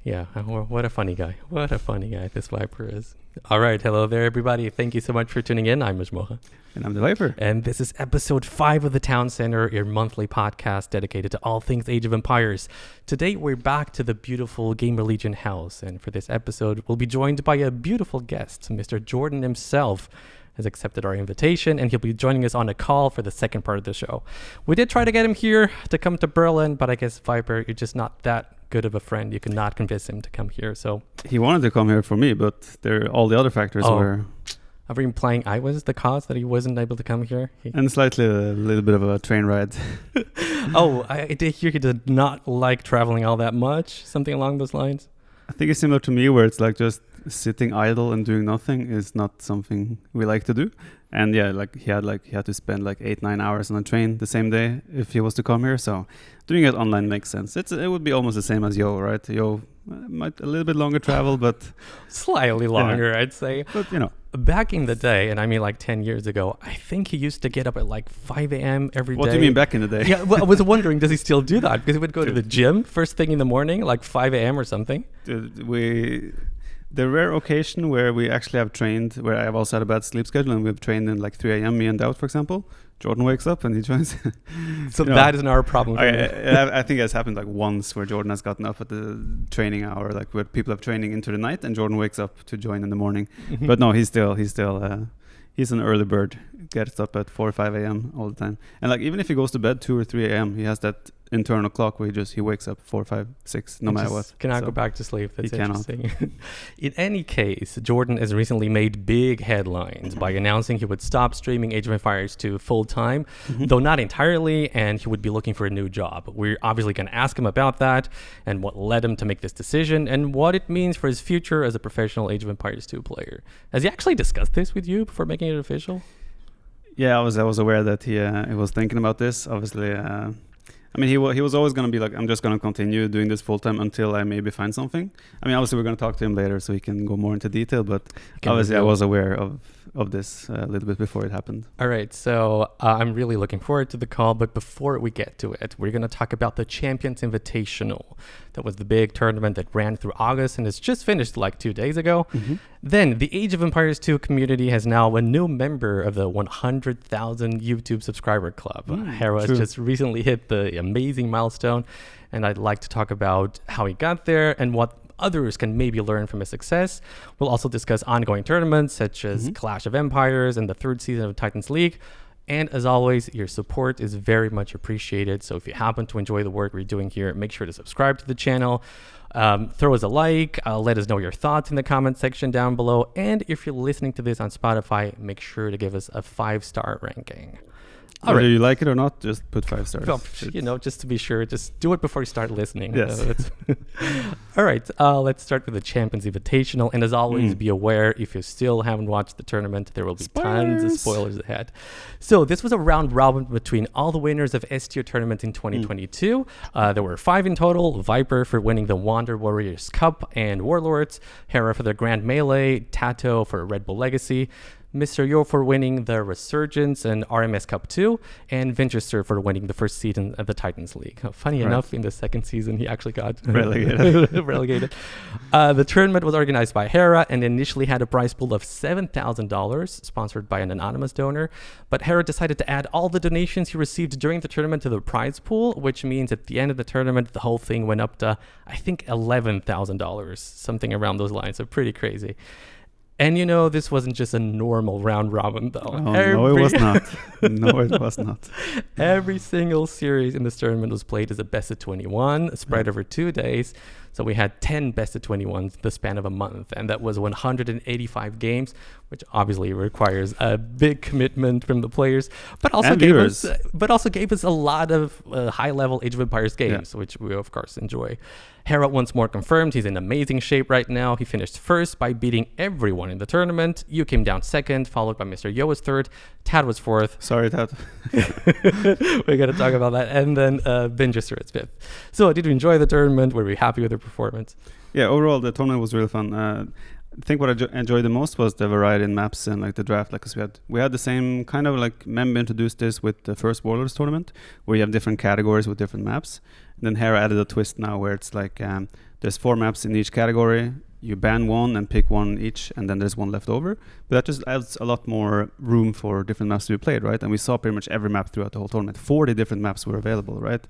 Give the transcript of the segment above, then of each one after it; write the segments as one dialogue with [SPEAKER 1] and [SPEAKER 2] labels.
[SPEAKER 1] Yeah, what a funny guy. What a funny guy this Viper is. All right, hello there, everybody. Thank you so much for tuning in. I'm Masmorra.
[SPEAKER 2] And I'm TheViper.
[SPEAKER 1] And this is episode 5 of the Town Center, your monthly podcast dedicated to all things Age of Empires. Today, we're back to the beautiful Gamer Legion house. And for this episode, we'll be joined by a beautiful guest. Mr. JorDan himself has accepted our invitation, and he'll be joining us on a call for the second part of the show. We did try to get him here to come to Berlin, but I guess, Viper, you're just not that good of a friend. You could not convince him to come here. So
[SPEAKER 2] he wanted to come here for me, but all the other factors were...
[SPEAKER 1] I've been implying I was the cause that he wasn't able to come here.
[SPEAKER 2] And slightly a little bit of a train ride.
[SPEAKER 1] I did hear he did not like traveling all that much. Something along those lines.
[SPEAKER 2] I think it's similar to me, where it's like just sitting idle and doing nothing is not something we like to do. And yeah, he had to spend 8-9 hours on a train the same day if he was to come here. So doing it online makes sense. It would be almost the same as Yo, right? Yo might a little bit longer travel, but
[SPEAKER 1] slightly longer, yeah. I'd say.
[SPEAKER 2] But
[SPEAKER 1] back in the day, and I mean 10 years ago, I think he used to get up at 5 a.m. every day.
[SPEAKER 2] What do you mean back in the day?
[SPEAKER 1] Yeah, well, I was wondering, does he still do that? Because he would go to the gym first thing in the morning, 5 a.m. or something.
[SPEAKER 2] The rare occasion where we actually have trained, where I've also had a bad sleep schedule, and we've trained in 3 a.m., me and DauT, for example. JorDan wakes up and he joins.
[SPEAKER 1] So that isn't our problem.
[SPEAKER 2] I think it's happened once where JorDan has gotten up at the training hour, where people have training into the night, and JorDan wakes up to join in the morning.
[SPEAKER 1] Mm-hmm.
[SPEAKER 2] But no, he's an early bird. Gets up at 4 or 5 a.m. all the time. And even if he goes to bed 2 or 3 a.m., he has that internal clock where he wakes up 4, 5, 6, no matter what.
[SPEAKER 1] Cannot go back to sleep. That's interesting.
[SPEAKER 2] Cannot.
[SPEAKER 1] In any case, JorDan has recently made big headlines by announcing he would stop streaming Age of Empires 2 full time, though not entirely, and he would be looking for a new job. We're obviously going to ask him about that and what led him to make this decision and what it means for his future as a professional Age of Empires 2 player. Has he actually discussed this with you before making it official?
[SPEAKER 2] Yeah, I was aware that he was thinking about this. Obviously, he was always going to be I'm just going to continue doing this full time until I maybe find something. Obviously we're going to talk to him later so he can go more into detail, but obviously I was aware of this a little bit before it happened.
[SPEAKER 1] All right, so I'm really looking forward to the call, but before we get to it, we're going to talk about the Champions Invitational. That was the big tournament that ran through August and has just finished 2 days ago. Mm-hmm. Then the Age of Empires 2 community has now a new member of the 100,000 YouTube subscriber club. Hera has just recently hit the amazing milestone, and I'd like to talk about how he got there and what others can maybe learn from his success. We'll also discuss ongoing tournaments such as Clash of Empires and the 3rd season of Titans League. And as always, your support is very much appreciated. So if you happen to enjoy the work we're doing here, make sure to subscribe to the channel. Throw us a like. Let us know your thoughts in the comment section down below. And if you're listening to this on Spotify, make sure to give us a 5-star ranking.
[SPEAKER 2] Whether you like it or not, just put 5 stars.
[SPEAKER 1] Well, just to be sure, just do it before you start listening.
[SPEAKER 2] Yes.
[SPEAKER 1] All right, let's start with the Champions Invitational. And as always, be aware, if you still haven't watched the tournament, there will be tons of spoilers ahead. So this was a round robin between all the winners of S-tier tournament in 2022. There were 5 in total. Viper for winning the Wander Warriors Cup and Warlords, Hera for the Grand Melee, Tato for Red Bull Legacy, Mr. Yo for winning the Resurgence and RMS Cup 2, and Winchester for winning the 1st season of the Titans League. Funny enough, in the 2nd season, he actually got relegated. The tournament was organized by Hera and initially had a prize pool of $7,000, sponsored by an anonymous donor. But Hera decided to add all the donations he received during the tournament to the prize pool, which means at the end of the tournament, the whole thing went up to, I think, $11,000, something around those lines. So pretty crazy. And this wasn't just a normal round robin, though.
[SPEAKER 2] Oh, no, it was not. No, it was not.
[SPEAKER 1] Every single series in this tournament was played as a best of 21, spread over 2 days. So we had 10 best of 21s the span of a month, and that was 185 games, which obviously requires a big commitment from the players, but also gave us a lot of high-level Age of Empires games, which we of course enjoy. Hera once more confirmed he's in amazing shape right now. He finished 1st by beating everyone in the tournament. You came down 2nd, followed by Mr. Yo was 3rd. Tad was 4th.
[SPEAKER 2] Sorry, Tad.
[SPEAKER 1] We're going to talk about that. And then Winchester is 5th. So did you enjoy the tournament? Were we happy with your performance?
[SPEAKER 2] Yeah, overall, the tournament was really fun. I think what I enjoyed the most was the variety in maps and the draft. Cause we had the same kind of Mem introduced this with the first Warlords tournament, where you have different categories with different maps. And then Hera added a twist now where it's There's 4 maps in each category. You ban one and pick one each, and then there's one left over. But that just adds a lot more room for different maps to be played, right? And we saw pretty much every map throughout the whole tournament. 40 different maps were available, right?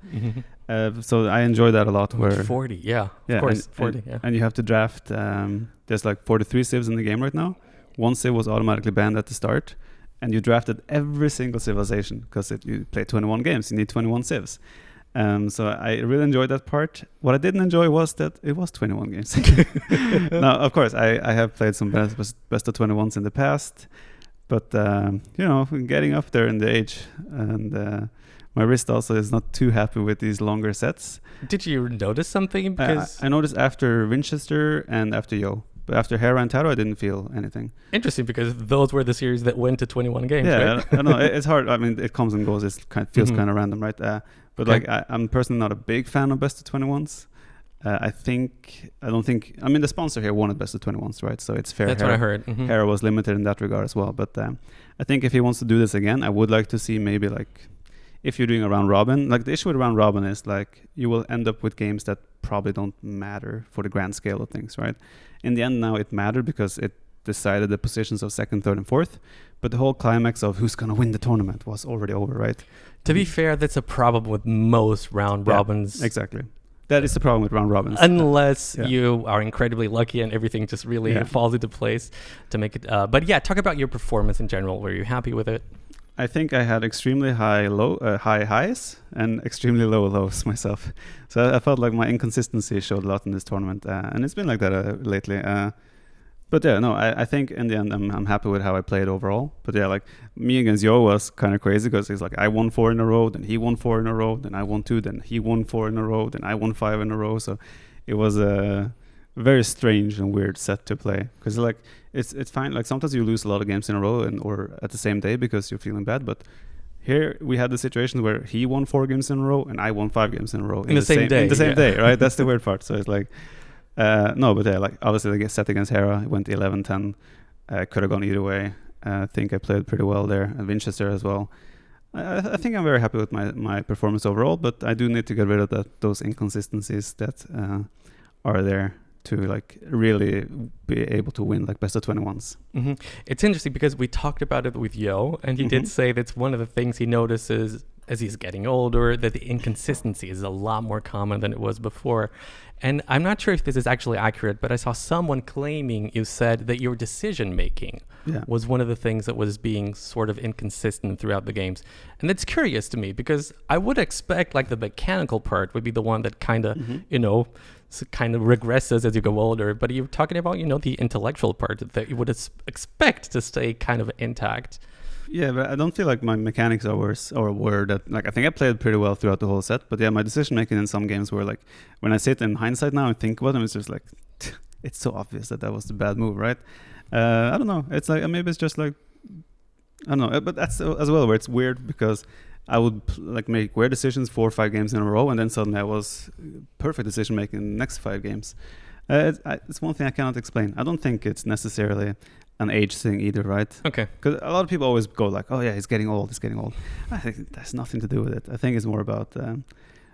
[SPEAKER 2] So I enjoyed that a lot. Where
[SPEAKER 1] 40, yeah, of course, 40, yeah.
[SPEAKER 2] And you have to draft. There's like 43 civs in the game right now. One civ was automatically banned at the start, and you drafted every single civilization because if you play 21 games, you need 21 civs. So I really enjoyed that part. What I didn't enjoy was that it was 21 games. Now, of course, I have played some best of 21s in the past, but getting up there in the age, and my wrist also is not too happy with these longer sets.
[SPEAKER 1] Did you notice something? Because
[SPEAKER 2] I noticed after Winchester and after Yo. But after Hera and Taro, I didn't feel anything.
[SPEAKER 1] Interesting, because those were the series that went to 21 games, right?
[SPEAKER 2] I know. It's hard. I mean, it comes and goes. It feels kind of random, right? But like, I'm personally not a big fan of best of 21s. I don't think. I mean, the sponsor here wanted best of 21s, right? So it's fair.
[SPEAKER 1] That's
[SPEAKER 2] Hera,
[SPEAKER 1] what I heard.
[SPEAKER 2] Hera was limited in that regard as well. But I think if he wants to do this again, I would like to see maybe like, if you're doing a round robin, like the issue with round robin is like you will end up with games that probably don't matter for the grand scale of things, right? In the end, now it mattered because it decided the positions of second, third, and fourth. But the whole climax of who's going to win the tournament was already over, right?
[SPEAKER 1] To be fair, that's a problem with most round robins.
[SPEAKER 2] Exactly. That is the problem with round robins.
[SPEAKER 1] Unless you are incredibly lucky and everything just really falls into place to make it. But yeah, talk about your performance in general. Were you happy with it?
[SPEAKER 2] I think I had extremely high highs and extremely low lows myself. So I felt like my inconsistency showed a lot in this tournament, and it's been like that lately. But yeah, no, I think in the end I'm happy with how I played overall. But yeah, like me against Yo was kind of crazy because he's like, I won 4 in a row, then he won 4 in a row, then I won 2, then he won 4 in a row, then I won 5 in a row. So it was a very strange and weird set to play because like it's fine. Like sometimes you lose a lot of games in a row or at the same day because you're feeling bad. But here we had the situation where he won 4 games in a row and I won 5 games in a row
[SPEAKER 1] in the same day.
[SPEAKER 2] In the same day, right? That's the weird part. So it's like. No, but yeah, like obviously the set against Hera, it went 11-10. Could have gone either way. I think I played pretty well there, and Winchester as well. I think I'm very happy with my performance overall, but I do need to get rid of those inconsistencies that are there to like really be able to win like best of 21s.
[SPEAKER 1] It's interesting because we talked about it with Yo, and he did say that's one of the things he notices as he's getting older, that the inconsistency is a lot more common than it was before. And I'm not sure if this is actually accurate, but I saw someone claiming you said that your decision making was one of the things that was being sort of inconsistent throughout the games. And that's curious to me because I would expect like the mechanical part would be the one that kind of, kind of regresses as you go older. But you're talking about, the intellectual part that you would expect to stay kind of intact.
[SPEAKER 2] Yeah, but I don't feel like my mechanics are worse or were that. Like I think I played pretty well throughout the whole set. But yeah, my decision making in some games were like, when I sit in hindsight now and think about them, it's just like, it's so obvious that was the bad move, right? I don't know. It's like maybe it's just like, I don't know. But that's as well where it's weird because I would like make weird decisions 4 or 5 games in a row, and then suddenly I was perfect decision making in the next 5 games. It's one thing I cannot explain. I don't think it's necessarily an age thing either, right?
[SPEAKER 1] Okay.
[SPEAKER 2] Because a lot of people always go like, oh yeah, he's getting old. I think that's nothing to do with it. I think it's more about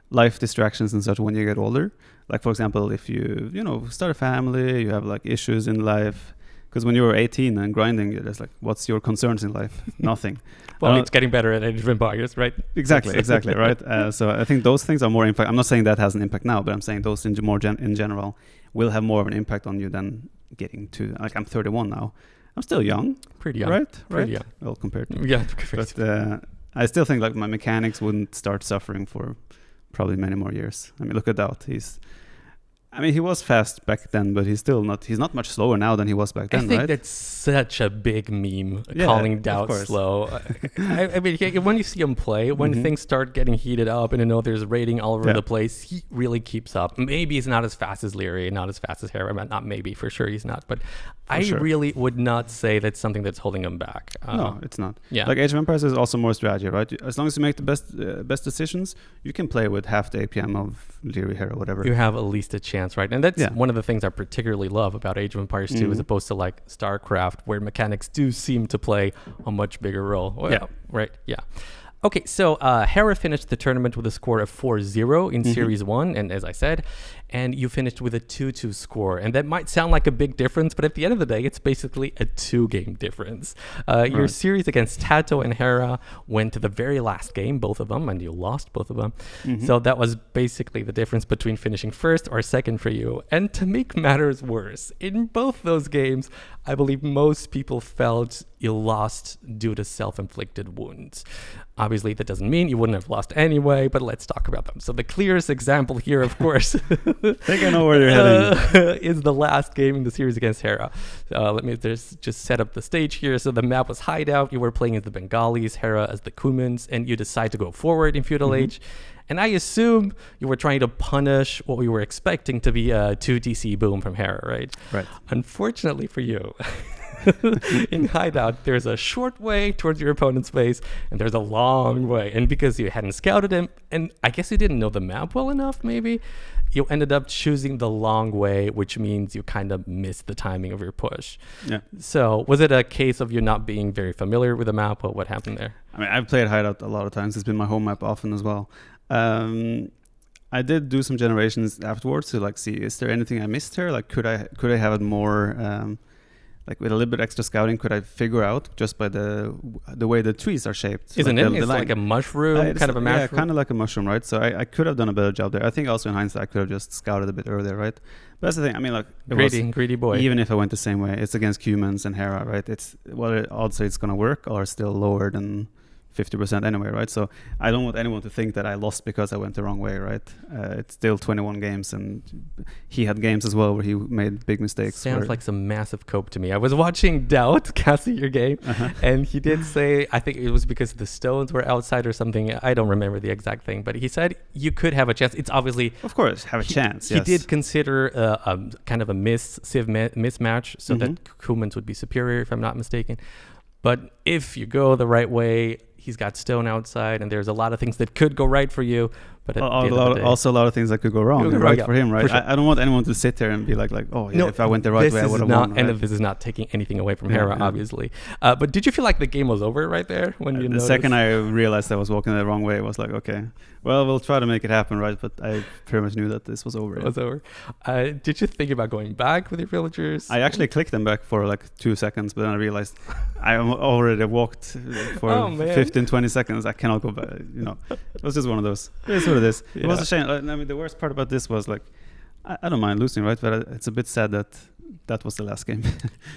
[SPEAKER 2] life distractions and such when you get older. Like for example, if you start a family, you have like issues in life. Because when you were 18 and grinding, you're just like, what's your concerns in life? Nothing.
[SPEAKER 1] Well, it's getting better at Age of Empires, right?
[SPEAKER 2] Exactly, right? So I think those things are more impact. I'm not saying that has an impact now, but I'm saying those in general will have more of an impact on you than getting to, like I'm 31 now. I'm still young.
[SPEAKER 1] Pretty young.
[SPEAKER 2] Right?
[SPEAKER 1] Pretty young.
[SPEAKER 2] Well, compared to.
[SPEAKER 1] Yeah.
[SPEAKER 2] But I still think like my mechanics wouldn't start suffering for probably many more years. I mean, look at DauT. He was fast back then, but he's not much slower now than he was back then, right?
[SPEAKER 1] I think that's such a big meme, calling DauT slow. I mean, when you see him play, when things start getting heated up and there's rating all over the place, he really keeps up. Maybe he's not as fast as Leary, not as fast as Hera, not maybe, for sure he's not. But really would not say that's something that's holding him back.
[SPEAKER 2] No, it's not.
[SPEAKER 1] Yeah.
[SPEAKER 2] Like Age of Empires is also more strategy, right? As long as you make the best decisions, you can play with half the APM of Leary, Hera, whatever.
[SPEAKER 1] You have at least a chance, right? And that's one of the things I particularly love about Age of Empires 2 as opposed to like StarCraft, where mechanics do seem to play a much bigger role. Well, right? Yeah. Okay, so Hera finished the tournament with a score of 4-0 in Series 1, and as I said, and you finished with a 2-2 score. And that might sound like a big difference, but at the end of the day, it's basically a 2-game difference. Your series against Tato and Hera went to the very last game, both of them, and you lost both of them. So that was basically the difference between finishing first or second for you. And to make matters worse, in both those games, I believe most people felt you lost due to self-inflicted wounds. Obviously, that doesn't mean you wouldn't have lost anyway, but let's talk about them. So the clearest example here, of course,
[SPEAKER 2] I think I know where you're heading.
[SPEAKER 1] Is the last game in the series against Hera. Let me just set up the stage here. So the map was Hideout. You were playing as the Bengalis, Hera as the Cumans, and you decide to go forward in Feudal Age. And I assume you were trying to punish what we were expecting to be a 2 DC boom from Hera, right?
[SPEAKER 2] Right.
[SPEAKER 1] Unfortunately for you, in Hideout, there's a short way towards your opponent's base, and there's a long way. And because you hadn't scouted him, and I guess you didn't know the map well enough, maybe, you ended up choosing the long way, which means you kind of missed the timing of your push. Yeah. So was it a case of you not being very familiar with the map, or what happened there?
[SPEAKER 2] I mean, I've played Hideout a lot of times. It's been my home map often as well. I did do some generations afterwards to like see, is there anything I missed here? Like, could I have it more, like with a little bit extra scouting, could I figure out just by the way the trees are shaped?
[SPEAKER 1] Isn't
[SPEAKER 2] like
[SPEAKER 1] it? It's like a mushroom, kind of a mushroom.
[SPEAKER 2] Yeah, kind of like a mushroom, right? So I could have done a better job there. I think also in hindsight, I could have just scouted a bit earlier, right? But that's the thing. I mean, like
[SPEAKER 1] greedy boy.
[SPEAKER 2] Even if I went the same way, it's against Cumans and Hera, right? It's odds are it's gonna work are still lower than 50% anyway, right? So I don't want anyone to think that I lost because I went the wrong way, right? It's still 21 games, and he had games as well where he made big mistakes.
[SPEAKER 1] Sounds like some massive cope to me. I was watching DauT casting your game, and he did say, I think it was because the stones were outside or something. I don't remember the exact thing, but he said you could have a chance. It's obviously...
[SPEAKER 2] Of course, have a chance, yes.
[SPEAKER 1] He did consider a kind of a civ mismatch, so that Cumans would be superior, if I'm not mistaken. But if you go the right way, he's got stone outside, and there's a lot of things that could go right for you. But
[SPEAKER 2] also a lot of things that could go wrong, for him, right? Sure. I don't want anyone to sit there and be like, oh, yeah, if I went the right way, I would have won. Right?
[SPEAKER 1] And this is not taking anything away from Hera, obviously. But did you feel like the game was over right there when you noticed?
[SPEAKER 2] The second I realized I was walking the wrong way, I was like, okay, well, we'll try to make it happen, right? But I pretty much knew that this was over.
[SPEAKER 1] It was over. Did you think about going back with your villagers?
[SPEAKER 2] I actually clicked them back for like 2 seconds, but then I realized I already walked for 15, 20 seconds. I cannot go back. It was just one of those. It is what it is. Yeah. It was a shame. I mean, the worst part about this was like, I don't mind losing, right? But it's a bit sad that was the last game,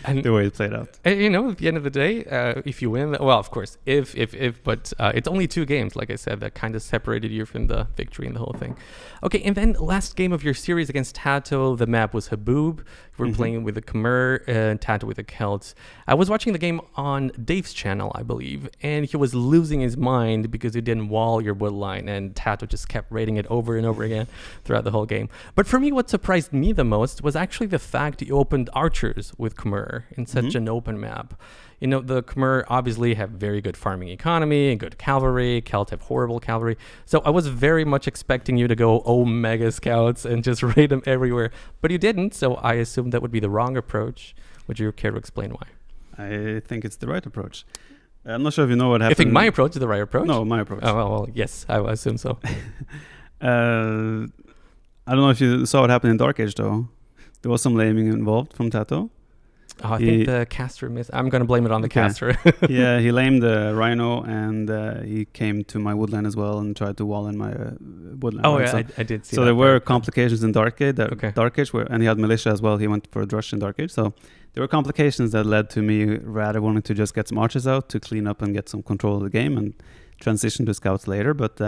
[SPEAKER 2] and the way it played out.
[SPEAKER 1] And, at the end of the day, if you win, well, of course, but it's only 2 games, like I said, that kind of separated you from the victory and the whole thing. Okay, and then last game of your series against Tato, the map was Haboob. You were playing with the Khmer and Tato with the Celts. I was watching the game on Dave's channel, I believe, and he was losing his mind because you didn't wall your wood line, and Tato just kept raiding it over and over again throughout the whole game. But for me, what surprised me the most was actually the fact you opened archers with Khmer in such an open map. The Khmer obviously have very good farming economy and good cavalry. Celts have horrible cavalry. So I was very much expecting you to go mega scouts and just raid them everywhere. But you didn't, so I assumed that would be the wrong approach. Would you care to explain why?
[SPEAKER 2] I think it's the right approach. I'm not sure if you know what happened.
[SPEAKER 1] You think my approach is the right approach?
[SPEAKER 2] No, my approach.
[SPEAKER 1] Oh, well, yes, I assume so.
[SPEAKER 2] I don't know if you saw what happened in Dark Age, though. There was some laming involved from Tato.
[SPEAKER 1] Oh, I think the caster missed. I'm going to blame it on the caster.
[SPEAKER 2] Yeah, he lamed the rhino, and he came to my woodland as well and tried to wall in my woodland.
[SPEAKER 1] Oh, right? Yeah, I did see that.
[SPEAKER 2] So there were complications in Dark Age, and he had militia as well. He went for a drush in Dark Age. So there were complications that led to me rather wanting to just get some archers out to clean up and get some control of the game and transition to scouts later. But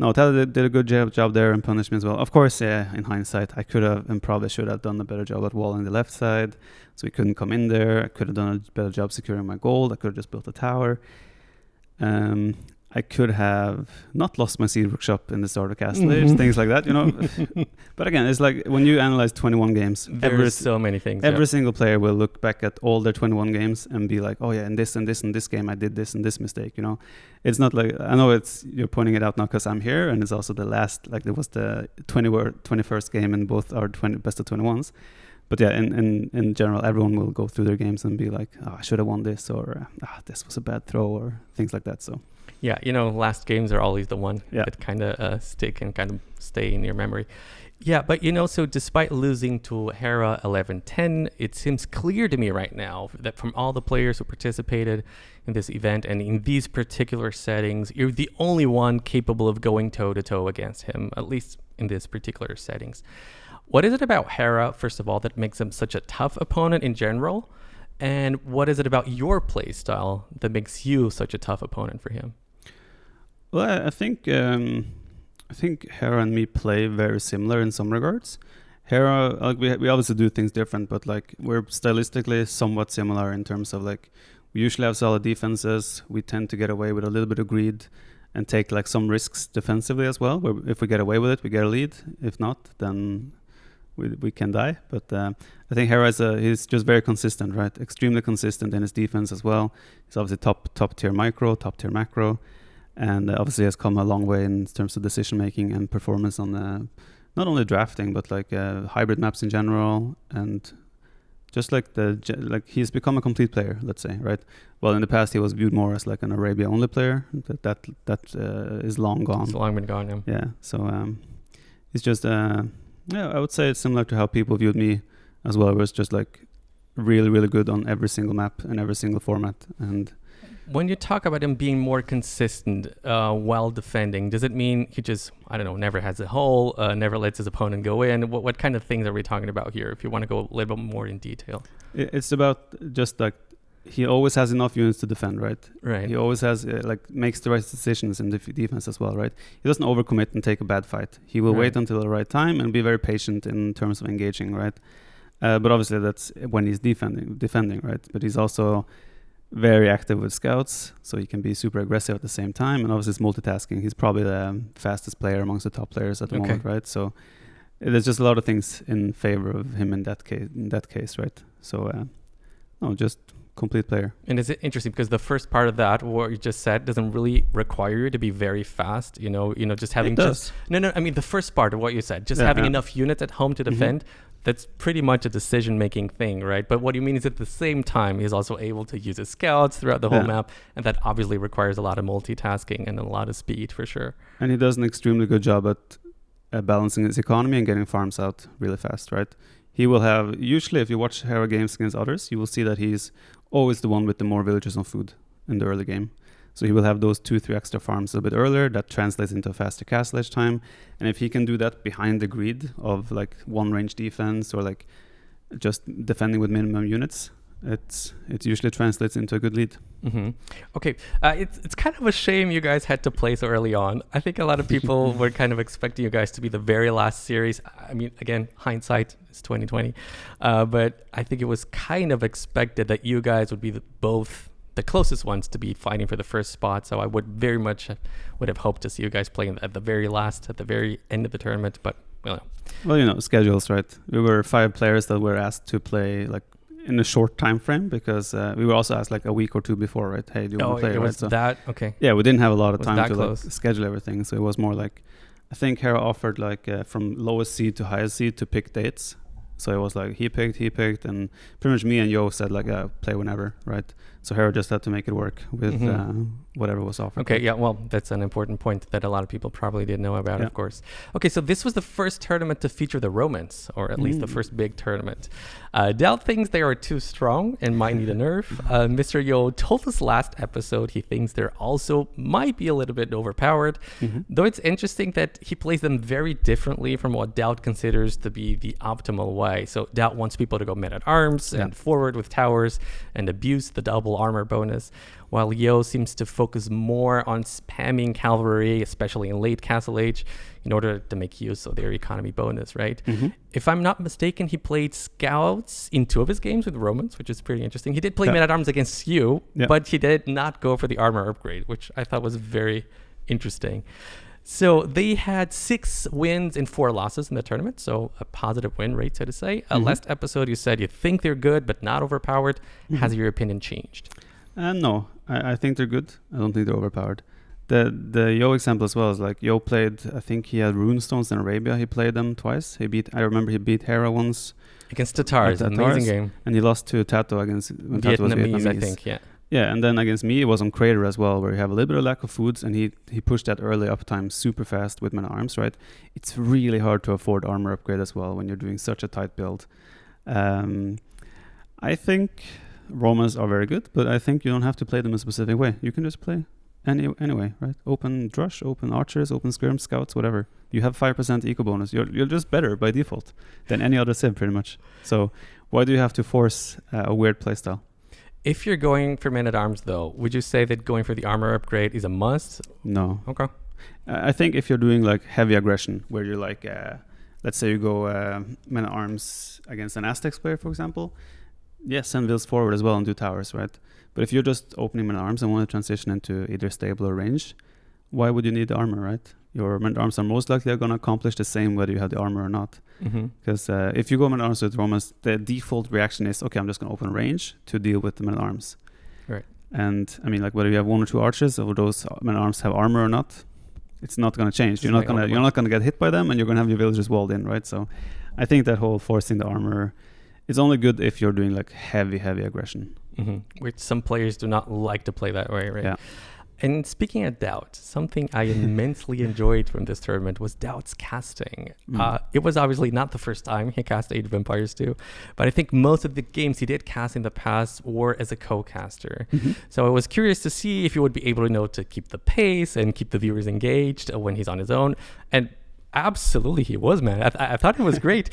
[SPEAKER 2] no, Tato did a good job there and punished me as well. Of course, in hindsight, I could have and probably should have done a better job at walling the left side, so he couldn't come in there. I could have done a better job securing my gold. I could have just built a tower. I could have not lost my seed workshop in the starter castle, things like that, But again, it's like when you analyze 21 games,
[SPEAKER 1] there's so many things.
[SPEAKER 2] Every single player will look back at all their 21 games and be like, oh yeah, in this and this and this game, I did this and this mistake, It's not like, I know you're pointing it out now because I'm here, and it's also the last, like there was the 21st game in both our best of 21s. But yeah, in general, everyone will go through their games and be like, oh, I should have won this, or this was a bad throw, or things like that. So
[SPEAKER 1] Yeah, last games are always the one
[SPEAKER 2] Yeah.
[SPEAKER 1] that kind of stick and kind of stay in your memory. Yeah, but so despite losing to Hera 11-10, it seems clear to me right now that from all the players who participated in this event and in these particular settings, you're the only one capable of going toe-to-toe against him, at least in this particular settings. What is it about Hera, first of all, that makes him such a tough opponent in general? And what is it about your play style that makes you such a tough opponent for him?
[SPEAKER 2] Well, I think Hera and me play very similar in some regards. Hera, like we obviously do things different, but like we're stylistically somewhat similar in terms of like we usually have solid defenses. We tend to get away with a little bit of greed and take like some risks defensively as well. Where if we get away with it, we get a lead. If not, then we can die. But I think Hera he's just very consistent, right? Extremely consistent in his defense as well. He's obviously top tier micro, top tier macro. And obviously has come a long way in terms of decision making and performance on not only drafting but like hybrid maps in general, and just like he's become a complete player, let's say, right? Well, in the past he was viewed more as like an Arabia only player. That is long gone.
[SPEAKER 1] It's long been gone, yeah.
[SPEAKER 2] Yeah. So it's just I would say it's similar to how people viewed me as well. Where it's just like really really good on every single map and every single format. And
[SPEAKER 1] when you talk about him being more consistent while defending, does it mean he just, I don't know, never has a hole, never lets his opponent go in? What kind of things are we talking about here, if you want to go a little bit more in detail?
[SPEAKER 2] It's about just like he always has enough units to defend, right?
[SPEAKER 1] Right.
[SPEAKER 2] He always has, makes the right decisions in the defense as well, right? He doesn't overcommit and take a bad fight. He will wait until the right time and be very patient in terms of engaging, right? But obviously that's when he's defending, right? But he's also very active with scouts, so he can be super aggressive at the same time, and obviously it's multitasking. He's probably the fastest player amongst the top players at the moment, right? So there's just a lot of things in favor of him in that case, right? So just complete player.
[SPEAKER 1] And is it interesting because the first part of that, what you just said, doesn't really require you to be very fast, just having I mean the first part of what you said, just having enough units at home to defend. That's pretty much a decision-making thing, right? But what you mean is at the same time, he's also able to use his scouts throughout the whole map, and that obviously requires a lot of multitasking and a lot of speed for sure.
[SPEAKER 2] And he does an extremely good job at balancing his economy and getting farms out really fast, right? He will have, usually if you watch Hera games against others, you will see that he's always the one with the more villagers on food in the early game. So he will have those 2-3 extra farms a bit earlier. That translates into a faster castle edge time. And if he can do that behind the greed of like one range defense or like just defending with minimum units, it usually translates into a good lead.
[SPEAKER 1] Mm-hmm. Okay, it's kind of a shame you guys had to play so early on. I think a lot of people were kind of expecting you guys to be the very last series. I mean, again, hindsight is 2020, but I think it was kind of expected that you guys would be both the closest ones to be fighting for the first spot. So I would very much would have hoped to see you guys playing at the very last, at the very end of the tournament. But
[SPEAKER 2] well, schedules, right? We were 5 players that were asked to play like in a short time frame because we were also asked like a week or 2 before, right? Hey, do you want to play?
[SPEAKER 1] It was that okay.
[SPEAKER 2] Yeah, we didn't have a lot of time to like schedule everything, so it was more like I think Hera offered like from lowest seed to highest seed to pick dates. So it was like he picked, and pretty much me and Yo said like play whenever, right? So Hera just had to make it work with whatever was offered.
[SPEAKER 1] Okay, yeah, well, that's an important point that a lot of people probably didn't know about, of course. Okay, so this was the first tournament to feature the Romans, or at least the first big tournament. DauT thinks they are too strong and might need a nerf. Mr. Yo told us last episode he thinks they're also might be a little bit overpowered, though it's interesting that he plays them very differently from what DauT considers to be the optimal way. So DauT wants people to go men-at-arms and forward with towers and abuse the double armor bonus, while Yo seems to focus more on spamming cavalry, especially in late Castle Age, in order to make use of their economy bonus, right? If I'm not mistaken, he played scouts in 2 of his games with Romans, which is pretty interesting. He did play men-at-arms against you, but he did not go for the armor upgrade, which I thought was very interesting. So they had 6 wins and 4 losses in the tournament, so a positive win rate, so to say. Last episode, you said you think they're good, but not overpowered. Has your opinion changed?
[SPEAKER 2] No, I think they're good. I don't think they're overpowered. The Yo example as well is like Yo played, I think he had runestones in Arabia. He played them twice. I remember he beat Hera once.
[SPEAKER 1] Against Tatars, an amazing game.
[SPEAKER 2] And he lost to Tato against when Tato was Vietnamese.
[SPEAKER 1] I think, yeah.
[SPEAKER 2] Yeah, and then against me, it was on Crater as well, where you have a little bit of lack of foods, and he pushed that early uptime super fast with Man-at-Arms, right? It's really hard to afford armor upgrade as well when you're doing such a tight build. I think Romans are very good, but I think you don't have to play them a specific way. You can just play anyway, right? Open Drush, open Archers, open Skirm, Scouts, whatever. You have 5% eco bonus. You're just better by default than any other civ, pretty much. So why do you have to force a weird playstyle?
[SPEAKER 1] If you're going for Man-at-Arms, though, would you say that going for the armor upgrade is a must?
[SPEAKER 2] No.
[SPEAKER 1] Okay.
[SPEAKER 2] I think if you're doing like heavy aggression, where you're like, let's say you go Man-at-Arms against an Aztecs player, for example, yes, send Wills forward as well and do towers, right? But if you're just opening Man-at-Arms and want to transition into either stable or range, why would you need the armor, right? Your Man-at-Arms are most likely going to accomplish the same whether you have the armor or not. Because if you go Man-at-Arms with Romans, the default reaction is, okay, I'm just going to open range to deal with the Man-at-Arms.
[SPEAKER 1] Right.
[SPEAKER 2] And I mean, like whether you have 1 or 2 archers or those Man-at-Arms have armor or not, it's not going to change. You're not going to get hit by them, and you're going to have your villagers walled in, right? So I think that whole forcing the armor is only good if you're doing like heavy aggression.
[SPEAKER 1] Which some players do not like to play that way, right?
[SPEAKER 2] Yeah.
[SPEAKER 1] And speaking of DauT, something I immensely enjoyed from this tournament was DauT's casting. It was obviously not the first time he cast Age of Empires 2, but I think most of the games he did cast in the past were as a co-caster. So I was curious to see if he would be able to keep the pace and keep the viewers engaged when he's on his own. And absolutely he was, man. I thought it was great.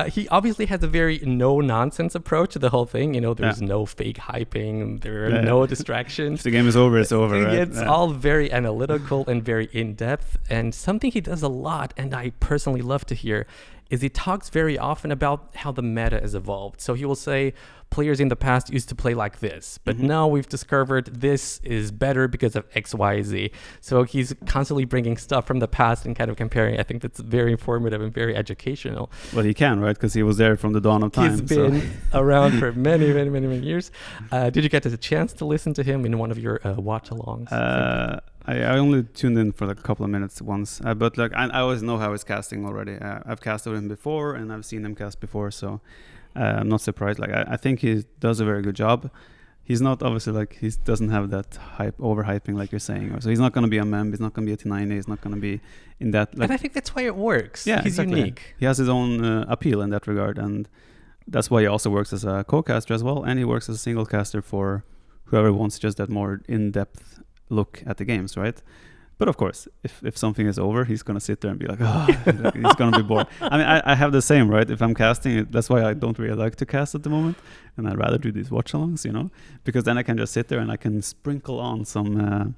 [SPEAKER 1] He obviously has a very no-nonsense approach to the whole thing. There's no fake hyping. There are no distractions.
[SPEAKER 2] If the game is over, it's over, right?
[SPEAKER 1] It's all very analytical and very in-depth. And something he does a lot, and I personally love to hear, is he talks very often about how the meta has evolved. So he will say, players in the past used to play like this, but now we've discovered this is better because of X, Y, Z. So he's constantly bringing stuff from the past and kind of comparing. I think that's very informative and very educational.
[SPEAKER 2] Well, he can, right? Because he was there from the dawn of time.
[SPEAKER 1] He's been around for many years. Did you get a chance to listen to him in one of your watch-alongs?
[SPEAKER 2] I only tuned in for like a couple of minutes once, but like I always know how he's casting already. I've casted with him before, and I've seen him cast before, so I'm not surprised. Like I think he does a very good job. He's not obviously like he doesn't have that overhyping like you're saying. So he's not going to be a mem. He's not going to be a T9. He's not going to be in that. Like,
[SPEAKER 1] and I think that's why it works.
[SPEAKER 2] Yeah,
[SPEAKER 1] he's
[SPEAKER 2] exactly.
[SPEAKER 1] unique.
[SPEAKER 2] He has his own appeal in that regard, and that's why he also works as a co-caster as well, and he works as a single caster for whoever wants just that more in-depth look at the games, right? But of course, if something is over, he's going to sit there and be like, he's going to be bored. I mean, I have the same, right? If I'm casting it, that's why I don't really like to cast at the moment. And I'd rather do these watch-alongs, because then I can just sit there and I can sprinkle on some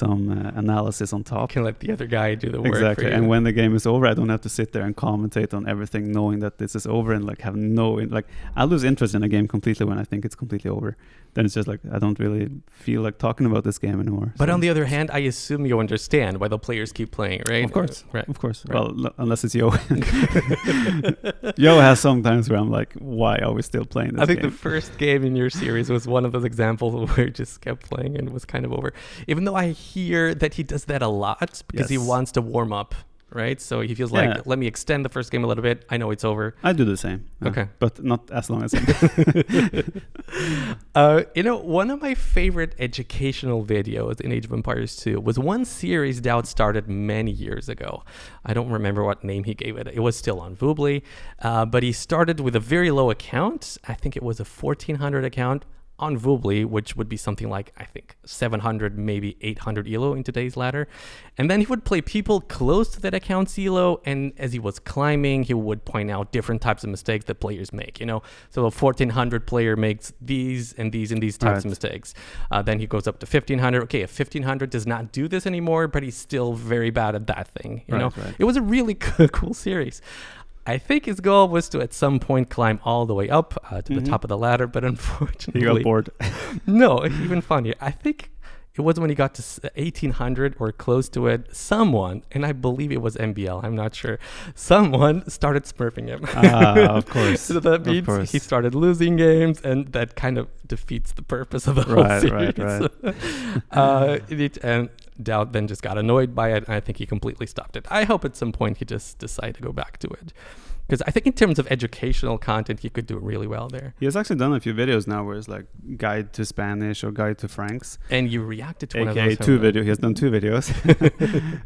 [SPEAKER 2] analysis on top.
[SPEAKER 1] You can let the other guy do the work.
[SPEAKER 2] Exactly.
[SPEAKER 1] For you.
[SPEAKER 2] And when the game is over, I don't have to sit there and commentate on everything, knowing that this is over and like have I lose interest in a game completely when I think it's completely over. Then it's just like I don't really feel like talking about this game anymore.
[SPEAKER 1] But on the other hand, I assume you understand why the players keep playing, right?
[SPEAKER 2] Of course,
[SPEAKER 1] right.
[SPEAKER 2] Of course.
[SPEAKER 1] Right.
[SPEAKER 2] Well, unless it's Yo. Yo has some times where I'm like, why are we still playing this
[SPEAKER 1] I think
[SPEAKER 2] game?
[SPEAKER 1] the first game in your series was one of those examples where it just kept playing and was kind of over. Even though I hear that he does that a lot because he wants to warm up, right? So he feels like, let me extend the first game a little bit. I know it's over.
[SPEAKER 2] I do the same.
[SPEAKER 1] Okay.
[SPEAKER 2] But not as long as him.
[SPEAKER 1] One of my favorite educational videos in Age of Empires 2 was one series DauT started many years ago. I don't remember what name he gave it. It was still on Voobly, but he started with a very low account. I think it was a 1400 account on Voobly, which would be something like, I think, 700, maybe 800 ELO in today's ladder. And then he would play people close to that account's ELO, and as he was climbing, he would point out different types of mistakes that players make, So a 1400 player makes these and these and these types of mistakes. Then he goes up to 1500. Okay, a 1500 does not do this anymore, but he's still very bad at that thing, you know? Right. It was a really cool series. I think his goal was to at some point climb all the way up to the top of the ladder, but unfortunately...
[SPEAKER 2] He got bored.
[SPEAKER 1] No, even funnier. I think it was when he got to 1800 or close to it, someone, and I believe it was MBL, I'm not sure, someone started smurfing him.
[SPEAKER 2] Of course.
[SPEAKER 1] So that means he started losing games, and that kind of defeats the purpose of the whole series.
[SPEAKER 2] Right.
[SPEAKER 1] And DauT then just got annoyed by it, and I think he completely stopped it. I hope at some point he just decided to go back to it. Because I think in terms of educational content, he could do really well there.
[SPEAKER 2] He has actually done a few videos now where it's like guide to Spanish or guide to Francs.
[SPEAKER 1] And you reacted to one of
[SPEAKER 2] AKA
[SPEAKER 1] those.
[SPEAKER 2] He has done 2 videos.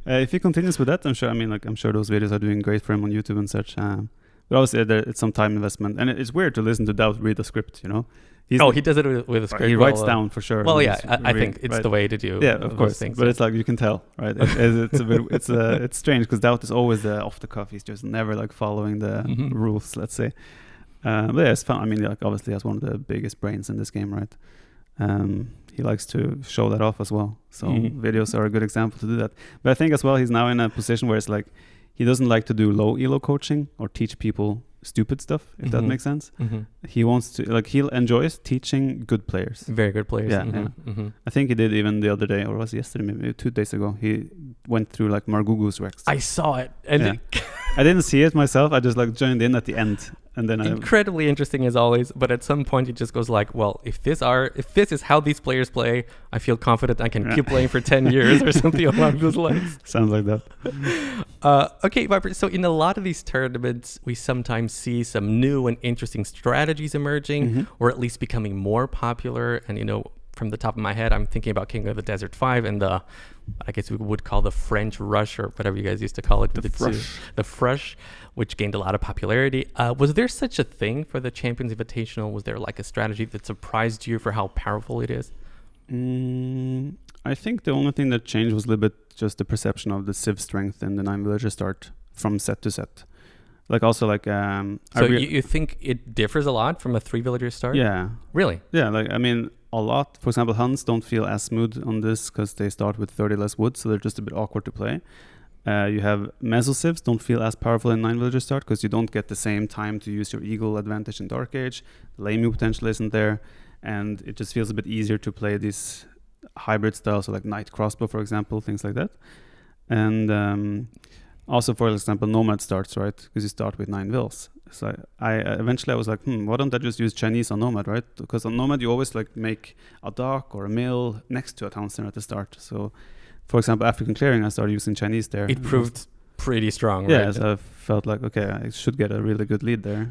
[SPEAKER 2] If he continues with that, I'm sure those videos are doing great for him on YouTube and such. But obviously, it's some time investment. And it's weird to listen to DauT read a script, you know?
[SPEAKER 1] He does it with a script.
[SPEAKER 2] He writes down for sure.
[SPEAKER 1] Well, yeah, I think it's the way to do.
[SPEAKER 2] Yeah, of course. Things, but it's like you can tell, right? It's a bit. It's strange because DauT is always off the cuff. He's just never like following the rules, let's say. But yeah, it's fun. I mean, like obviously, he has one of the biggest brains in this game, right? He likes to show that off as well. So videos are a good example to do that. But I think as well, he's now in a position where it's like he doesn't like to do low elo coaching or teach people stupid stuff, if that makes sense. He wants to he enjoys teaching good players,
[SPEAKER 1] very good players.
[SPEAKER 2] I think he did even the other day, or was it yesterday, maybe 2 days ago. He went through like Margugu's Rex.
[SPEAKER 1] I saw it, and
[SPEAKER 2] I didn't see it myself. I just like joined in at the end, and then
[SPEAKER 1] incredibly interesting as always. But at some point, it just goes like, well, if this is how these players play, I feel confident I can keep playing for 10 years or something along those lines.
[SPEAKER 2] Sounds like that.
[SPEAKER 1] Okay, Viper. So in a lot of these tournaments, we sometimes see some new and interesting strategies emerging, or at least becoming more popular. And from the top of my head, I'm thinking about King of the Desert 5 and I guess we would call the French Rush, or whatever you guys used to call it. The Frush, which gained a lot of popularity. Was there such a thing for the Champions Invitational? Was there like a strategy that surprised you for how powerful it is?
[SPEAKER 2] I think the only thing that changed was a little bit just the perception of the Civ strength in the 9 villager start from set to set. Like also like
[SPEAKER 1] so you think it differs a lot from a 3 villager start?
[SPEAKER 2] Yeah.
[SPEAKER 1] Really?
[SPEAKER 2] Yeah, like I mean a lot. For example, Huns don't feel as smooth on this because they start with 30 less wood, so they're just a bit awkward to play. You have Meso-Civs don't feel as powerful in 9 villager start because you don't get the same time to use your eagle advantage in Dark Age. The lane move potential isn't there, and it just feels a bit easier to play these hybrid styles, so like Knight Crossbow, for example, things like that. And also, for example, Nomad starts, right? Because you start with 9 vills. So I eventually was like, why don't I just use Chinese on Nomad, right? Because on Nomad you always like make a dock or a mill next to a town center at the start. So, for example, African Clearing, I started using Chinese there.
[SPEAKER 1] It proved pretty strong,
[SPEAKER 2] yeah,
[SPEAKER 1] right?
[SPEAKER 2] So I felt like, okay, I should get a really good lead there.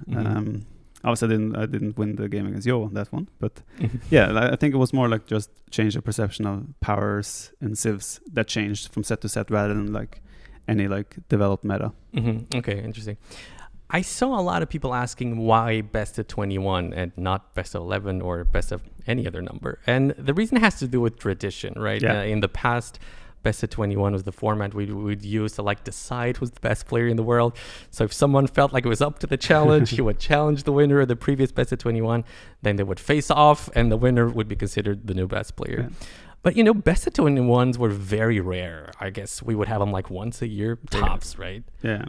[SPEAKER 2] Obviously, I didn't win the game against Yo on that one, but yeah, I think it was more like just change the perception of powers and civs that changed from set to set rather than like any like developed meta.
[SPEAKER 1] Okay, interesting. I saw a lot of people asking why best of 21 and not best of 11 or best of any other number. And the reason has to do with tradition, right?
[SPEAKER 2] Yeah.
[SPEAKER 1] In the past, best of 21 was the format we would use to like decide who's the best player in the world. So if someone felt like it was up to the challenge, he would challenge the winner of the previous best of 21. Then they would face off and the winner would be considered the new best player. Yeah. But, best of 21s were very rare. I guess we would have them like once a year tops, right?
[SPEAKER 2] Yeah.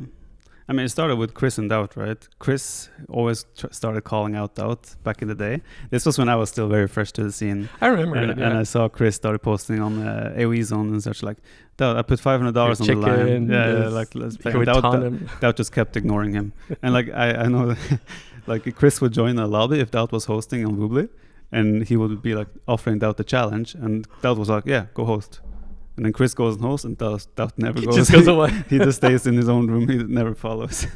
[SPEAKER 2] I mean, it started with Chris and DauT, right? Chris always started calling out DauT back in the day. This was when I was still very fresh to the scene.
[SPEAKER 1] I remember
[SPEAKER 2] and,
[SPEAKER 1] it, yeah.
[SPEAKER 2] And I saw Chris started posting on AoE Zone and such like, DauT, I put $500 on the line. Yeah, like, let's play. DauT just kept ignoring him. And like, I know, like Chris would join a lobby if DauT was hosting on Woobly. And he would be like offering DauT the challenge. And DauT was like, yeah, go host. And then Chris goes and hosts, and DauT never goes.
[SPEAKER 1] He just goes away.
[SPEAKER 2] He just stays in his own room. He never follows.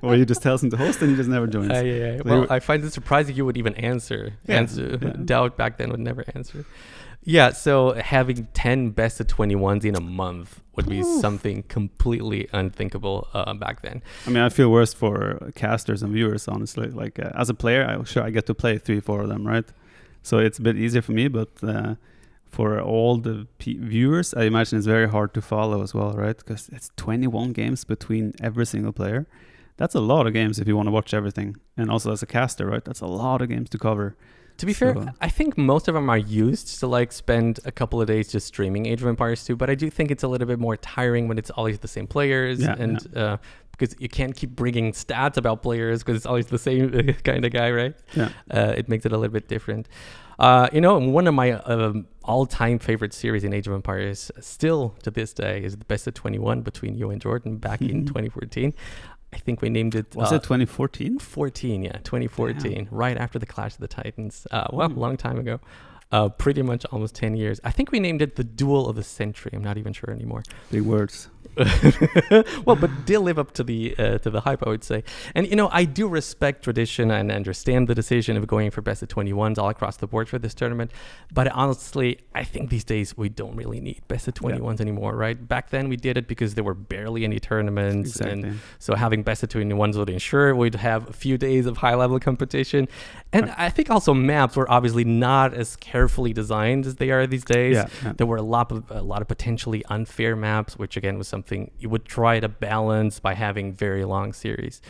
[SPEAKER 2] Or he just tells him to host, and he just never joins.
[SPEAKER 1] Yeah. So well, I find it surprising you would even answer. DauT back then would never answer. Yeah, so having 10 best of 21s in a month would be something completely unthinkable back then.
[SPEAKER 2] I mean, I feel worse for casters and viewers, honestly. Like, as a player, I get to play 3-4 of them, right? So it's a bit easier for me, but... for all the viewers, I imagine it's very hard to follow as well, right? Because it's 21 games between every single player. That's a lot of games if you want to watch everything. And also as a caster, right? That's a lot of games to cover.
[SPEAKER 1] To be fair, I think most of them are used to like spend a couple of days just streaming Age of Empires 2, but I do think it's a little bit more tiring when it's always the same players because you can't keep bringing stats about players because it's always the same kind of guy, right?
[SPEAKER 2] Yeah.
[SPEAKER 1] It makes it a little bit different. One of my all-time favorite series in Age of Empires, still to this day, is the best of 21 between you and JorDan back in 2014. I think we named it...
[SPEAKER 2] Was it 2014?
[SPEAKER 1] 2014, 2014, right after the Clash of the Titans. A long time ago. pretty much almost 10 years. I think we named it the Duel of the Century. I'm not even sure anymore.
[SPEAKER 2] Big words.
[SPEAKER 1] Well, but did live up to the hype, I would say. And I do respect tradition and understand the decision of going for best of 21s all across the board for this tournament. But honestly, I think these days we don't really need best of 21s anymore, right? Back then we did it because there were barely any tournaments, and so having best of 21s would ensure we'd have a few days of high level competition. And I think also maps were obviously not as carefully designed as they are these days. There were a lot of potentially unfair maps, which again was something you would try to balance by having very long series.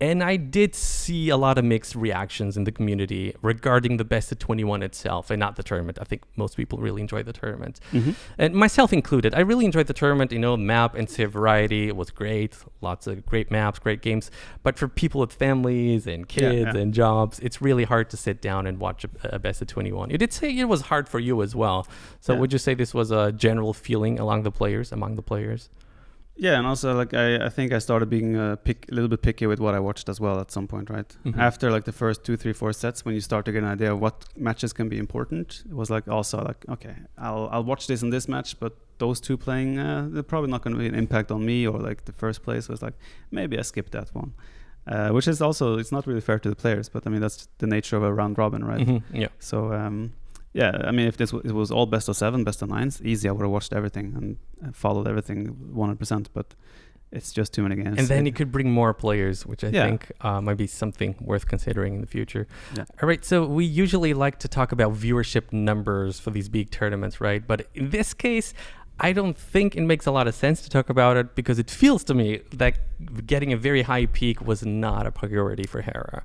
[SPEAKER 1] And I did see a lot of mixed reactions in the community regarding the best of 21 itself and not the tournament. I think most people really enjoyed the tournament, and myself included. I really enjoyed the tournament. Map and civ variety was great. Lots of great maps, great games. But for people with families and kids and jobs, it's really hard to sit down and watch a best of 21. You did say it was hard for you as well. So would you say this was a general feeling among the players?
[SPEAKER 2] Yeah, and also I think I started being a little bit picky with what I watched as well at some point, right? After the first 2, 3, 4 sets, when you start to get an idea of what matches can be important, it was okay, I'll watch this in this match, but those two playing, they're probably not going to be an impact on me, or the first place was maybe I skip that one. Which is also, it's not really fair to the players, but I mean that's the nature of a round robin, right? So I mean, if it was all best of 7, best of 9s, easy, I would have watched everything and followed everything 100%. But it's just too many games.
[SPEAKER 1] And then you could bring more players, which I think might be something worth considering in the future. All right, so we usually like to talk about viewership numbers for these big tournaments, right? But in this case, I don't think it makes a lot of sense to talk about it, because it feels to me that getting a very high peak was not a priority for Hera.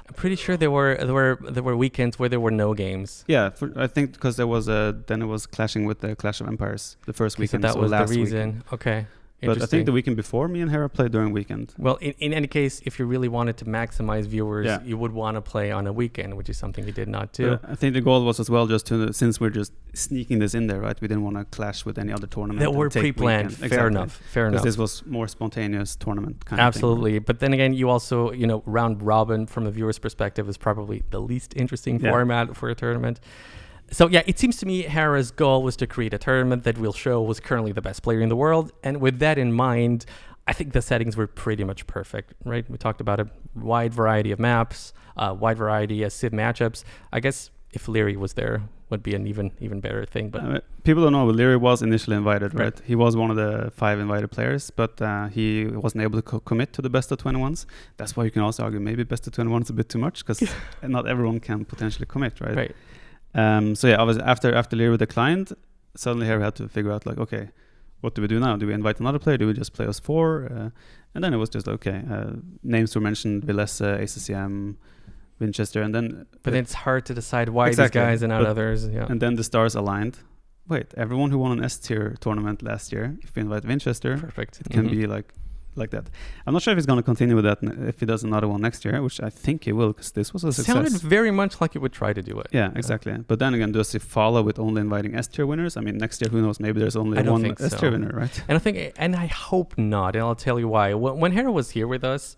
[SPEAKER 1] I'm pretty sure there were weekends where there were no games.
[SPEAKER 2] Yeah, I think because then it was clashing with the Clash of Empires the first weekend.
[SPEAKER 1] So that was the reason.
[SPEAKER 2] Weekend.
[SPEAKER 1] Okay.
[SPEAKER 2] But I think the weekend before, me and Hera played during weekend.
[SPEAKER 1] Well, in any case, if you really wanted to maximize viewers, you would want to play on a weekend, which is something we did not do.
[SPEAKER 2] But I think the goal was as well just to, since we're just sneaking this in there, right? We didn't want to clash with any other tournament.
[SPEAKER 1] That were pre-planned. Fair enough.
[SPEAKER 2] Because this was more spontaneous tournament kind
[SPEAKER 1] Absolutely.
[SPEAKER 2] of thing.
[SPEAKER 1] But then again, you also, round robin from a viewer's perspective is probably the least interesting format for a tournament. So it seems to me Hera's goal was to create a tournament that will show was currently the best player in the world. And with that in mind, I think the settings were pretty much perfect, right? We talked about a wide variety of maps, wide variety of civ matchups. I guess if Leary was there, would be an even better thing. But
[SPEAKER 2] people don't know, but Leary was initially invited, right? He was one of the 5 invited players, but he wasn't able to commit to the best of 21s. That's why you can also argue maybe best of 21 is a bit too much, because not everyone can potentially commit, right?
[SPEAKER 1] Right.
[SPEAKER 2] Obviously after Leary declined, suddenly Hera had to figure out okay, what do we do now? Do we invite another player? Do we just play us 4? And then it was just names were mentioned: Villesse, ACCM, Winchester, and then.
[SPEAKER 1] But it's hard to decide why these guys and not others. Yeah.
[SPEAKER 2] And then the stars aligned. Wait, everyone who won an S tier tournament last year, if we invite Winchester,
[SPEAKER 1] perfect.
[SPEAKER 2] It can be like that. I'm not sure if he's going to continue with that if he does another one next year, which I think he will, because this was a success.
[SPEAKER 1] Sounded very much like he would try to do it.
[SPEAKER 2] Yeah, exactly. But then again, does he follow with only inviting S-tier winners? I mean, next year, who knows? Maybe there's only one S-tier winner, right?
[SPEAKER 1] And I hope not. And I'll tell you why. When Hera was here with us,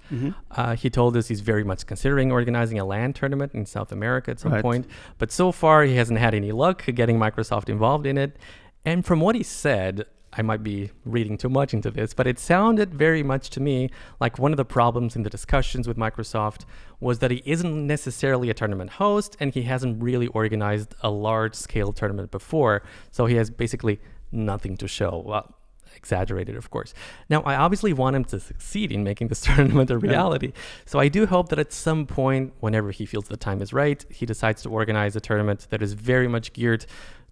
[SPEAKER 1] he told us he's very much considering organizing a LAN tournament in South America at some point. But so far, he hasn't had any luck getting Microsoft involved in it. And from what he said, I might be reading too much into this, but it sounded very much to me like one of the problems in the discussions with Microsoft was that he isn't necessarily a tournament host, and he hasn't really organized a large-scale tournament before, so he has basically nothing to show. Well, exaggerated, of course. Now, I obviously want him to succeed in making this tournament a reality, so I do hope that at some point, whenever he feels the time is right, he decides to organize a tournament that is very much geared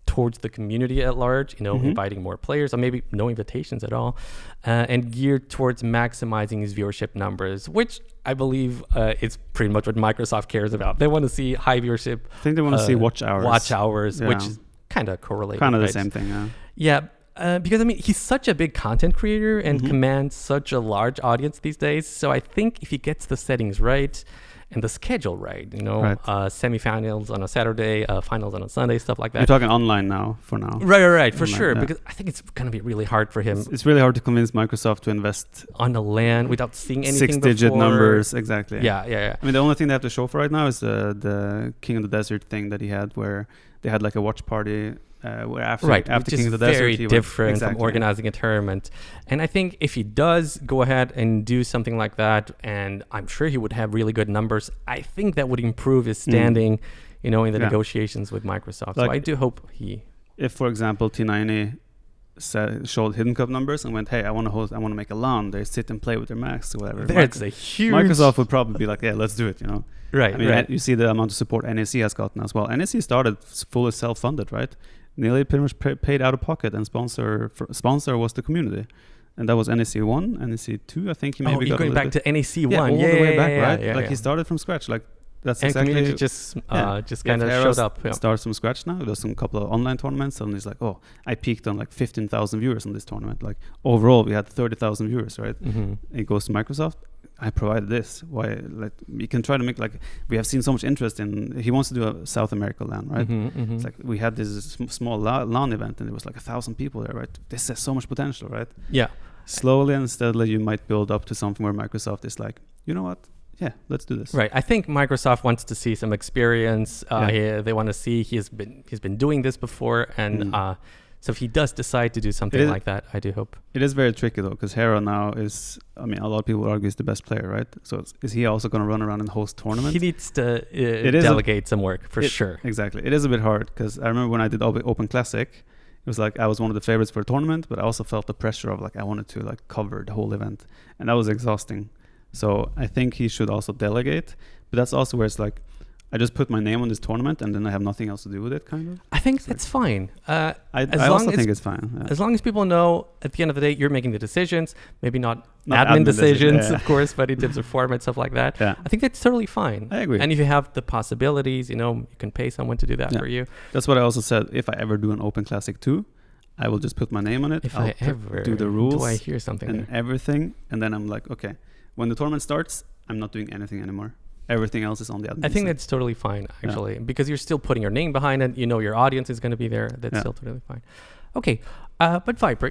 [SPEAKER 1] towards the community at large, inviting more players, or maybe no invitations at all, and geared towards maximizing his viewership numbers, which I believe is pretty much what Microsoft cares about. They want to see high viewership.
[SPEAKER 2] I think they want to see watch hours.
[SPEAKER 1] Which is kind of correlated.
[SPEAKER 2] Kind of the same thing,
[SPEAKER 1] yeah. Because, I mean, he's such a big content creator and commands such a large audience these days. So I think if he gets the settings right and the schedule right.
[SPEAKER 2] Right.
[SPEAKER 1] Semifinals on a Saturday, finals on a Sunday, stuff like that.
[SPEAKER 2] You're talking online now, for now.
[SPEAKER 1] Right, for
[SPEAKER 2] Online,
[SPEAKER 1] sure.
[SPEAKER 2] yeah.
[SPEAKER 1] Because I think it's going to be really hard for him
[SPEAKER 2] It's really hard to convince Microsoft to invest
[SPEAKER 1] on the LAN without seeing anything
[SPEAKER 2] six-digit
[SPEAKER 1] before.
[SPEAKER 2] numbers. Exactly.
[SPEAKER 1] Yeah.
[SPEAKER 2] I mean, the only thing they have to show for right now is the King of the Desert thing that he had, where they had like a watch party. Where after
[SPEAKER 1] Right,
[SPEAKER 2] after
[SPEAKER 1] which
[SPEAKER 2] King
[SPEAKER 1] is
[SPEAKER 2] of the Desert,
[SPEAKER 1] very
[SPEAKER 2] he went-
[SPEAKER 1] different
[SPEAKER 2] exactly.
[SPEAKER 1] from organizing a tournament. And I think if he does go ahead and do something like that, and I'm sure he would have really good numbers, I think that would improve his standing, in the
[SPEAKER 2] Yeah.
[SPEAKER 1] negotiations with Microsoft.
[SPEAKER 2] Like,
[SPEAKER 1] so I do hope he...
[SPEAKER 2] If, for example, T90 showed Hidden Cup numbers and went, hey, I want to make a LAN, they sit and play with their Macs or whatever.
[SPEAKER 1] That's a huge...
[SPEAKER 2] Microsoft would probably be like, yeah, let's do it,
[SPEAKER 1] Right,
[SPEAKER 2] I mean,
[SPEAKER 1] right.
[SPEAKER 2] you see the amount of support NAC has gotten as well. NAC started fully self-funded, right? Nearly pretty much paid out of pocket, and sponsor was the community. And that was NAC 1, NAC 2, I think he maybe
[SPEAKER 1] you're
[SPEAKER 2] got
[SPEAKER 1] going
[SPEAKER 2] a
[SPEAKER 1] back
[SPEAKER 2] little
[SPEAKER 1] to NAC 1.
[SPEAKER 2] all the way back, right?
[SPEAKER 1] Yeah,
[SPEAKER 2] he started from scratch. Like, that's
[SPEAKER 1] and
[SPEAKER 2] exactly...
[SPEAKER 1] community just kind of
[SPEAKER 2] Hera
[SPEAKER 1] showed up. Yeah.
[SPEAKER 2] Starts from scratch now. There's some couple of online tournaments, and he's like, oh, I peaked on like 15,000 viewers on this tournament. Like, overall, we had 30,000 viewers, right?
[SPEAKER 1] Mm-hmm.
[SPEAKER 2] It goes to Microsoft. I provided this. Why? Like, we can try to make, like, we have seen so much interest in... He wants to do a South America LAN, right?
[SPEAKER 1] Mm-hmm.
[SPEAKER 2] It's like we had this small LAN event, and there was like 1,000 people there, right? This has so much potential, right?
[SPEAKER 1] Yeah.
[SPEAKER 2] Slowly and steadily, you might build up to something where Microsoft is like, you know what? Yeah, let's do this.
[SPEAKER 1] Right. I think Microsoft wants to see some experience. They want to see he's been doing this before, and so if he does decide to do something like that, I do hope.
[SPEAKER 2] It is very tricky though, because Hera now is, I mean, a lot of people argue he's the best player, right? So is he also going to run around and host tournaments?
[SPEAKER 1] He needs to delegate some work for sure.
[SPEAKER 2] Exactly. It is a bit hard, because I remember when I did Open Classic, it was like I was one of the favorites for a tournament, but I also felt the pressure of like I wanted to like cover the whole event, and that was exhausting. So I think he should also delegate, but that's also where it's like I just put my name on this tournament and then I have nothing else to do with it, kind of.
[SPEAKER 1] I think that's fine.
[SPEAKER 2] I also think it's fine. Yeah.
[SPEAKER 1] As long as people know at the end of the day you're making the decisions, maybe not admin decisions, of course, but in terms of format, stuff like that.
[SPEAKER 2] Yeah.
[SPEAKER 1] I think that's totally fine.
[SPEAKER 2] I agree.
[SPEAKER 1] And if you have the possibilities, you can pay someone to do that for you.
[SPEAKER 2] That's what I also said. If I ever do an Open Classic 2, I will just put my name on it.
[SPEAKER 1] If I ever
[SPEAKER 2] do the rules,
[SPEAKER 1] do I hear something
[SPEAKER 2] and everything, and then I'm like, okay, when the tournament starts, I'm not doing anything anymore. Everything else is on the admin.
[SPEAKER 1] I think that's totally fine, actually, because you're still putting your name behind it. Your audience is going to be there. That's still totally fine. Okay, but Viper,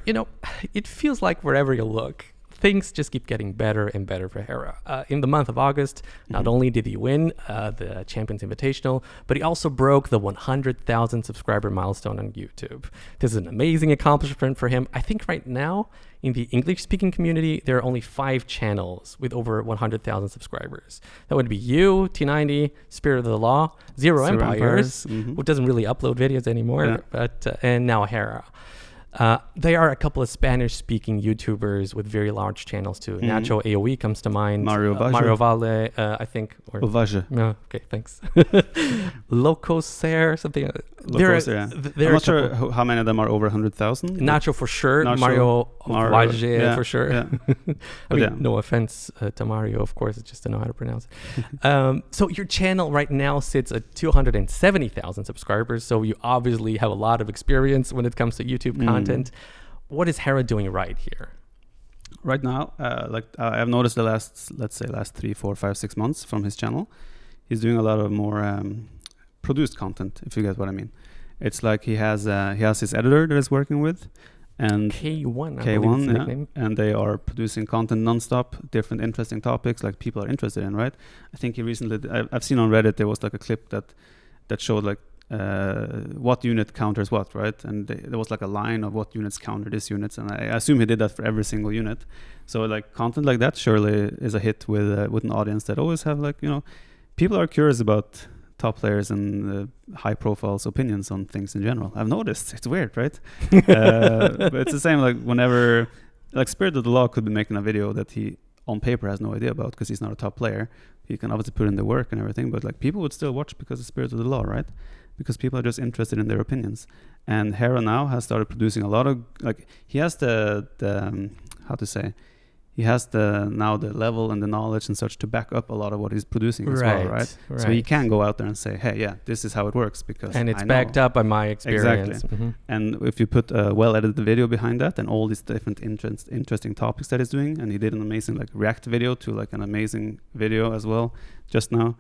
[SPEAKER 1] it feels like wherever you look, things just keep getting better and better for Hera. In the month of August, not only did he win the Champions Invitational, but he also broke the 100,000 subscriber milestone on YouTube. This is an amazing accomplishment for him. I think right now, in the English-speaking community, there are only 5 channels with over 100,000 subscribers. That would be you, T90, Spirit of the Law, Zero Empires, who doesn't really upload videos anymore, but and now Hera. There are a couple of Spanish-speaking YouTubers with very large channels too. Nacho AoE comes to mind.
[SPEAKER 2] Mario
[SPEAKER 1] Valle, I think.
[SPEAKER 2] Ovage.
[SPEAKER 1] No, okay, thanks. Locoser, something.
[SPEAKER 2] I'm not sure how many of them are over 100,000.
[SPEAKER 1] Nacho for sure. Mario Valle for sure.
[SPEAKER 2] Yeah.
[SPEAKER 1] I mean, no offense to Mario, of course. It's just to know how to pronounce it. So your channel right now sits at 270,000 subscribers. So you obviously have a lot of experience when it comes to YouTube content. What is Hera doing right here?
[SPEAKER 2] Right now, I've noticed the last 3, 4, 5, 6 months from his channel, he's doing a lot of more produced content, if you get what I mean. It's like he has his editor that he's working with, and K1, and they are producing content nonstop, different interesting topics like people are interested in, right? I think he recently, I've seen on Reddit, there was like a clip that showed like what unit counters what, right? And there was like a line of what units counter this units, and I assume he did that for every single unit. So like content like that surely is a hit with an audience that always have like, people are curious about top players and high profiles opinions on things in general. I've noticed. It's weird, right? But it's the same like whenever like Spirit of the Law could be making a video that he on paper has no idea about because he's not a top player. He can obviously put in the work and everything, but like people would still watch because of Spirit of the Law, right? Because people are just interested in their opinions. And Hera now has started producing a lot of like he has the how to say, he has the level and the knowledge and such to back up a lot of what he's producing as well, right? So he can go out there and say, hey, yeah, this is how it works because
[SPEAKER 1] and it's backed up by my experience.
[SPEAKER 2] Exactly. And if you put a well-edited video behind that and all these different interesting topics that he's doing, and he did an amazing like react video to like an amazing video as well just now.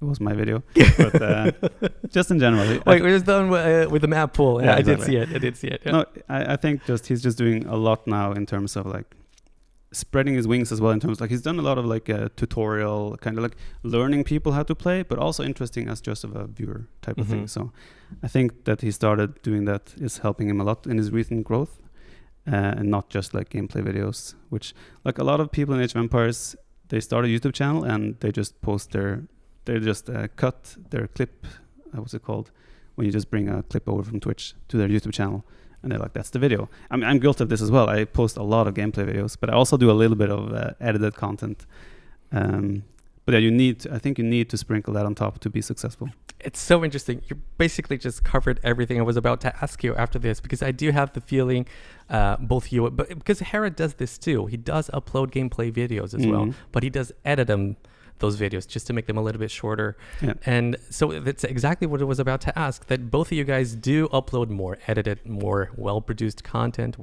[SPEAKER 2] It was my video, but just in general.
[SPEAKER 1] Wait, we're just done with the map pool. Yeah,
[SPEAKER 2] exactly.
[SPEAKER 1] I did see it. Yeah.
[SPEAKER 2] No, I think he's just doing a lot now in terms of like spreading his wings as well, in terms of, like he's done a lot of like a tutorial kind of like learning people how to play, but also interesting as just of a viewer type of thing. So I think that he started doing that is helping him a lot in his recent growth, and not just like gameplay videos, which like a lot of people in Age of Empires, they start a YouTube channel and they just post they just cut their clip, what's it called, when you just bring a clip over from Twitch to their YouTube channel, and they're like, that's the video. I'm guilty of this as well. I post a lot of gameplay videos, but I also do a little bit of edited content. But yeah, I think you need to sprinkle that on top to be successful.
[SPEAKER 1] It's so interesting. You basically just covered everything I was about to ask you after this, because I do have the feeling, both you, but because Hera does this too. He does upload gameplay videos as well, but he does edit those videos just to make them a little bit shorter. Yeah. And so that's exactly what I was about to ask, that both of you guys do upload more edited, more well-produced content,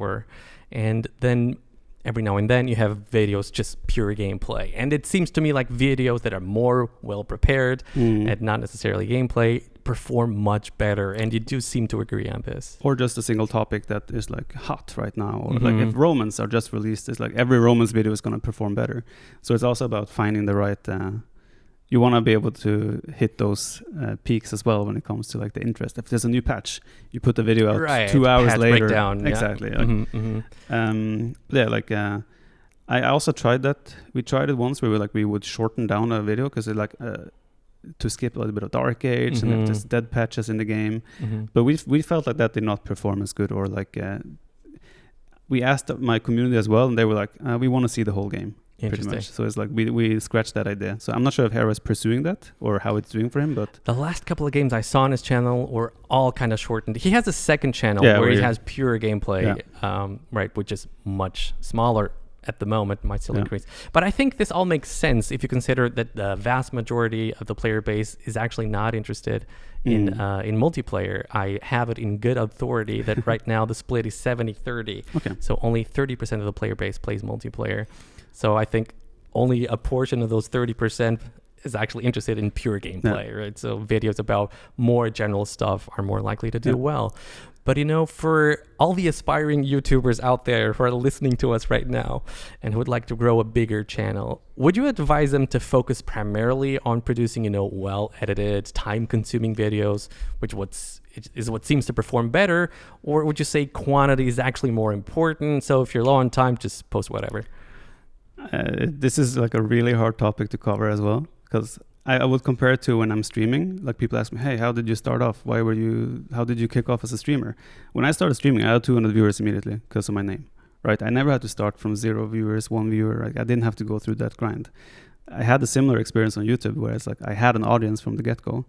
[SPEAKER 1] and then every now and then you have videos just pure gameplay. And it seems to me like videos that are more well-prepared and not necessarily gameplay perform much better, and you do seem to agree on this.
[SPEAKER 2] Or just a single topic that is like hot right now, or like if Romans are just released, it's like every Romans video is going to perform better. So it's also about finding the right you want to be able to hit those peaks as well when it comes to like the interest. If there's a new patch, you put the video out 2 hours
[SPEAKER 1] patch
[SPEAKER 2] later.
[SPEAKER 1] Breakdown,
[SPEAKER 2] exactly. I also tried that. We tried it once where we would shorten down a video because it to skip a little bit of Dark Age and like just dead patches in the game. But we felt like that did not perform as good, or like we asked my community as well, and they were like, we want to see the whole game. Pretty much. So it's like we scratched that idea. So I'm not sure if Hera is pursuing that or how it's doing for him, but
[SPEAKER 1] the last couple of games I saw on his channel were all kind of shortened. He has a second channel where he has pure gameplay, which is much smaller at the moment, might still increase. But I think this all makes sense if you consider that the vast majority of the player base is actually not interested in multiplayer. I have it in good authority that right now the split is 70-30. Okay. So only 30% of the player base plays multiplayer. So I think only a portion of those 30% is actually interested in pure gameplay, right? So videos about more general stuff are more likely to do well. But for all the aspiring YouTubers out there who are listening to us right now and who would like to grow a bigger channel, would you advise them to focus primarily on producing, well-edited, time-consuming videos, which is what seems to perform better? Or would you say quantity is actually more important? So if you're low on time, just post whatever.
[SPEAKER 2] This is like a really hard topic to cover as well, because I would compare it to when I'm streaming. Like people ask me, hey, how did you start off? How did you kick off as a streamer? When I started streaming, I had 200 viewers immediately because of my name, right? I never had to start from 0 viewers, 1 viewer. Like I didn't have to go through that grind. I had a similar experience on YouTube where it's like I had an audience from the get-go.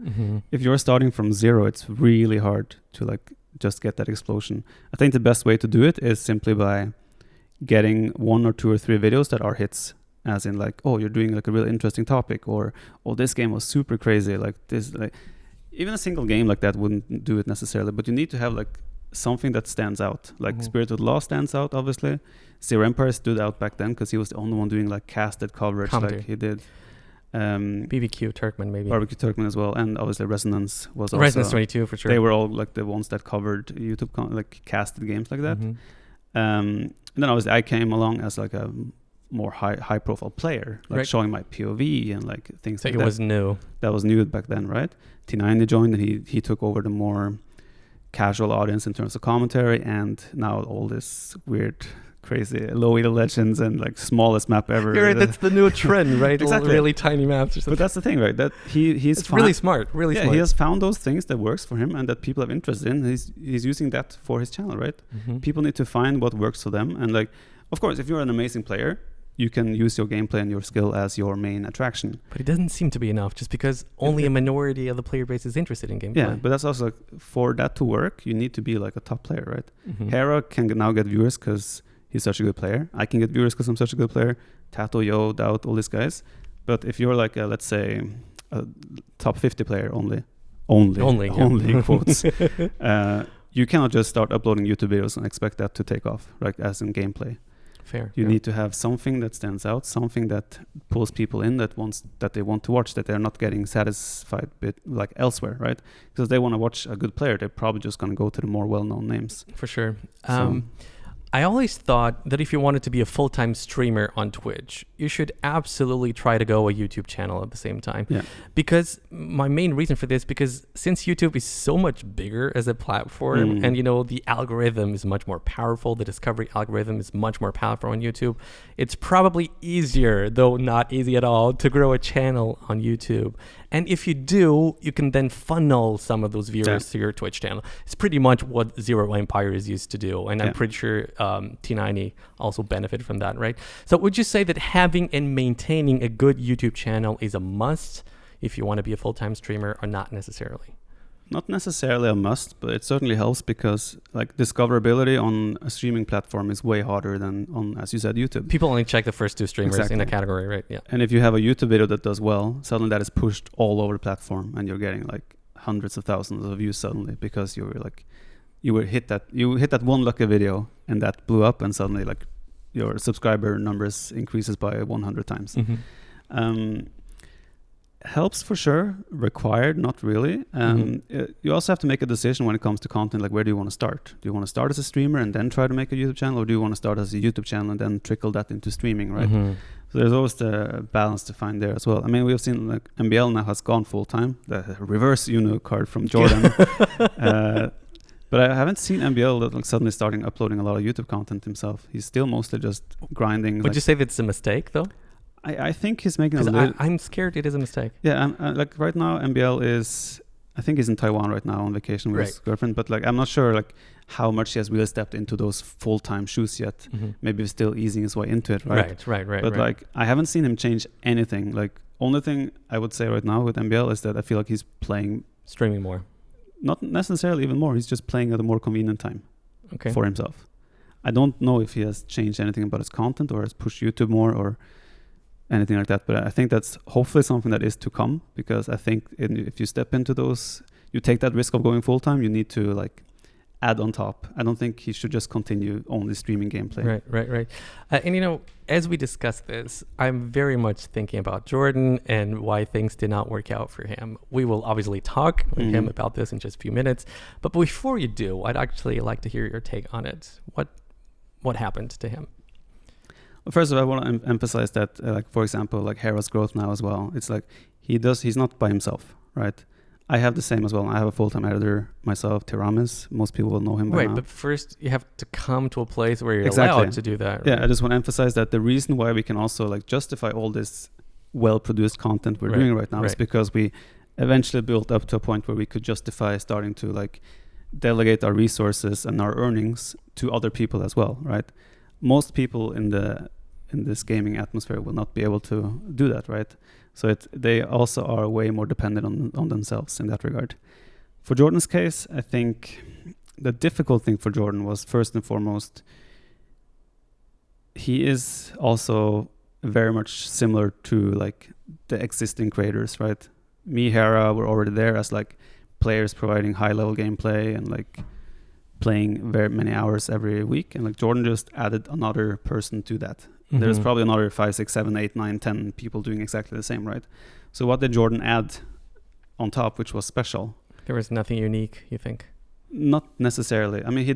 [SPEAKER 2] If you're starting from 0, it's really hard to like just get that explosion. I think the best way to do it is simply by getting 1 or 2 or 3 videos that are hits, as in like, oh, you're doing like a really interesting topic, or oh, this game was super crazy, like this, like even a single game like that wouldn't do it necessarily, but you need to have like something that stands out. Like Spirit of the Law stands out, obviously. Zero Empire stood out back then because he was the only one doing like casted coverage like he did.
[SPEAKER 1] BBQ Turkmen maybe.
[SPEAKER 2] Barbecue Turkmen as well, and obviously Resonance was also.
[SPEAKER 1] Resonance 22 for sure.
[SPEAKER 2] They were all like the ones that covered YouTube like casted games like that. And then obviously I came along as like a more high profile player, like showing my POV and like things like that. So it was new. That was new back then, right? T9 joined and he took over the more casual audience in terms of commentary, and now all this weird, crazy low elo legends and like smallest map ever.
[SPEAKER 1] You're right, that's the new trend, right?
[SPEAKER 2] Exactly.
[SPEAKER 1] Really tiny maps or something.
[SPEAKER 2] But that's the thing, right? That he's
[SPEAKER 1] really smart, really smart.
[SPEAKER 2] He has found those things that works for him and that people have interest in. He's using that for his channel, right? People need to find what works for them, and like, of course, if you're an amazing player, you can use your gameplay and your skill as your main attraction.
[SPEAKER 1] But it doesn't seem to be enough, just because only a minority of the player base is interested in gameplay.
[SPEAKER 2] Yeah, but that's also like, for that to work, you need to be like a top player, right? Hera can now get viewers because he's such a good player. I can get viewers because I'm such a good player. Tato, Yo, DauT, all these guys. But if you're like let's say a top 50 player only in quotes, you cannot just start uploading YouTube videos and expect that to take off, like as in gameplay.
[SPEAKER 1] Fair.
[SPEAKER 2] You need to have something that stands out, something that pulls people in that they want to watch, that they're not getting satisfied with like elsewhere, right? Because they want to watch a good player, they're probably just going to go to the more well-known names.
[SPEAKER 1] For sure. I always thought that if you wanted to be a full-time streamer on Twitch, you should absolutely try to go a YouTube channel at the same time.
[SPEAKER 2] Yeah.
[SPEAKER 1] Because my main reason for this, because since YouTube is so much bigger as a platform, and the algorithm is much more powerful, the discovery algorithm is much more powerful on YouTube, it's probably easier, though not easy at all, to grow a channel on YouTube. And if you do, you can then funnel some of those viewers to your Twitch channel. It's pretty much what Zero Empire is used to do. And I'm pretty sure T90 also benefited from that, right? So would you say that having and maintaining a good YouTube channel is a must if you want to be a full-time streamer, or not necessarily?
[SPEAKER 2] Not necessarily a must, but it certainly helps because like discoverability on a streaming platform is way harder than on, as you said, YouTube.
[SPEAKER 1] People only check the first two streamers in a category, right? Yeah.
[SPEAKER 2] And if you have a YouTube video that does well, suddenly that is pushed all over the platform and you're getting like hundreds of thousands of views suddenly because you hit that one lucky video and that blew up, and suddenly like your subscriber numbers increases by 100 times. Helps for sure, required not really. You also have to make a decision when it comes to content, like where do you want to start? Do you want to start as a streamer and then try to make a YouTube channel, or do you want to start as a YouTube channel and then trickle that into streaming, right? So there's always the balance to find there as well. I mean, we've seen like MBL now has gone full time, the reverse Uno card from JorDan. But I haven't seen MBL like suddenly starting uploading a lot of YouTube content himself. He's still mostly just grinding.
[SPEAKER 1] Would you say that's a mistake though?
[SPEAKER 2] I think he's making
[SPEAKER 1] I'm scared it is a mistake.
[SPEAKER 2] Yeah, like right now MBL is, I think he's in Taiwan right now on vacation with his girlfriend, but like I'm not sure like how much he has really stepped into those full-time shoes yet. Maybe he's still easing his way into it, right? Right. But like I haven't seen him change anything. Like only thing I would say right now with MBL is that I feel like he's
[SPEAKER 1] streaming more.
[SPEAKER 2] Not necessarily even more. He's just playing at a more convenient time for himself. I don't know if he has changed anything about his content or has pushed YouTube more or anything like that. But I think that's hopefully something that is to come, because I think if you step into those, you take that risk of going full time, you need to like add on top. I don't think he should just continue only streaming gameplay.
[SPEAKER 1] Right. And as we discuss this, I'm very much thinking about JorDan and why things did not work out for him. We will obviously talk with him about this in just a few minutes. But before you do, I'd actually like to hear your take on it. What happened to him?
[SPEAKER 2] Well, first of all, I want to emphasize that, like for example, like Hera's growth now as well. It's like he's not by himself, right? I have the same as well. I have a full-time editor myself, Tiramis. Most people will know him by now.
[SPEAKER 1] Right, but first you have to come to a place where you're allowed to do that. Right?
[SPEAKER 2] Yeah, I just want to emphasize that the reason why we can also like justify all this well-produced content we're doing right now is because we eventually built up to a point where we could justify starting to like delegate our resources and our earnings to other people as well, right? Most people in this gaming atmosphere will not be able to do that, right? So they also are way more dependent on themselves in that regard. For JorDan's case, I think the difficult thing for JorDan was first and foremost, he is also very much similar to like the existing creators, right? Me, Hera, were already there as like players providing high level gameplay and like playing very many hours every week. And like JorDan just added another person to that. There's probably another 5, 6, 7, 8, 9, 10 people doing exactly the same, right? So what did JorDan add on top, which was special?
[SPEAKER 1] There was nothing unique, you think?
[SPEAKER 2] Not necessarily. I mean, he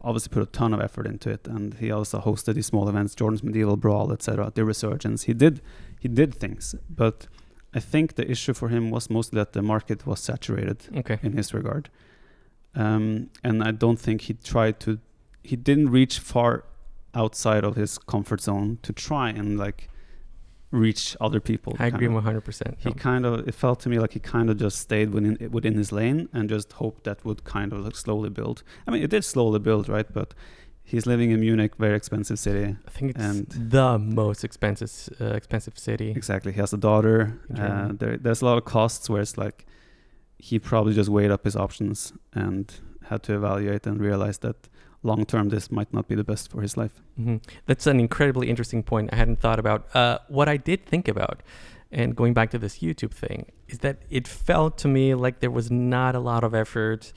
[SPEAKER 2] obviously put a ton of effort into it, and he also hosted these small events, JorDan's Medieval Brawl, etc., the Resurgence. He did things, but I think the issue for him was mostly that the market was saturated in his regard. And I don't think he didn't reach far outside of his comfort zone to try and like reach other people.
[SPEAKER 1] I agree 100%.
[SPEAKER 2] It felt to me like he kind of just stayed within his lane and just hoped that would kind of like slowly build. I mean, it did slowly build, right? But he's living in Munich, very expensive city.
[SPEAKER 1] I think it's the most expensive city.
[SPEAKER 2] Exactly. He has a daughter. There's a lot of costs where it's like he probably just weighed up his options and had to evaluate and realize that long term this might not be the best for his life.
[SPEAKER 1] That's an incredibly interesting point I hadn't thought about. What I did think about, and going back to this YouTube thing, is that it felt to me like there was not a lot of effort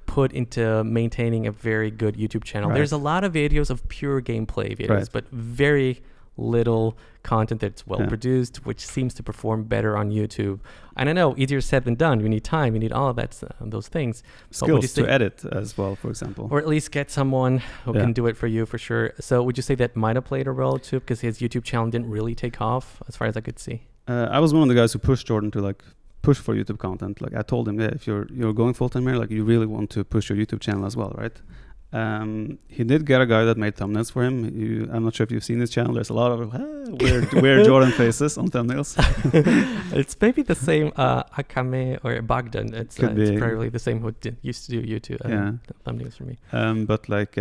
[SPEAKER 1] put into maintaining a very good YouTube channel. There's a lot of videos of pure gameplay videos, but very little content that's well produced, which seems to perform better on YouTube. And I know, easier said than done. You need time, you need all of that, those things.
[SPEAKER 2] Skills to edit as well, for example.
[SPEAKER 1] Or at least get someone who can do it for you, for sure. So would you say that might have played a role too, because his YouTube channel didn't really take off as far as I could see?
[SPEAKER 2] I was one of the guys who pushed JorDan to like push for YouTube content. Like I told him, if you're going full-time here, like you really want to push your YouTube channel as well, right? He did get a guy that made thumbnails for him. I'm not sure if you've seen his channel. There's a lot of weird JorDan faces on thumbnails.
[SPEAKER 1] It's maybe the same Akame or Bagdan. It's probably the same who used to do YouTube thumbnails for me.
[SPEAKER 2] But like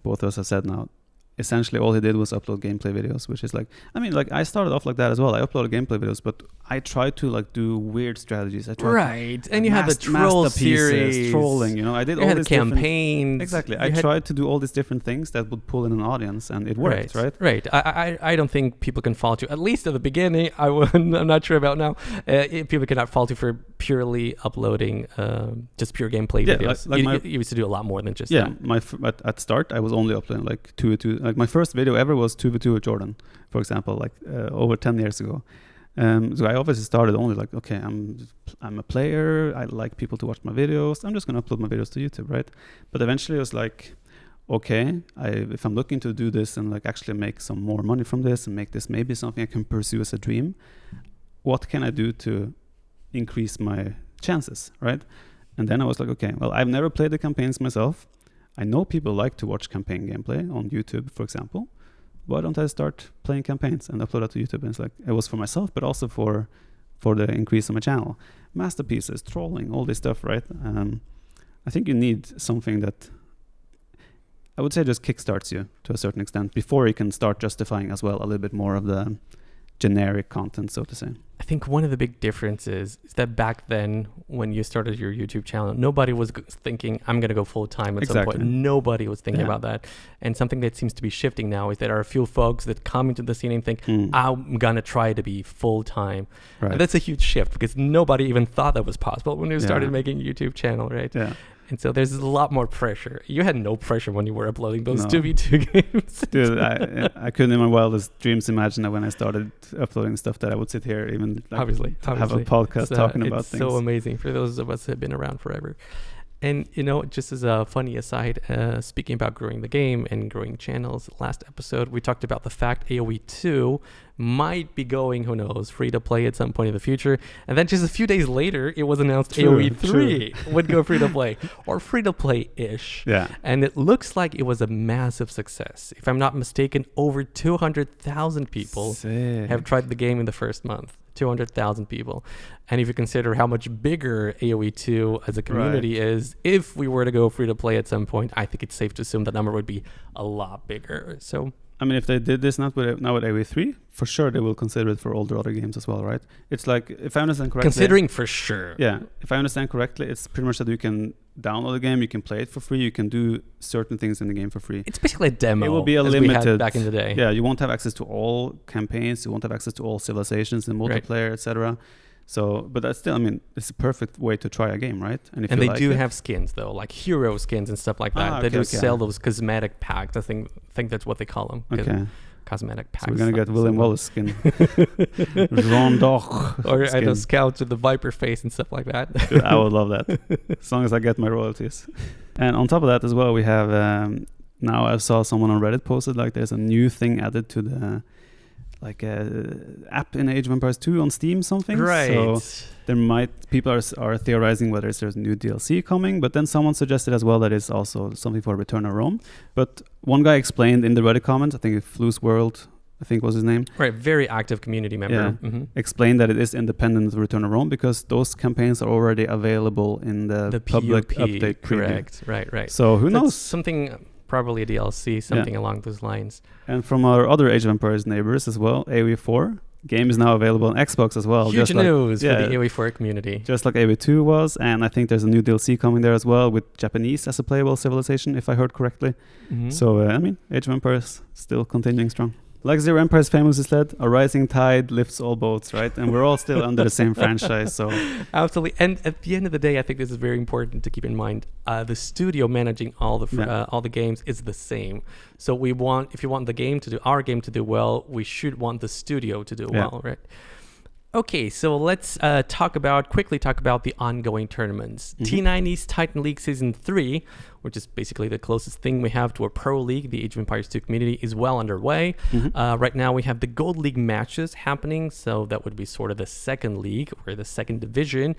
[SPEAKER 2] both of us have said now, essentially all he did was upload gameplay videos, which is like, I mean, like I started off like that as well. I uploaded gameplay videos, but I tried to like do weird strategies. I tried
[SPEAKER 1] and you had the troll series,
[SPEAKER 2] trolling, you know, I did all these
[SPEAKER 1] campaigns.
[SPEAKER 2] Exactly. I tried to do all these different things that would pull in an audience, and it worked, right?
[SPEAKER 1] Right. I don't think people can fault you, at least at the beginning. I'm not sure about now. People cannot fault you for purely uploading just pure gameplay videos. You used to do a lot more than just that.
[SPEAKER 2] At start, I was only uploading like 2v2. Like my first video ever was 2v2 with JorDan, for example, like over 10 years ago. So I obviously started only like, okay, I'm a player. I like people to watch my videos. I'm just going to upload my videos to YouTube, right? But eventually it was like, okay, if I'm looking to do this and like actually make some more money from this and make this maybe something I can pursue as a dream, what can I do to increase my chances, right? And then I was like, okay, well, I've never played the campaigns myself. I know people like to watch campaign gameplay on YouTube, for example. Why don't I start playing campaigns and upload that to YouTube? And it's like, it was for myself, but also for the increase of my channel. Masterpieces, trolling, all this stuff, right? I think you need something that I would say just kickstarts you to a certain extent before you can start justifying as well a little bit more of the generic content, so to say.
[SPEAKER 1] I think one of the big differences is that back then, when you started your YouTube channel, nobody was thinking, I'm going to go full time at some point. Nobody was thinking about that. And something that seems to be shifting now is that there are a few folks that come into the scene and think, I'm going to try to be full time. Right. And that's a huge shift, because nobody even thought that was possible when you started making a YouTube channel, right? Yeah. And so there's a lot more pressure. You had no pressure when you were uploading those 2v2 games.
[SPEAKER 2] Dude, I couldn't in my wildest dreams imagine that when I started uploading stuff that I would sit here even like, obviously have a podcast talking about things.
[SPEAKER 1] It's so amazing for those of us who have been around forever. And, you know, just as a funny aside, speaking about growing the game and growing channels, last episode, we talked about the fact AoE 2 might be going, who knows, free to play at some point in the future. And then just a few days later, it was announced AoE 3 would go free to play, or free to play-ish. Yeah. And it looks like it was a massive success. If I'm not mistaken, over 200,000 people have tried the game in the first month. 200,000 people. And if you consider how much bigger AoE 2 as a community is, if we were to go free to play at some point, I think it's safe to assume that number would be a lot bigger. So,
[SPEAKER 2] I mean, if they did this now with AoE 3, for sure they will consider it for all the other games as well, right? It's like, if I understand correctly...
[SPEAKER 1] Considering for sure.
[SPEAKER 2] Yeah. If I understand correctly, it's pretty much that you can download the game, you can play it for free, you can do certain things in the game for free.
[SPEAKER 1] It's basically a demo.
[SPEAKER 2] It will be a limited...
[SPEAKER 1] we had back in the day.
[SPEAKER 2] Yeah, you won't have access to all campaigns, you won't have access to all civilizations in multiplayer, etc. So, but that's still, I mean, it's a perfect way to try a game, right?
[SPEAKER 1] And they do have skins though, like hero skins and stuff like that. They do sell those cosmetic packs. I think that's what they call them.
[SPEAKER 2] Okay.
[SPEAKER 1] Cosmetic packs.
[SPEAKER 2] So we're gonna get William Wallace skin. Rondoch.
[SPEAKER 1] Or I know, scouts with the Viper face and stuff like that.
[SPEAKER 2] Dude, I would love that. As long as I get my royalties. And on top of that as well, we have now I saw someone on Reddit posted like there's a new thing added to the app in Age of Empires 2 on Steam, something.
[SPEAKER 1] Right.
[SPEAKER 2] So there people are theorizing whether there's new DLC coming, but then someone suggested as well that it's also something for Return of Rome. But one guy explained in the Reddit comments, I think Flu's World, I think was his name.
[SPEAKER 1] Right, very active community member.
[SPEAKER 2] Yeah, explained that it is independent of Return of Rome because those campaigns are already available in the public update preview.
[SPEAKER 1] Correct, right.
[SPEAKER 2] So who knows?
[SPEAKER 1] Something... Probably a DLC, something along those lines.
[SPEAKER 2] And from our other Age of Empires neighbors as well, AoE 4 game is now available on Xbox as well.
[SPEAKER 1] Huge news for the AoE 4 community.
[SPEAKER 2] Just like AoE 2 was, and I think there's a new DLC coming there as well with Japanese as a playable civilization, if I heard correctly. So, I mean, Age of Empires still continuing strong. Like Zero Empires famously said, a rising tide lifts all boats, right? And we're all still under the same franchise, so...
[SPEAKER 1] Absolutely. And at the end of the day, I think this is very important to keep in mind. The studio managing all the games is the same. So if you want our game to do well, we should want the studio to do well, right? Okay, so let's quickly talk about the ongoing tournaments. T90's Titan League Season 3, which is basically the closest thing we have to a Pro League, the Age of Empires 2 community, is well underway. Right now we have the Gold League matches happening, so that would be sort of the second league, or the second division.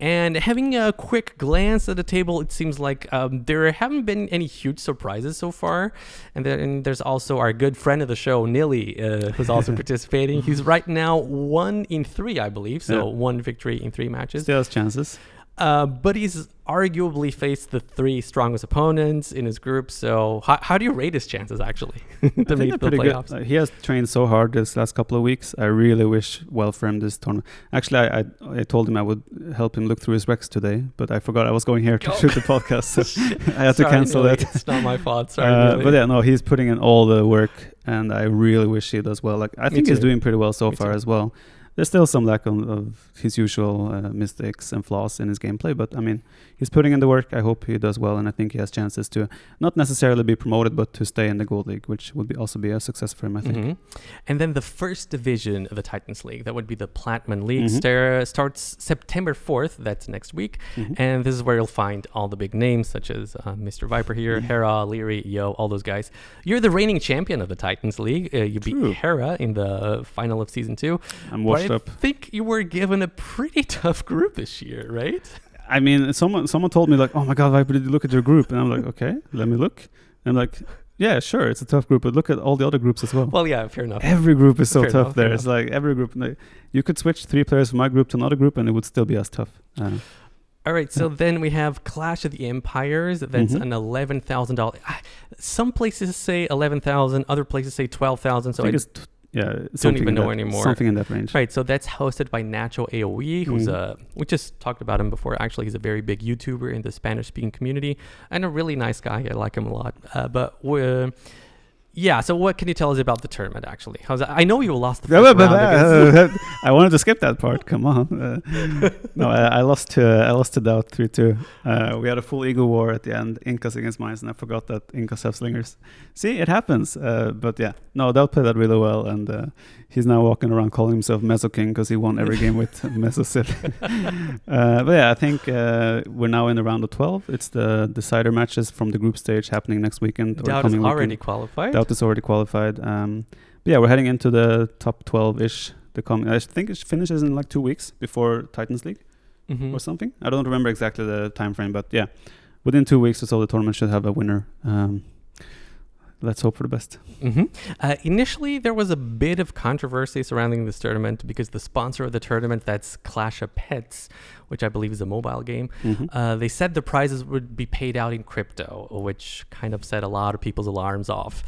[SPEAKER 1] And having a quick glance at the table, it seems like there haven't been any huge surprises so far. And then there's also our good friend of the show, Nilly, who's also participating. He's right now 1 in 3, I believe. So 1 victory in 3 matches.
[SPEAKER 2] Still has chances.
[SPEAKER 1] But he's arguably faced the 3 strongest opponents in his group. So how do you rate his chances, actually, to make the playoffs?
[SPEAKER 2] Good. He has trained so hard this last couple of weeks. I really wish well for him this tournament. Actually, I told him I would help him look through his recs today, but I forgot I was going here to shoot the podcast, so I had to cancel that.
[SPEAKER 1] It's not my fault. Sorry.
[SPEAKER 2] But yeah, no, he's putting in all the work, and I really wish he does well. Like I think he's doing pretty well so far as well. There's still some lack of his usual mistakes and flaws in his gameplay, but I mean, he's putting in the work. I hope he does well, and I think he has chances to not necessarily be promoted, but to stay in the Gold League, which would also be a success for him, I think.
[SPEAKER 1] And then the first division of the Titans League, that would be the Platinum League, starts September 4th. That's next week, and this is where you'll find all the big names, such as Mr. Viper here, Hera, Leary, Yo, all those guys. You're the reigning champion of the Titans League. You beat Hera in the final of Season 2.
[SPEAKER 2] I'm washed up.
[SPEAKER 1] I think you were given a pretty tough group this year, right?
[SPEAKER 2] I mean, someone told me like, "Oh my God, Viper, did you look at your group?" And I'm like, "Okay, let me look." And I'm like, "Yeah, sure, it's a tough group, but look at all the other groups as well."
[SPEAKER 1] Well, yeah, fair enough.
[SPEAKER 2] Every group is so tough there. It's like every group. You could switch 3 players from my group to another group, and it would still be as tough.
[SPEAKER 1] All right, so then we have Clash of the Empires. That's an $11,000. Some places say 11,000, other places say 12,000. So don't even know anymore.
[SPEAKER 2] Something in that range.
[SPEAKER 1] Right, so that's hosted by Nacho AoE, who's we just talked about him before. Actually, he's a very big YouTuber in the Spanish-speaking community and a really nice guy. I like him a lot. So what can you tell us about the tournament, actually? I know you lost the first round.
[SPEAKER 2] I wanted to skip that part. Come on. I lost to DauT 3-2. We had a full ego war at the end, Incas against Mines, and I forgot that Incas have slingers. See, it happens. But yeah, no, DauT played that really well, and he's now walking around calling himself Meso King because he won every game with Meso City. But yeah, I think we're now in the round of 12. It's the decider matches from the group stage happening next weekend.
[SPEAKER 1] DauT is already qualified.
[SPEAKER 2] DauT is already qualified. But yeah, we're heading into the top 12-ish. I think it finishes in like 2 weeks before Titans League or something. I don't remember exactly the time frame, but yeah, within 2 weeks or so, the tournament should have a winner. Let's hope for the best.
[SPEAKER 1] Initially, there was a bit of controversy surrounding this tournament because the sponsor of the tournament, that's Clash of Pets, which I believe is a mobile game, they said the prizes would be paid out in crypto, which kind of set a lot of people's alarms off.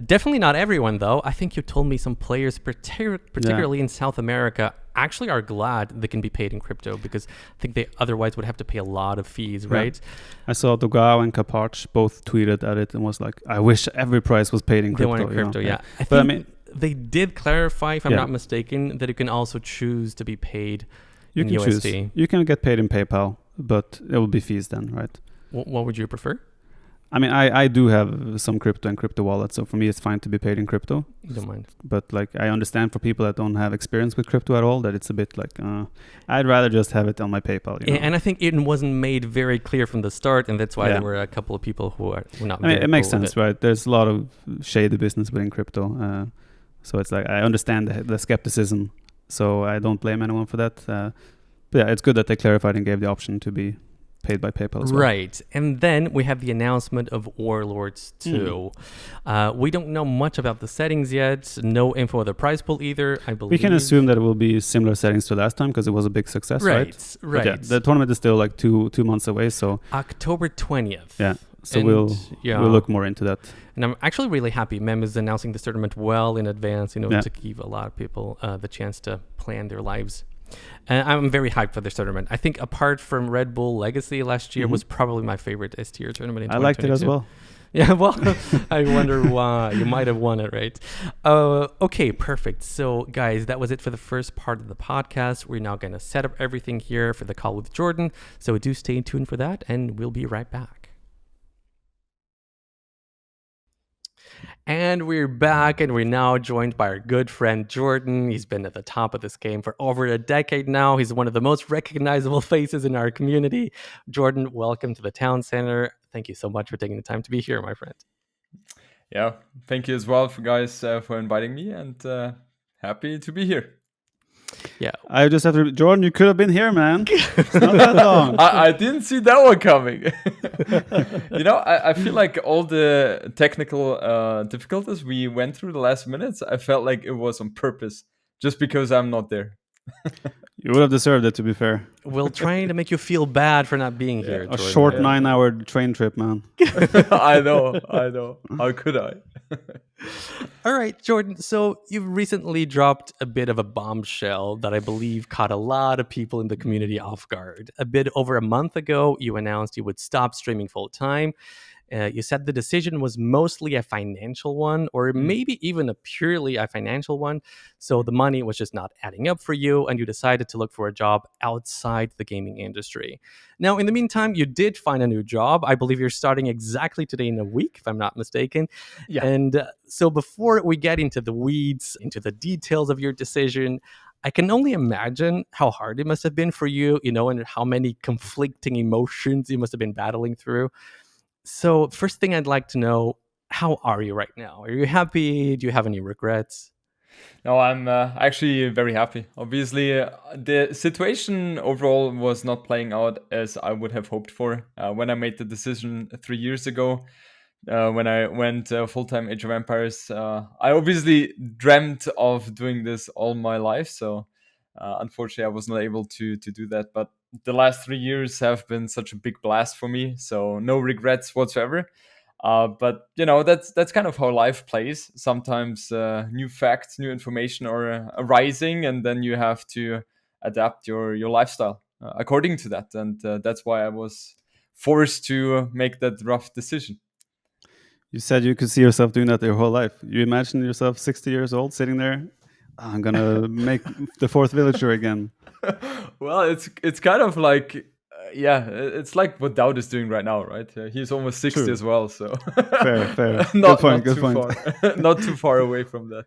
[SPEAKER 1] Definitely not everyone, though. I think you told me some players, particularly in South America, actually are glad they can be paid in crypto because I think they otherwise would have to pay a lot of fees, right?
[SPEAKER 2] I saw Dogao and Kapach both tweeted at it and was like, I wish every price was paid in crypto.
[SPEAKER 1] They want in crypto, yeah. I mean, they did clarify, if I'm not mistaken, that you can also choose to be paid in USD.
[SPEAKER 2] Choose. You can get paid in PayPal, but it will be fees then, right?
[SPEAKER 1] What would you prefer?
[SPEAKER 2] I mean, I do have some crypto and crypto wallets, so for me it's fine to be paid in crypto.
[SPEAKER 1] You don't mind.
[SPEAKER 2] But like, I understand for people that don't have experience with crypto at all, that it's a bit like, I'd rather just have it on my PayPal. You know?
[SPEAKER 1] And I think it wasn't made very clear from the start, and that's why there were a couple of people who were not.
[SPEAKER 2] I mean, it makes sense, right? There's a lot of shady business within crypto, so it's like I understand the skepticism, so I don't blame anyone for that. But yeah, it's good that they clarified and gave the option to be paid by PayPal as well.
[SPEAKER 1] Right. And then we have the announcement of Warlords 2. We don't know much about the settings yet. No info of the prize pool either, I believe.
[SPEAKER 2] We can assume that it will be similar settings to last time because it was a big success, right?
[SPEAKER 1] Right.
[SPEAKER 2] Yeah, the tournament is still like two months away, so...
[SPEAKER 1] October 20th.
[SPEAKER 2] Yeah. So we'll look more into that.
[SPEAKER 1] And I'm actually really happy Mem is announcing this tournament well in advance, to give a lot of people the chance to plan their lives. And I'm very hyped for this tournament. I think apart from Red Bull Legacy last year was probably my favorite S-tier tournament in 2022.
[SPEAKER 2] I liked it as well.
[SPEAKER 1] Yeah, well, I wonder why. You might have won it, right? Okay, perfect. So, guys, that was it for the first part of the podcast. We're now going to set up everything here for the call with JorDan. So do stay tuned for that, and we'll be right back. And we're back, and we're now joined by our good friend JorDan. He's been at the top of this game for over a decade now. He's one of the most recognizable faces in our community. JorDan, welcome to the Town Center. Thank you so much for taking the time to be here, my friend.
[SPEAKER 3] Yeah, thank you as well, guys, for inviting me, and happy to be here.
[SPEAKER 1] Yeah,
[SPEAKER 2] I just have to. JorDan, you could have been here, man. It's not that long.
[SPEAKER 3] I didn't see that one coming. I feel like all the technical difficulties we went through the last minutes, I felt like it was on purpose, just because I'm not there.
[SPEAKER 2] You would have deserved it, to be fair.
[SPEAKER 1] We're trying to make you feel bad for not being here.
[SPEAKER 2] A short 9-hour train trip, man.
[SPEAKER 3] I know. How could I?
[SPEAKER 1] All right, JorDan. So you've recently dropped a bit of a bombshell that I believe caught a lot of people in the community off guard. A bit over a month ago, you announced you would stop streaming full time. You said the decision was mostly a financial one, or maybe even a purely a financial one. So the money was just not adding up for you, and you decided to look for a job outside the gaming industry. Now, in the meantime, you did find a new job. I believe you're starting exactly today in a week, if I'm not mistaken.
[SPEAKER 3] Yeah.
[SPEAKER 1] And so before we get into the weeds, into the details of your decision, I can only imagine how hard it must have been for you, and how many conflicting emotions you must have been battling through. So first thing I'd like to know, how are you right now? Are you happy? Do you have any regrets?
[SPEAKER 3] No, I'm actually very happy. Obviously, the situation overall was not playing out as I would have hoped for. When I made the decision 3 years ago, when I went full-time Age of Empires, I obviously dreamt of doing this all my life. So unfortunately, I wasn't able to do that. But the last 3 years have been such a big blast for me. So no regrets whatsoever. But that's kind of how life plays. Sometimes new facts, new information are arising, and then you have to adapt your lifestyle according to that. And that's why I was forced to make that rough decision.
[SPEAKER 2] You said you could see yourself doing that your whole life. You imagine yourself 60 years old sitting there. I'm gonna make the 4th villager again.
[SPEAKER 3] Well, it's kind of like. It's like what DauT is doing right now, right? He's almost 60
[SPEAKER 2] True.
[SPEAKER 3] as well, so
[SPEAKER 2] fair.
[SPEAKER 3] Not
[SPEAKER 2] Good
[SPEAKER 3] too
[SPEAKER 2] point.
[SPEAKER 3] far. Not too far away from that.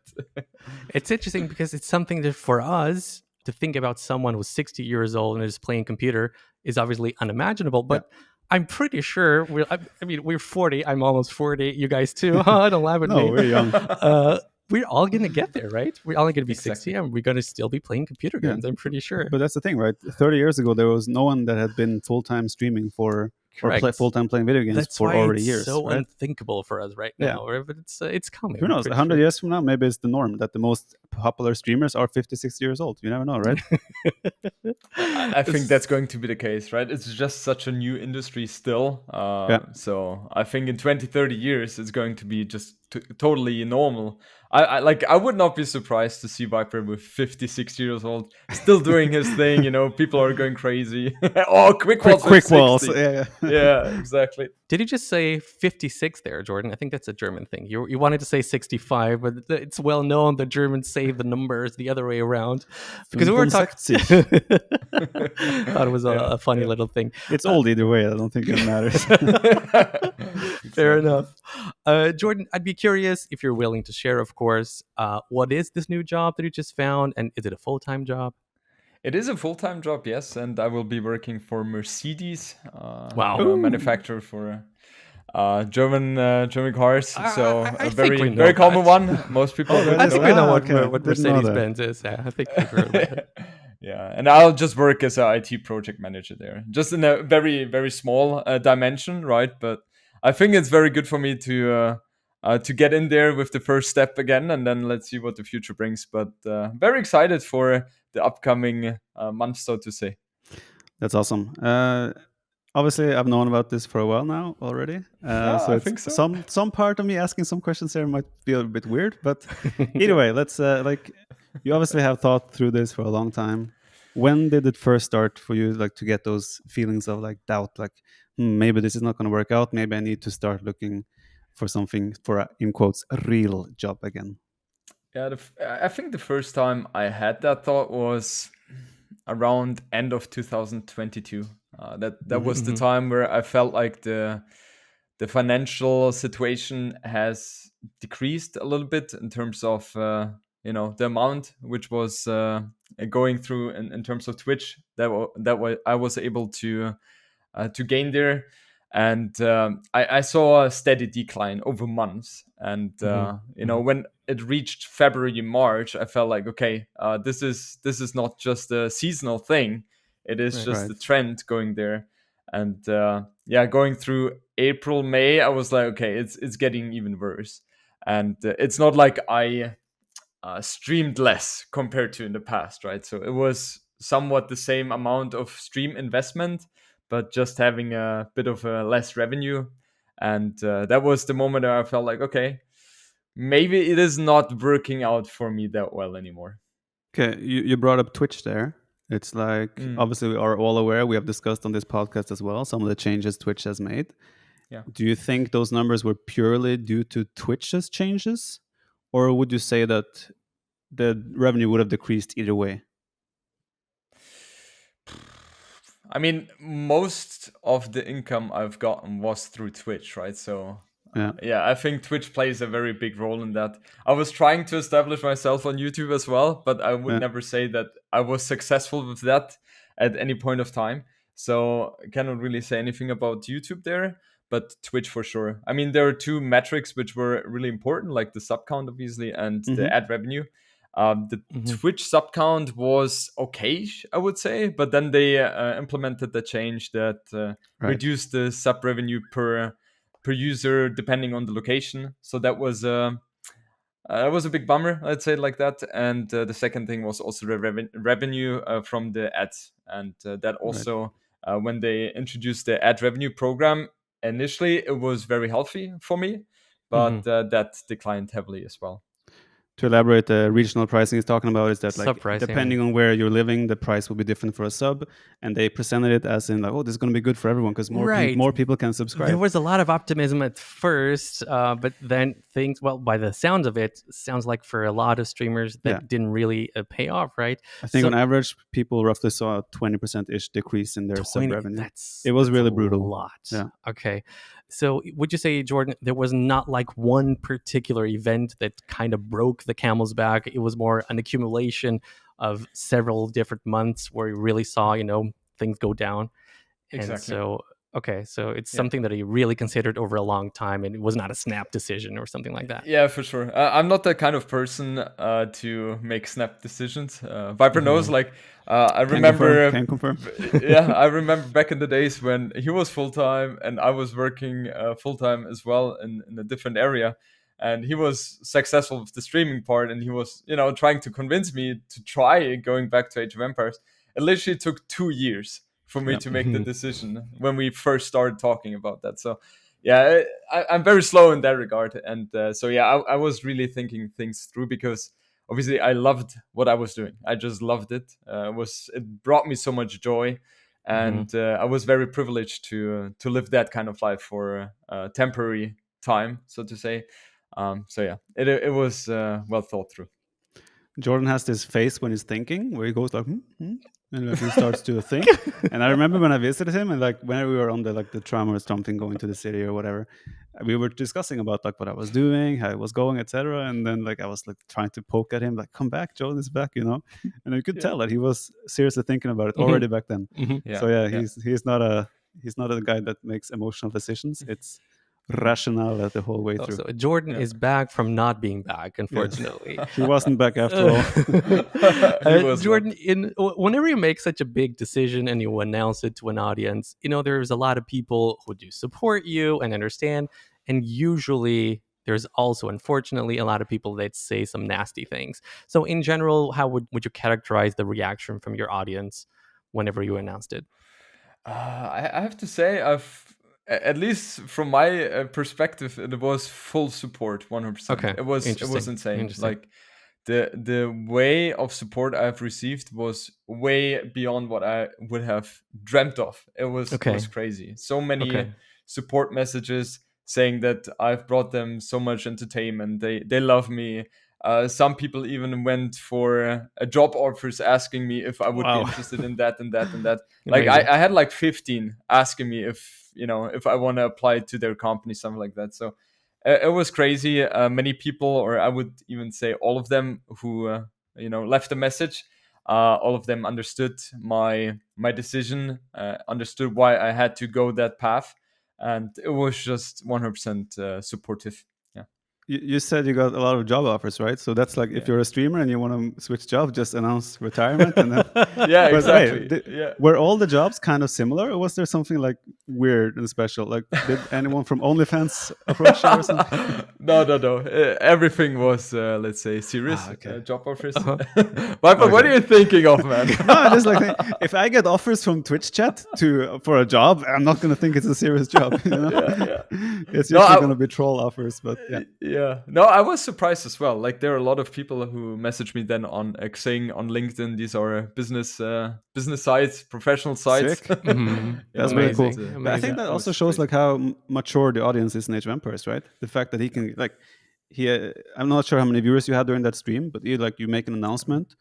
[SPEAKER 1] It's interesting because it's something that for us to think about someone who's 60 years old and is playing computer is obviously unimaginable. But I'm pretty sure we're 40. I'm almost 40. You guys too? Don't laugh at me.
[SPEAKER 2] No, we're young.
[SPEAKER 1] We're all going to get there, right? We're all going to be
[SPEAKER 3] Exactly.
[SPEAKER 1] 60 and we're going to still be playing computer games, I'm pretty sure.
[SPEAKER 2] But that's the thing, right? 30 years ago, there was no one that had been full-time streaming or full-time playing video games
[SPEAKER 1] That's
[SPEAKER 2] for
[SPEAKER 1] why
[SPEAKER 2] already
[SPEAKER 1] it's
[SPEAKER 2] years.
[SPEAKER 1] so
[SPEAKER 2] right?
[SPEAKER 1] unthinkable for us right now. But it's coming.
[SPEAKER 2] Who knows? 100
[SPEAKER 1] sure.
[SPEAKER 2] years from now, maybe it's the norm that the most popular streamers are 50, 60 years old. You never know, right?
[SPEAKER 3] I think that's going to be the case, right? It's just such a new industry still. So I think in 20, 30 years, it's going to be just totally normal. I would not be surprised to see Viper with 50, 60 years old still doing his thing. People are going crazy. Quick walls. Yeah, exactly.
[SPEAKER 1] Did you just say 56 there, JorDan? I think that's a German thing. You wanted to say 65, but it's well known that Germans say the numbers the other way around. Because we were talking. Thought it was a funny little thing.
[SPEAKER 2] It's old either way. I don't think it matters.
[SPEAKER 1] Fair enough. JorDan, I'd be curious if you're willing to share, of course, what is this new job that you just found, and is it a full-time job?
[SPEAKER 3] It is a full-time job, yes, and I will be working for Mercedes,
[SPEAKER 1] Wow.
[SPEAKER 3] a manufacturer for German cars. So
[SPEAKER 1] I
[SPEAKER 3] a
[SPEAKER 1] think we know
[SPEAKER 3] very common
[SPEAKER 1] that.
[SPEAKER 3] one. Most people.
[SPEAKER 1] I think we know what
[SPEAKER 2] Didn't know
[SPEAKER 1] Mercedes-Benz is. Yeah, I think we've heard about it.
[SPEAKER 3] Yeah, and I'll just work as an IT project manager there, just in a very, very small dimension, right? But I think it's very good for me to get in there with the first step again, and then let's see what the future brings. But very excited for the upcoming months, so to say.
[SPEAKER 2] That's awesome. obviously I've known about this for a while now already.
[SPEAKER 3] Yeah,
[SPEAKER 2] So
[SPEAKER 3] I
[SPEAKER 2] it's
[SPEAKER 3] think so.
[SPEAKER 2] some part of me asking some questions here might be a bit weird, but either way, let's like you obviously have thought through this for a long time. When did it first start for you, like to get those feelings of like doubt, like maybe this is not going to work out. Maybe I need to start looking for something for a, in quotes, a real job again.
[SPEAKER 3] Yeah, I think the first time I had that thought was around end of 2022. That was the time where I felt like the financial situation has decreased a little bit in terms of the amount which was going through in terms of Twitch that I was able to gain there. And I saw a steady decline over months. And when it reached February, March, I felt like, okay, this is not just a seasonal thing; it is just
[SPEAKER 2] Right.
[SPEAKER 3] a trend going there. And going through April, May, I was like, okay, it's getting even worse. And it's not like I streamed less compared to in the past, right? So it was somewhat the same amount of stream investment, but just having a bit of a less revenue. And that was the moment where I felt like, okay, maybe it is not working out for me that well anymore.
[SPEAKER 2] Okay, you brought up Twitch there. It's like obviously we are all aware. We have discussed on this podcast as well some of the changes Twitch has made.
[SPEAKER 3] Yeah.
[SPEAKER 2] Do you think those numbers were purely due to Twitch's changes, or would you say that the revenue would have decreased either way?
[SPEAKER 3] I mean, most of the income I've gotten was through Twitch, right? So I think Twitch plays a very big role in that. I was trying to establish myself on YouTube as well, but I would never say that I was successful with that at any point of time. So I cannot really say anything about YouTube there, but Twitch for sure. I mean, there are two metrics which were really important, like the sub count, obviously, and the ad revenue. The Twitch sub count was okay, I would say, but then they implemented the change that reduced the sub revenue per user depending on the location. So that was a big bummer, let's say it like that. And the second thing was also the revenue from the ads, and that also when they introduced the ad revenue program, initially it was very healthy for me, but that declined heavily as well.
[SPEAKER 2] To elaborate, the regional pricing he's talking about is that like
[SPEAKER 1] Sub-pricing.
[SPEAKER 2] depending on where you're living, the price will be different for a sub, and they presented it as in like, oh, this is going to be good for everyone because more people can subscribe.
[SPEAKER 1] There was a lot of optimism at first, but then things, well, by the sounds of it, sounds like for a lot of streamers that didn't really pay off, right?
[SPEAKER 2] I think on average, people roughly saw a 20%-ish decrease in their sub revenue.
[SPEAKER 1] It
[SPEAKER 2] was really brutal.
[SPEAKER 1] A lot.
[SPEAKER 2] Yeah.
[SPEAKER 1] Okay. So would you say, JorDan, there was not like one particular event that kind of broke the camel's back? It was more an accumulation of several different months where you really saw, things go down.
[SPEAKER 3] Exactly.
[SPEAKER 1] And so, okay, so it's something that he really considered over a long time, and it was not a snap decision or something like that.
[SPEAKER 3] Yeah, for sure. I'm not that kind of person to make snap decisions. Viper knows, like, I remember...
[SPEAKER 2] Can confirm.
[SPEAKER 3] Yeah, I remember back in the days when he was full-time and I was working full-time as well in a different area. And he was successful with the streaming part, and he was, trying to convince me to try going back to Age of Empires. It literally took 2 years for me to make the decision when we first started talking about that. So, yeah, I'm very slow in that regard. And I was really thinking things through because obviously I loved what I was doing. I just loved it. It brought me so much joy. And I was very privileged to live that kind of life for a temporary time, so to say. It was well thought through.
[SPEAKER 2] JorDan has this face when he's thinking, where he goes like, and like he starts to think. And I remember when I visited him, and like whenever we were on the tram or something, going to the city or whatever, we were discussing about like what I was doing, how it was going, etc. And then like I was like trying to poke at him, like, come back, JorDan is back, And I could tell that he was seriously thinking about it already back then. He's not a guy that makes emotional decisions. It's rationale the whole way through.
[SPEAKER 1] So JorDan is back from not being back, unfortunately.
[SPEAKER 2] Yes. He wasn't back after all.
[SPEAKER 1] JorDan, whenever you make such a big decision and you announce it to an audience, there's a lot of people who do support you and understand, and usually there's also, unfortunately, a lot of people that say some nasty things. So in general, how would you characterize the reaction from your audience whenever you announced it?
[SPEAKER 3] I have to say, at least from my perspective, it was full support, 100%.
[SPEAKER 1] Okay,
[SPEAKER 3] It was insane.
[SPEAKER 1] Interesting.
[SPEAKER 3] Like the way of support I've received was way beyond what I would have dreamt of. It was crazy. So many support messages saying that I've brought them so much entertainment. They love me. Some people even went for job offers asking me if I would be interested in that and that and that. Like I had like 15 asking me if I want to apply to their company, something like that. So it was crazy. Many people, or I would even say all of them, who left a message. All of them understood my decision, understood why I had to go that path, and it was just 100% supportive. Yeah.
[SPEAKER 2] You said you got a lot of job offers, right? So that's like if you're a streamer and you want to switch job, just announce retirement and then.
[SPEAKER 3] Yeah, exactly.
[SPEAKER 2] Were all the jobs kind of similar, or was there something like weird and special? Like, did anyone from OnlyFans approach you or something?
[SPEAKER 3] No. Everything was, let's say, serious job offers. But what are you thinking of, man?
[SPEAKER 2] No, just like if I get offers from Twitch chat for a job, I'm not going to think it's a serious job. You know? It's usually going to be troll offers, but
[SPEAKER 3] yeah. No, I was surprised as well. Like there are a lot of people who messaged me then on saying on LinkedIn, these are business sites, professional sites.
[SPEAKER 2] That's really cool. But I think that also shows like how mature the audience is in Age of Empires, right? The fact that he can like I'm not sure how many viewers you had during that stream, but you make an announcement